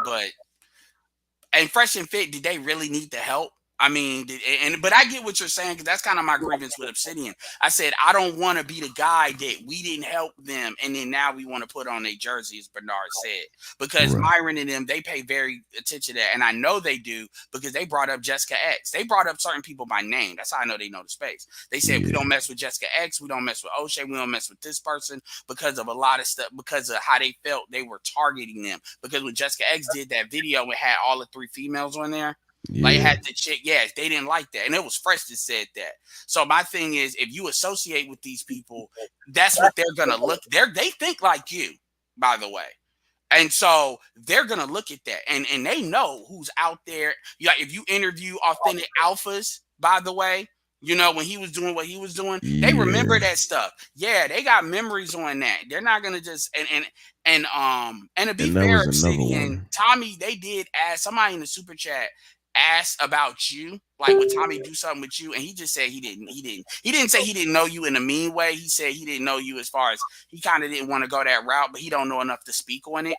and Fresh and Fit, did they really need the help? But I get what you're saying, because that's kind of my grievance with Obsidian. I said, I don't want to be the guy that we didn't help them, and then now we want to put on a jersey, as Bernard said. Because Myron and them, they pay very attention to that, and I know they do, because they brought up Jessica X. They brought up certain people by name. That's how I know they know the space. They said, we don't mess with Jessica X, we don't mess with O'Shea, we don't mess with this person, because of a lot of stuff, because of how they felt they were targeting them. Because when Jessica X did that video, it had all the 3 females on there. Like it had the chick, they didn't like that, and it was Fresh that said that. So my thing is, if you associate with these people, that's what they're gonna look. They think like you, by the way, and so they're gonna look at that, and they know who's out there. If you interview authentic alphas, by the way, when he was doing what he was doing, they remember that stuff. Yeah, they got memories on that. They're not gonna just and to be fair, Obsidian, Tommy, they did ask somebody in the super chat. Asked about you, like would Tommy do something with you, and he just said he didn't say he didn't know you in a mean way. He said he didn't know you as far as he kind of didn't want to go that route, but he don't know enough to speak on it.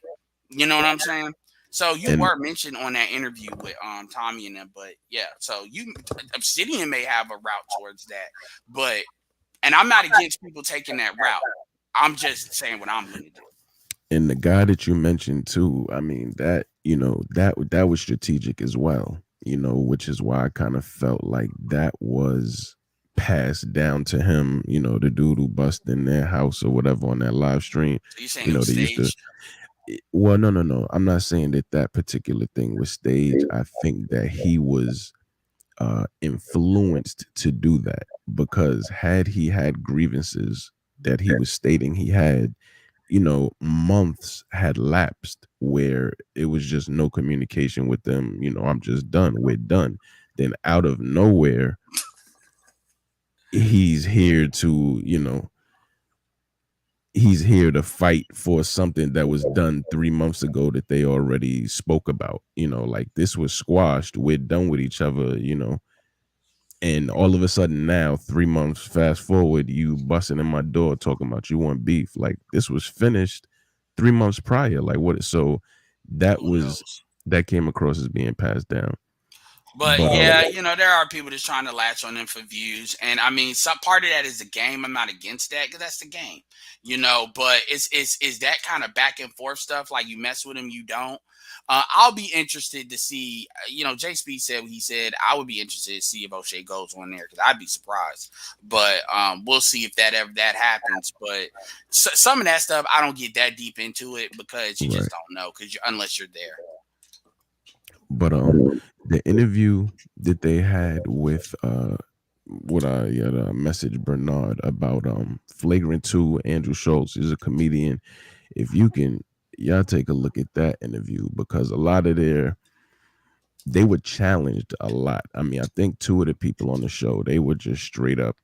You know what I'm saying? So you were mentioned on that interview with Tommy and them, but yeah, so Obsidian may have a route towards that, and I'm not against people taking that route. I'm just saying what I'm going to do. And the guy that you mentioned too, I mean, that, you know, that was strategic as well, you know, which is why I kind of felt like that was passed down to him, you know, the dude who bust in their house or whatever on that live stream. So you saying You it know, was they used to. staged? Well, no. I'm not saying that particular thing was staged. I think that he was influenced to do that, because had he had grievances that he was stating he had, you know, months had lapsed where it was just no communication with them. You know, I'm just done. We're done. Then out of nowhere, he's here to, you know, he's here to fight for something that was done 3 months ago that they already spoke about. You know, like, this was squashed. We're done with each other, you know. And all of a sudden now, 3 months fast forward, you busting in my door talking about you want beef. Like, this was finished 3 months prior. Like, what? So that came across as being passed down. But yeah, you know, there are people that's trying to latch on them for views, and I mean, some part of that is the game. I'm not against that because that's the game, you know. But it's that kind of back and forth stuff. Like, you mess with them, you don't. I'll be interested to see. You know, Jay Speed said what he said. I would be interested to see if O'Shea goes on there, because I'd be surprised. But we'll see if that happens. But some of that stuff, I don't get that deep into it because you just don't know, unless you're there. But the interview that they had with what I messaged Bernard about Flagrant 2, Andrew Schultz is a comedian. If you can, y'all take a look at that interview, because a lot of they were challenged a lot. I mean, I think 2 of the people on the show, they were just straight up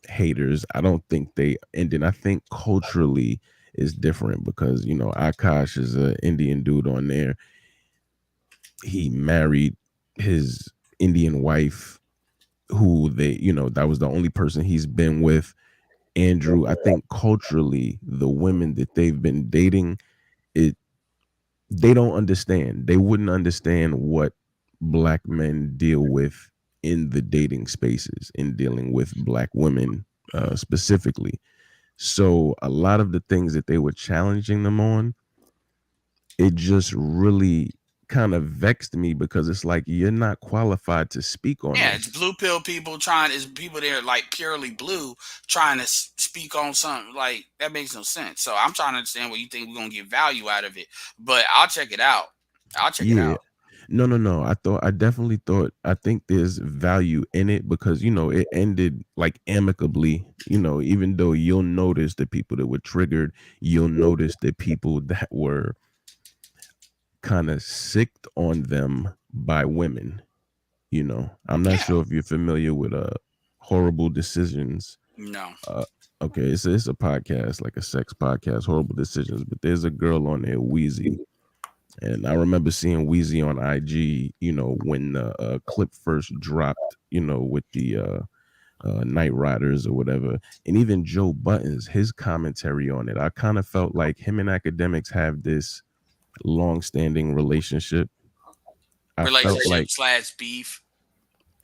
haters. I don't think and then I think culturally is different, because, you know, Akash is an Indian dude on there. He married his Indian wife, who that was the only person he's been with. Andrew, I think culturally, the women that they've been dating, they don't understand. They wouldn't understand what Black men deal with in the dating spaces, in dealing with Black women specifically. So a lot of the things that they were challenging them on, it just really kind of vexed me, because it's like, you're not qualified to speak on Yeah, this. it's blue pill people it's people there like purely blue trying to speak on something like that makes no sense. So I'm trying to understand what you think we're gonna get value out of it. But I'll check it out. It out. No. I think there's value in it, because, you know, it ended like amicably, you know, even though you'll notice the people that were triggered, you'll notice the people that were kind of sicked on them by women. You know, I'm not sure if you're familiar with Horrible Decisions. No. Okay, it's a podcast, like a sex podcast, Horrible Decisions, but there's a girl on there, Wheezy. And I remember seeing Wheezy on IG, you know, when the clip first dropped, you know, with the Night Riders or whatever. And even Joe Buttons, his commentary on it, I kind of felt like him and Academics have this long-standing relationship. Relationship / beef.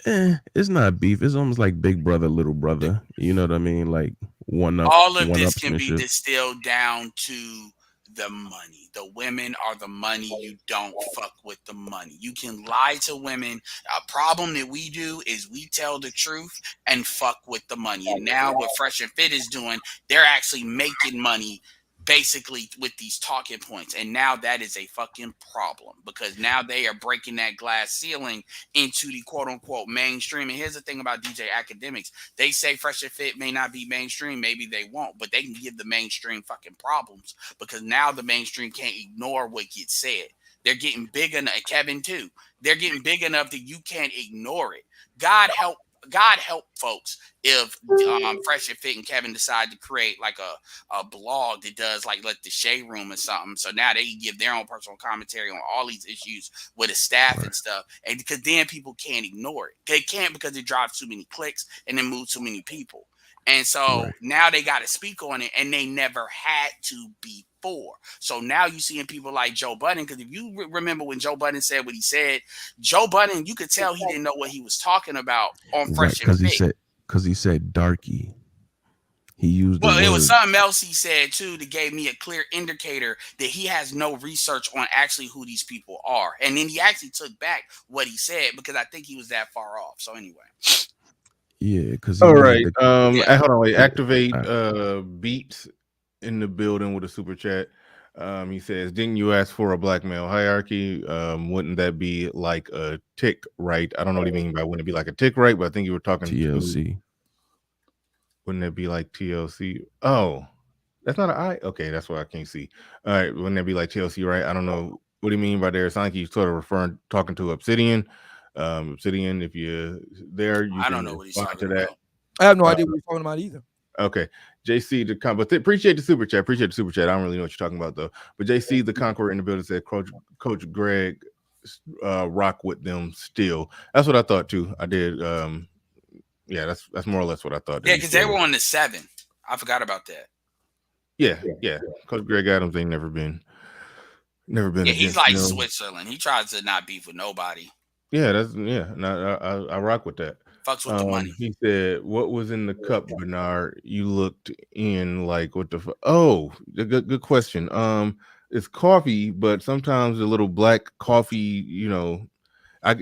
It's not beef. It's almost like big brother, little brother. You know what I mean? Like all of this can be distilled down to the money. The women are the money. You don't fuck with the money. You can lie to women. A problem that we do is we tell the truth and fuck with the money. And now what Fresh and Fit is doing, they're actually making money basically with these talking points. And now that is a fucking problem, because now they are breaking that glass ceiling into the quote unquote mainstream. And here's the thing about DJ Academics. They say Fresh and Fit may not be mainstream. Maybe they won't, but they can give the mainstream fucking problems, because now the mainstream can't ignore what gets said. They're getting big enough. Kevin too. They're getting big enough that you can't ignore it. God help folks if Fresh and Fit and Kevin decide to create like a blog that does like the Shade Room or something. So now they can give their own personal commentary on all these issues with the staff and stuff. And because then people can't ignore it. They can't, because it drives too many clicks and then moves too many people. And so now they got to speak on it, and they never had to before. So now you're seeing people like Joe Budden, because if you remember when Joe Budden said what he said, Joe Budden, you could tell he didn't know what he was talking about on Fresh and Fit. Because he said darky. He used the Well, it was word. something else he said too that gave me a clear indicator that he has no research on actually who these people are. And then he actually took back what he said because I think he was that far off. So anyway. Yeah, because All right. Yeah. Hold on, wait. Activate Beats in the building with a super chat. He says, "Didn't you ask for a black male hierarchy? Wouldn't that be like a tick right?" I don't know what you mean by wouldn't it be like a tick right, but I think you were talking TLC. Wouldn't it be like TLC? Oh, that's not an I. Okay, that's why I can't see. All right, wouldn't that be like TLC right? I don't know what do you mean by there. It's like you sort of talking to Obsidian. Obsidian, if you're there, you I can don't know what he's respond to talking that. about. I have no idea what he's talking about either. Okay, JC the but appreciate the super chat. Appreciate the super chat. I don't really know what you're talking about though. But JC the Conqueror in the building said Coach Greg rock with them still. That's what I thought too. I did. Yeah, that's more or less what I thought. Yeah, because they were on the 7. I forgot about that. Yeah. Coach Greg Adams ain't never been. Yeah, he's against like them. Switzerland. He tries to not beef with nobody. Yeah, I rock with that. Fucks with the money. He said, "What was in the cup, Bernard? You looked in like what the oh, good question. It's coffee, but sometimes a little black coffee. I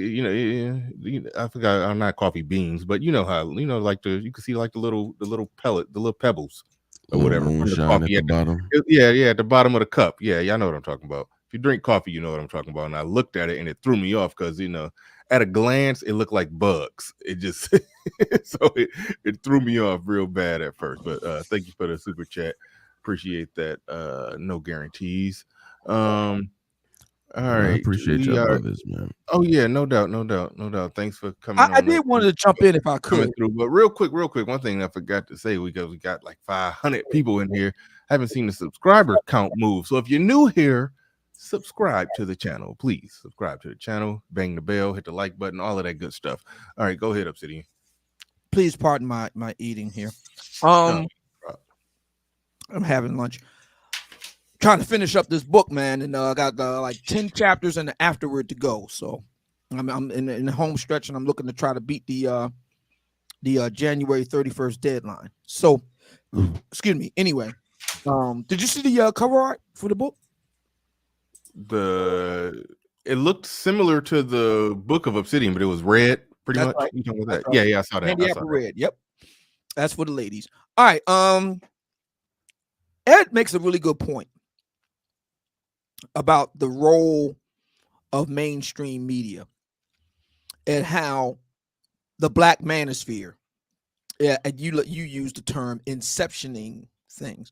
forgot. I'm not coffee beans, but you know how like you can see like the little pellet, the little pebbles or whatever from the Moonshine coffee at the bottom. at the bottom of the cup. Yeah, y'all know what I'm talking about. If you drink coffee, you know what I'm talking about. And I looked at it and it threw me off because at a glance it looked like bugs. It just so it threw me off real bad at first. But thank you for the super chat. Appreciate that. No guarantees. All right. I appreciate y'all brothers, man. Oh yeah, no doubt. Thanks for coming. I did want to jump in if I could. Through, but real quick, one thing I forgot to say because we got like 500 people in here. Haven't seen the subscriber count move. So if you're new here, subscribe to the channel, please. Subscribe to the channel, bang the bell, hit the like button, all of that good stuff. All right, go ahead, Obsidian. Please pardon my eating here. I'm having lunch. Trying to finish up this book, man, and I got like 10 chapters and the afterward to go. So I'm in the home stretch, and I'm looking to try to beat the January 31st deadline. So, excuse me. Anyway, did you see the cover art for the book? It looked similar to the Book of Obsidian, but it was red, pretty That's much. right. You talking about that? Right. Yeah, I saw that. Candy apple red. Yep, that's for the ladies. All right. Ed makes a really good point about the role of mainstream media and how the black manosphere, and you use the term inceptioning things,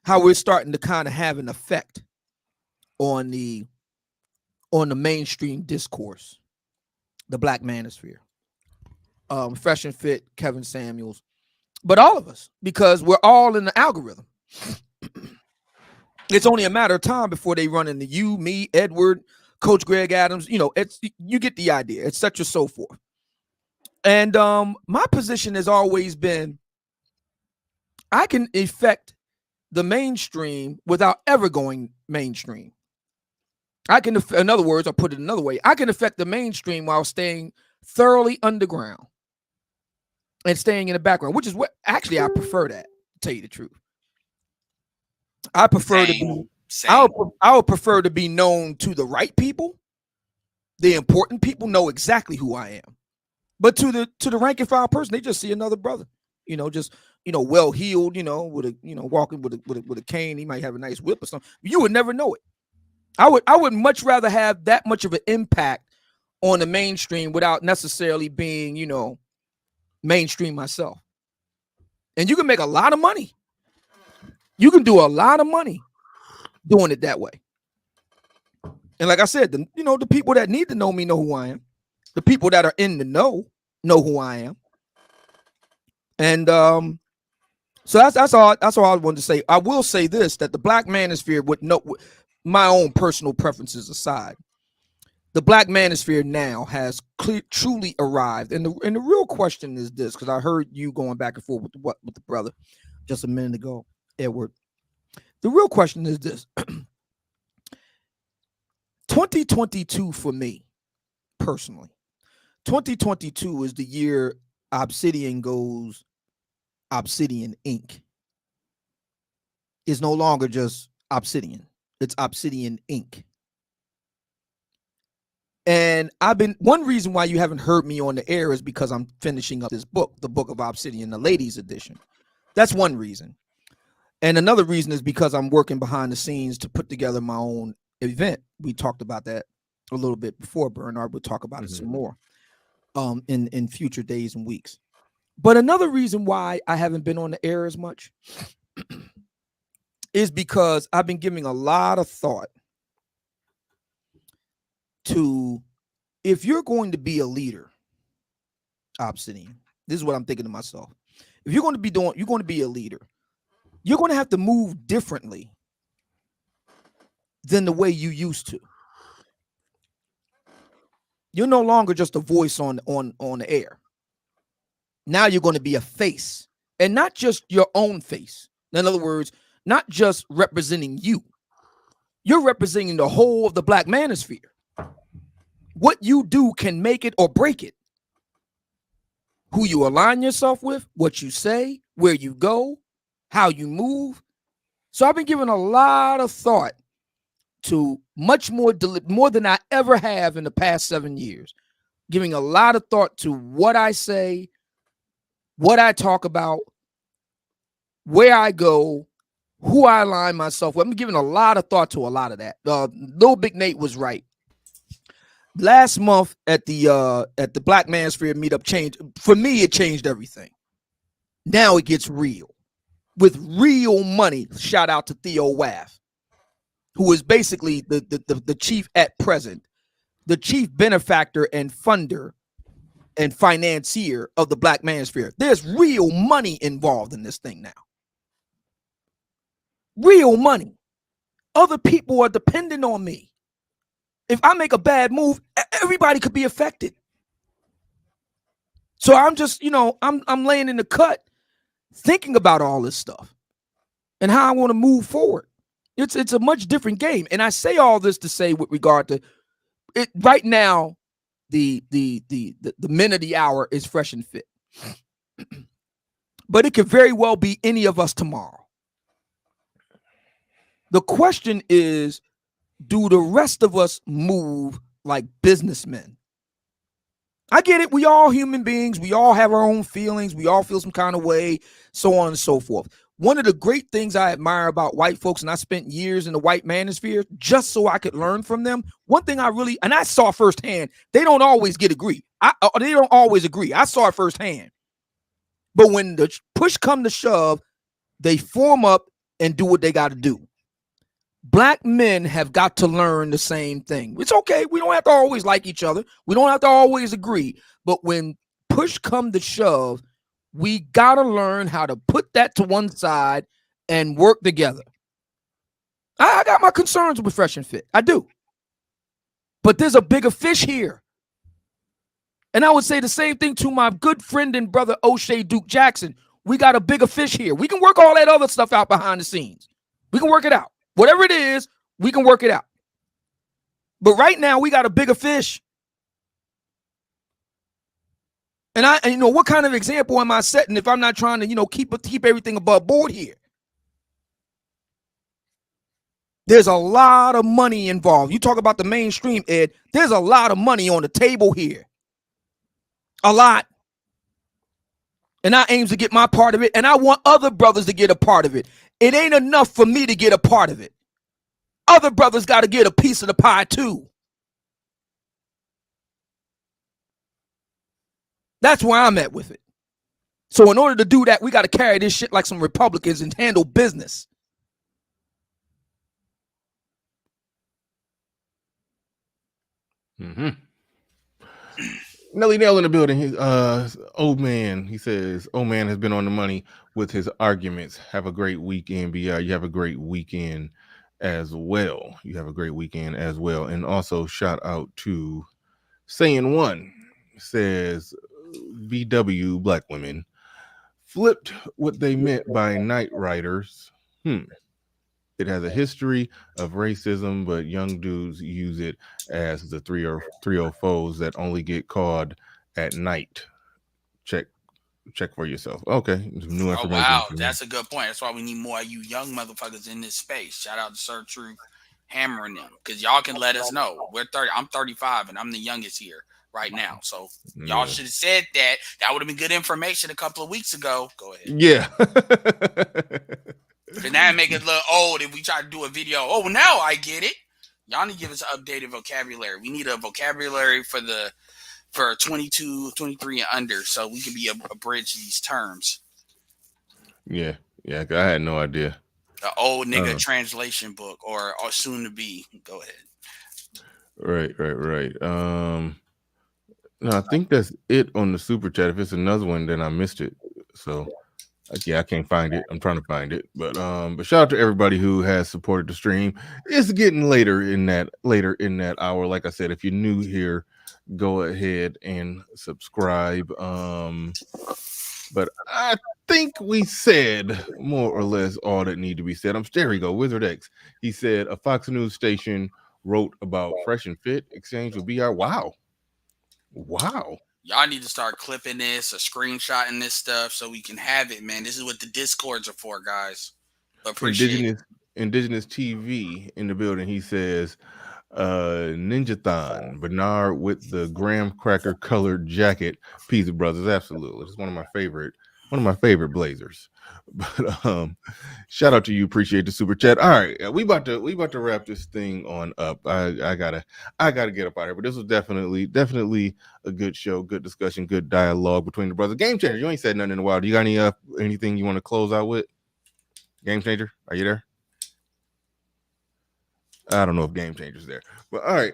how we're starting to kind of have an effect on the mainstream discourse, the black manosphere. Fresh and Fit, Kevin Samuels, but all of us, because we're all in the algorithm. It's only a matter of time before they run into you, me, Edward, Coach Greg Adams. You get the idea. It's such and so forth. And my position has always been, I can affect the mainstream without ever going mainstream. In other words, I'll put it another way. I can affect the mainstream while staying thoroughly underground and staying in the background, which is what actually I prefer that, to tell you the truth. I prefer to be. I would prefer to be known to the right people. The important people know exactly who I am, but to the rank and file person, they just see another brother. Well heeled. With a walking with a cane. He might have a nice whip or something. You would never know it. I would much rather have that much of an impact on the mainstream without necessarily being mainstream myself. And you can make a lot of money. You can do a lot of money doing it that way. And like I said, the people that need to know me know who I am. The people that are in the know who I am. And so that's all I wanted to say. I will say this, that the black manosphere would know, my own personal preferences aside, the black manosphere now has truly arrived. And the real question is this, because I heard you going back and forth with the brother just a minute ago, Edward. The real question is this. 2022 for me, personally, 2022 is the year Obsidian goes Obsidian Inc. is no longer just Obsidian. It's Obsidian Inc. And one reason why you haven't heard me on the air is because I'm finishing up this book, the Book of Obsidian, the ladies edition. That's one reason. And another reason is because I'm working behind the scenes to put together my own event. We talked about that a little bit before. Bernard will talk about it some more in future days and weeks. But another reason why I haven't been on the air as much is because I've been giving a lot of thought to, if you're going to be a leader, Obsidian, this is what I'm thinking to myself. If you're going to be a leader, you're going to have to move differently than the way you used to. You're no longer just a voice on the air. Now you're going to be a face, and not just your own face. In other words, not just representing you. You're representing the whole of the Black manosphere. What you do can make it or break it. Who you align yourself with, what you say, where you go, how you move. So I've been giving a lot of thought to much more than I ever have in the past 7 years. Giving a lot of thought to what I say, what I talk about, where I go, who I align myself with. I'm giving a lot of thought to a lot of that. Lil Big Nate was right. Last month at the Black Manosphere meetup it changed everything. Now it gets real. With real money. Shout out to Theo Waff, who is basically the chief at present, the chief benefactor and funder and financier of the Black Manosphere. There's real money involved in this thing now. Real money. Other people are dependent on me. If I make a bad move, everybody could be affected. So I'm just, I'm laying in the cut thinking about all this stuff and how I want to move forward. It's a much different game. And I say all this to say, with regard to it right now, the men of the hour is fresh and fit. But it could very well be any of us tomorrow. The question is, do the rest of us move like businessmen? I get it. We all human beings. We all have our own feelings. We all feel some kind of way, so on and so forth. One of the great things I admire about white folks, and I spent years in the white manosphere just so I could learn from them. One thing I saw firsthand, they don't always agree. They don't always agree. I saw it firsthand. But when the push come to shove, they form up and do what they got to do. Black men have got to learn the same thing. It's okay. We don't have to always like each other. We don't have to always agree. But when push come to shove, we got to learn how to put that to one side and work together. I got my concerns with Fresh and Fit. I do. But there's a bigger fish here. And I would say the same thing to my good friend and brother, O'Shea Duke Jackson. We got a bigger fish here. We can work all that other stuff out behind the scenes. We can work it out. Whatever it is, we can work it out. But right now, we got a bigger fish. And what kind of example am I setting if I'm not trying to, keep everything above board here? There's a lot of money involved. You talk about the mainstream, Ed. There's a lot of money on the table here. A lot. And I aim to get my part of it. And I want other brothers to get a part of it. It ain't enough for me to get a part of it. Other brothers got to get a piece of the pie too. That's where I'm at with it. So in order to do that, we got to carry this shit like some Republicans and handle business. Nelly Nail in the building. Old man, he says, old man has been on the money with his arguments. Have a great weekend, BI. You have a great weekend as well. And also shout out to Saying One. Says VW black women flipped what they meant by night riders. It has a history of racism, but young dudes use it as the 304s that only get called at night. Check check for yourself. Okay, some new Oh information. wow, for me. that's a good point. That's why we need more of you young motherfuckers in this space. Shout out to Sir Truth hammering them, because y'all can let us know. We're 30. I'm 35, and I'm the youngest here right now. So y'all Yeah. should have said that. That would have been good information a couple of weeks ago. Go ahead. Yeah. Because now it make it look old if we try to do a video. Oh, now I get it. Y'all need to give us an updated vocabulary. We need a vocabulary for 22, 23 and under, so we can be abridge these terms. Yeah. Yeah. I had no idea. The old nigga translation book or soon to be. Go ahead. Right. No, I think that's it on the super chat. If it's another one, then I missed it. So yeah, I can't find it. I'm trying to find it. But shout out to everybody who has supported the stream. It's getting later in that hour. Like I said, if you're new here, go ahead and subscribe. But I think we said more or less all that need to be said. There we go. Wizard X. He said a Fox News station wrote about Fresh and Fit exchange with BR. Wow. Y'all need to start clipping this or screenshotting this stuff so we can have it, man. This is what the Discords are for, guys. Appreciate Indigenous TV in the building. He says Ninjathon Bernard with the graham cracker colored jacket. Pizza Brothers, absolutely. It's one of my favorite blazers. But shout out to you. Appreciate the super chat. All right, we about to wrap this thing on up. I gotta get up out here. But this was definitely a good show, good discussion, good dialogue between the brothers. Game Changer, you ain't said nothing in a while. Do you got anything you want to close out with? Game Changer, are you there? I don't know if Game Changer's there, but all right.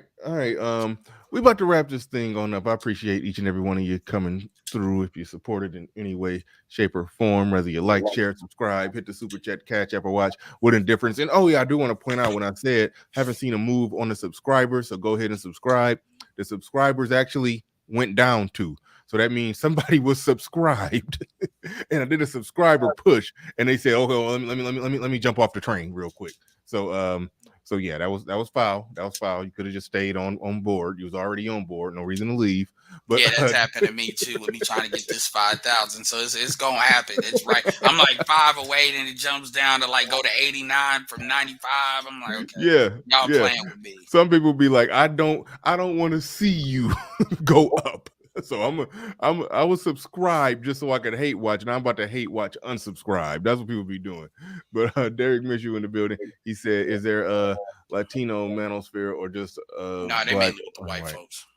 We about to wrap this thing on up. I appreciate each and every one of you coming through. If you supported in any way, shape, or form, whether you like, share, subscribe, hit the super chat, catch up, or watch with indifference. And oh yeah, I do want to point out when I said haven't seen a move on the subscribers, so go ahead and subscribe. The subscribers actually went down too. So that means somebody was subscribed, and I did a subscriber push, and they said, "Okay, well, let me jump off the train real quick." So yeah, that was foul. That was foul. You could have just stayed on board. You was already on board. No reason to leave. But yeah, that's happened to me too with me trying to get this 5,000. So it's gonna happen. It's right. I'm like 5 away, then it jumps down to like go to 89 from 95. I'm like, okay, yeah, y'all playing with me. Some people be like, I don't want to see you go up. So I was subscribed just so I could hate watch, and I'm about to hate watch unsubscribe. That's what people be doing. But Derek Mishu in the building, he said, "Is there a Latino manosphere or just no? They black with the white folks."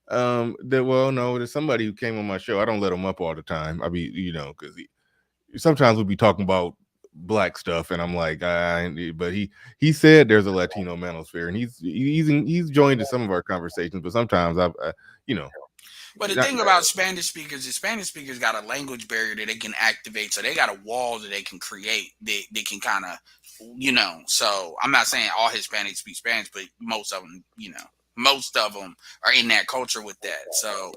No, there's somebody who came on my show. I don't let him up all the time. I be, because sometimes we'll be talking about black stuff, and I'm like, but he said there's a Latino manosphere, and he's joined in some of our conversations, but sometimes But the thing about Spanish speakers is Spanish speakers got a language barrier that they can activate. So they got a wall that they can create. They can kind of, so I'm not saying all Hispanics speak Spanish, but most of them, are in that culture with that. So,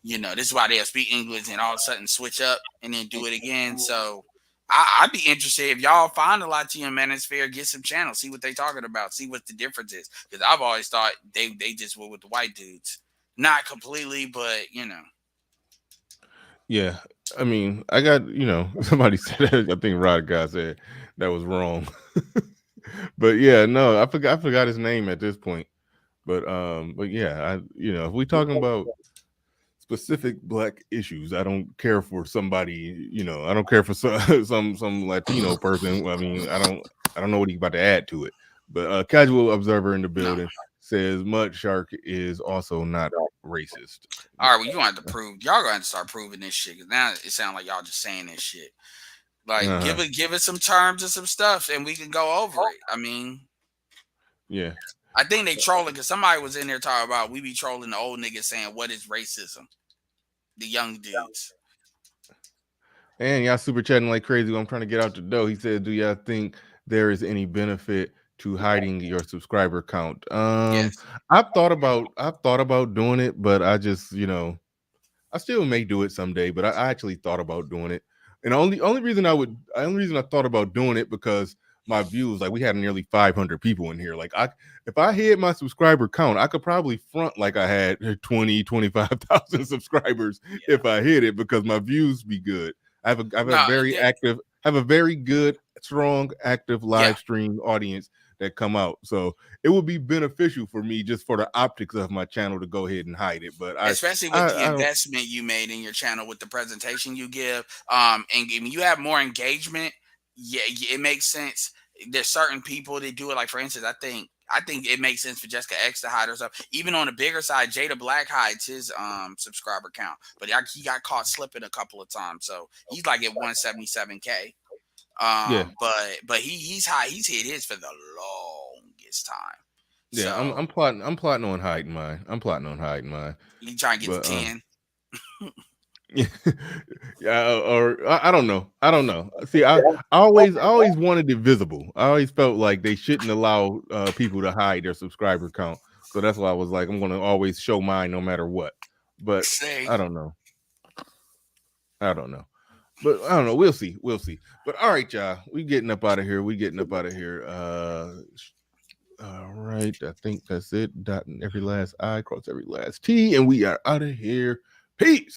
this is why they'll speak English and all of a sudden switch up and then do it again. So I'd be interested if y'all find a Latino manosphere, get some channels, see what they're talking about, see what the difference is. Because I've always thought they just were with the white dudes. Not completely, but Yeah, I mean, I got somebody said that, I think Rod God said that was wrong, but yeah, no, I forgot his name at this point, but yeah, if we talking about specific black issues, I don't care for somebody, I don't care for some Latino person. I mean, I don't know what he's about to add to it, but casual observer in the building. Says Mud Shark is also not racist. All right, well, you want to prove. Y'all going to start proving this shit, because now it sounds like y'all just saying this shit. Like, give it some terms and some stuff, and we can go over it. I mean, yeah. I think they trolling, because somebody was in there talking about we be trolling the old niggas saying, what is racism? The young dudes. And y'all super chatting like crazy. I'm trying to get out the door. He said, do y'all think there is any benefit to hiding your subscriber count? Yes. I've thought about doing it, but I just, I still may do it someday, but I actually thought about doing it. And the only reason I thought about doing it, because my views. Like we had nearly 500 people in here. Like if I hit my subscriber count, I could probably front like I had 25,000 subscribers if I hit it, because my views be good. I have a very good, strong, active live stream audience that come out. So it would be beneficial for me just for the optics of my channel to go ahead and hide it. But especially with the investment you made in your channel, with the presentation you give, and you have more engagement. Yeah, it makes sense. There's certain people that do it. Like for instance, I think it makes sense for Jessica X to hide herself. Even on the bigger side, Jada Black hides his subscriber count, but he got caught slipping a couple of times, so he's like at 177K. But he's hit his for the longest time. Yeah, so, I'm plotting on hiding mine. You trying to get to 10? Yeah, or I don't know. See, I always wanted it visible. I always felt like they shouldn't allow people to hide their subscriber count. So that's why I was like, I'm going to always show mine no matter what. But I don't know. But I don't know. We'll see. But all right, y'all, we getting up out of here. All right, I think that's it. Dotting every last I, cross every last T, and we are out of here. Peace.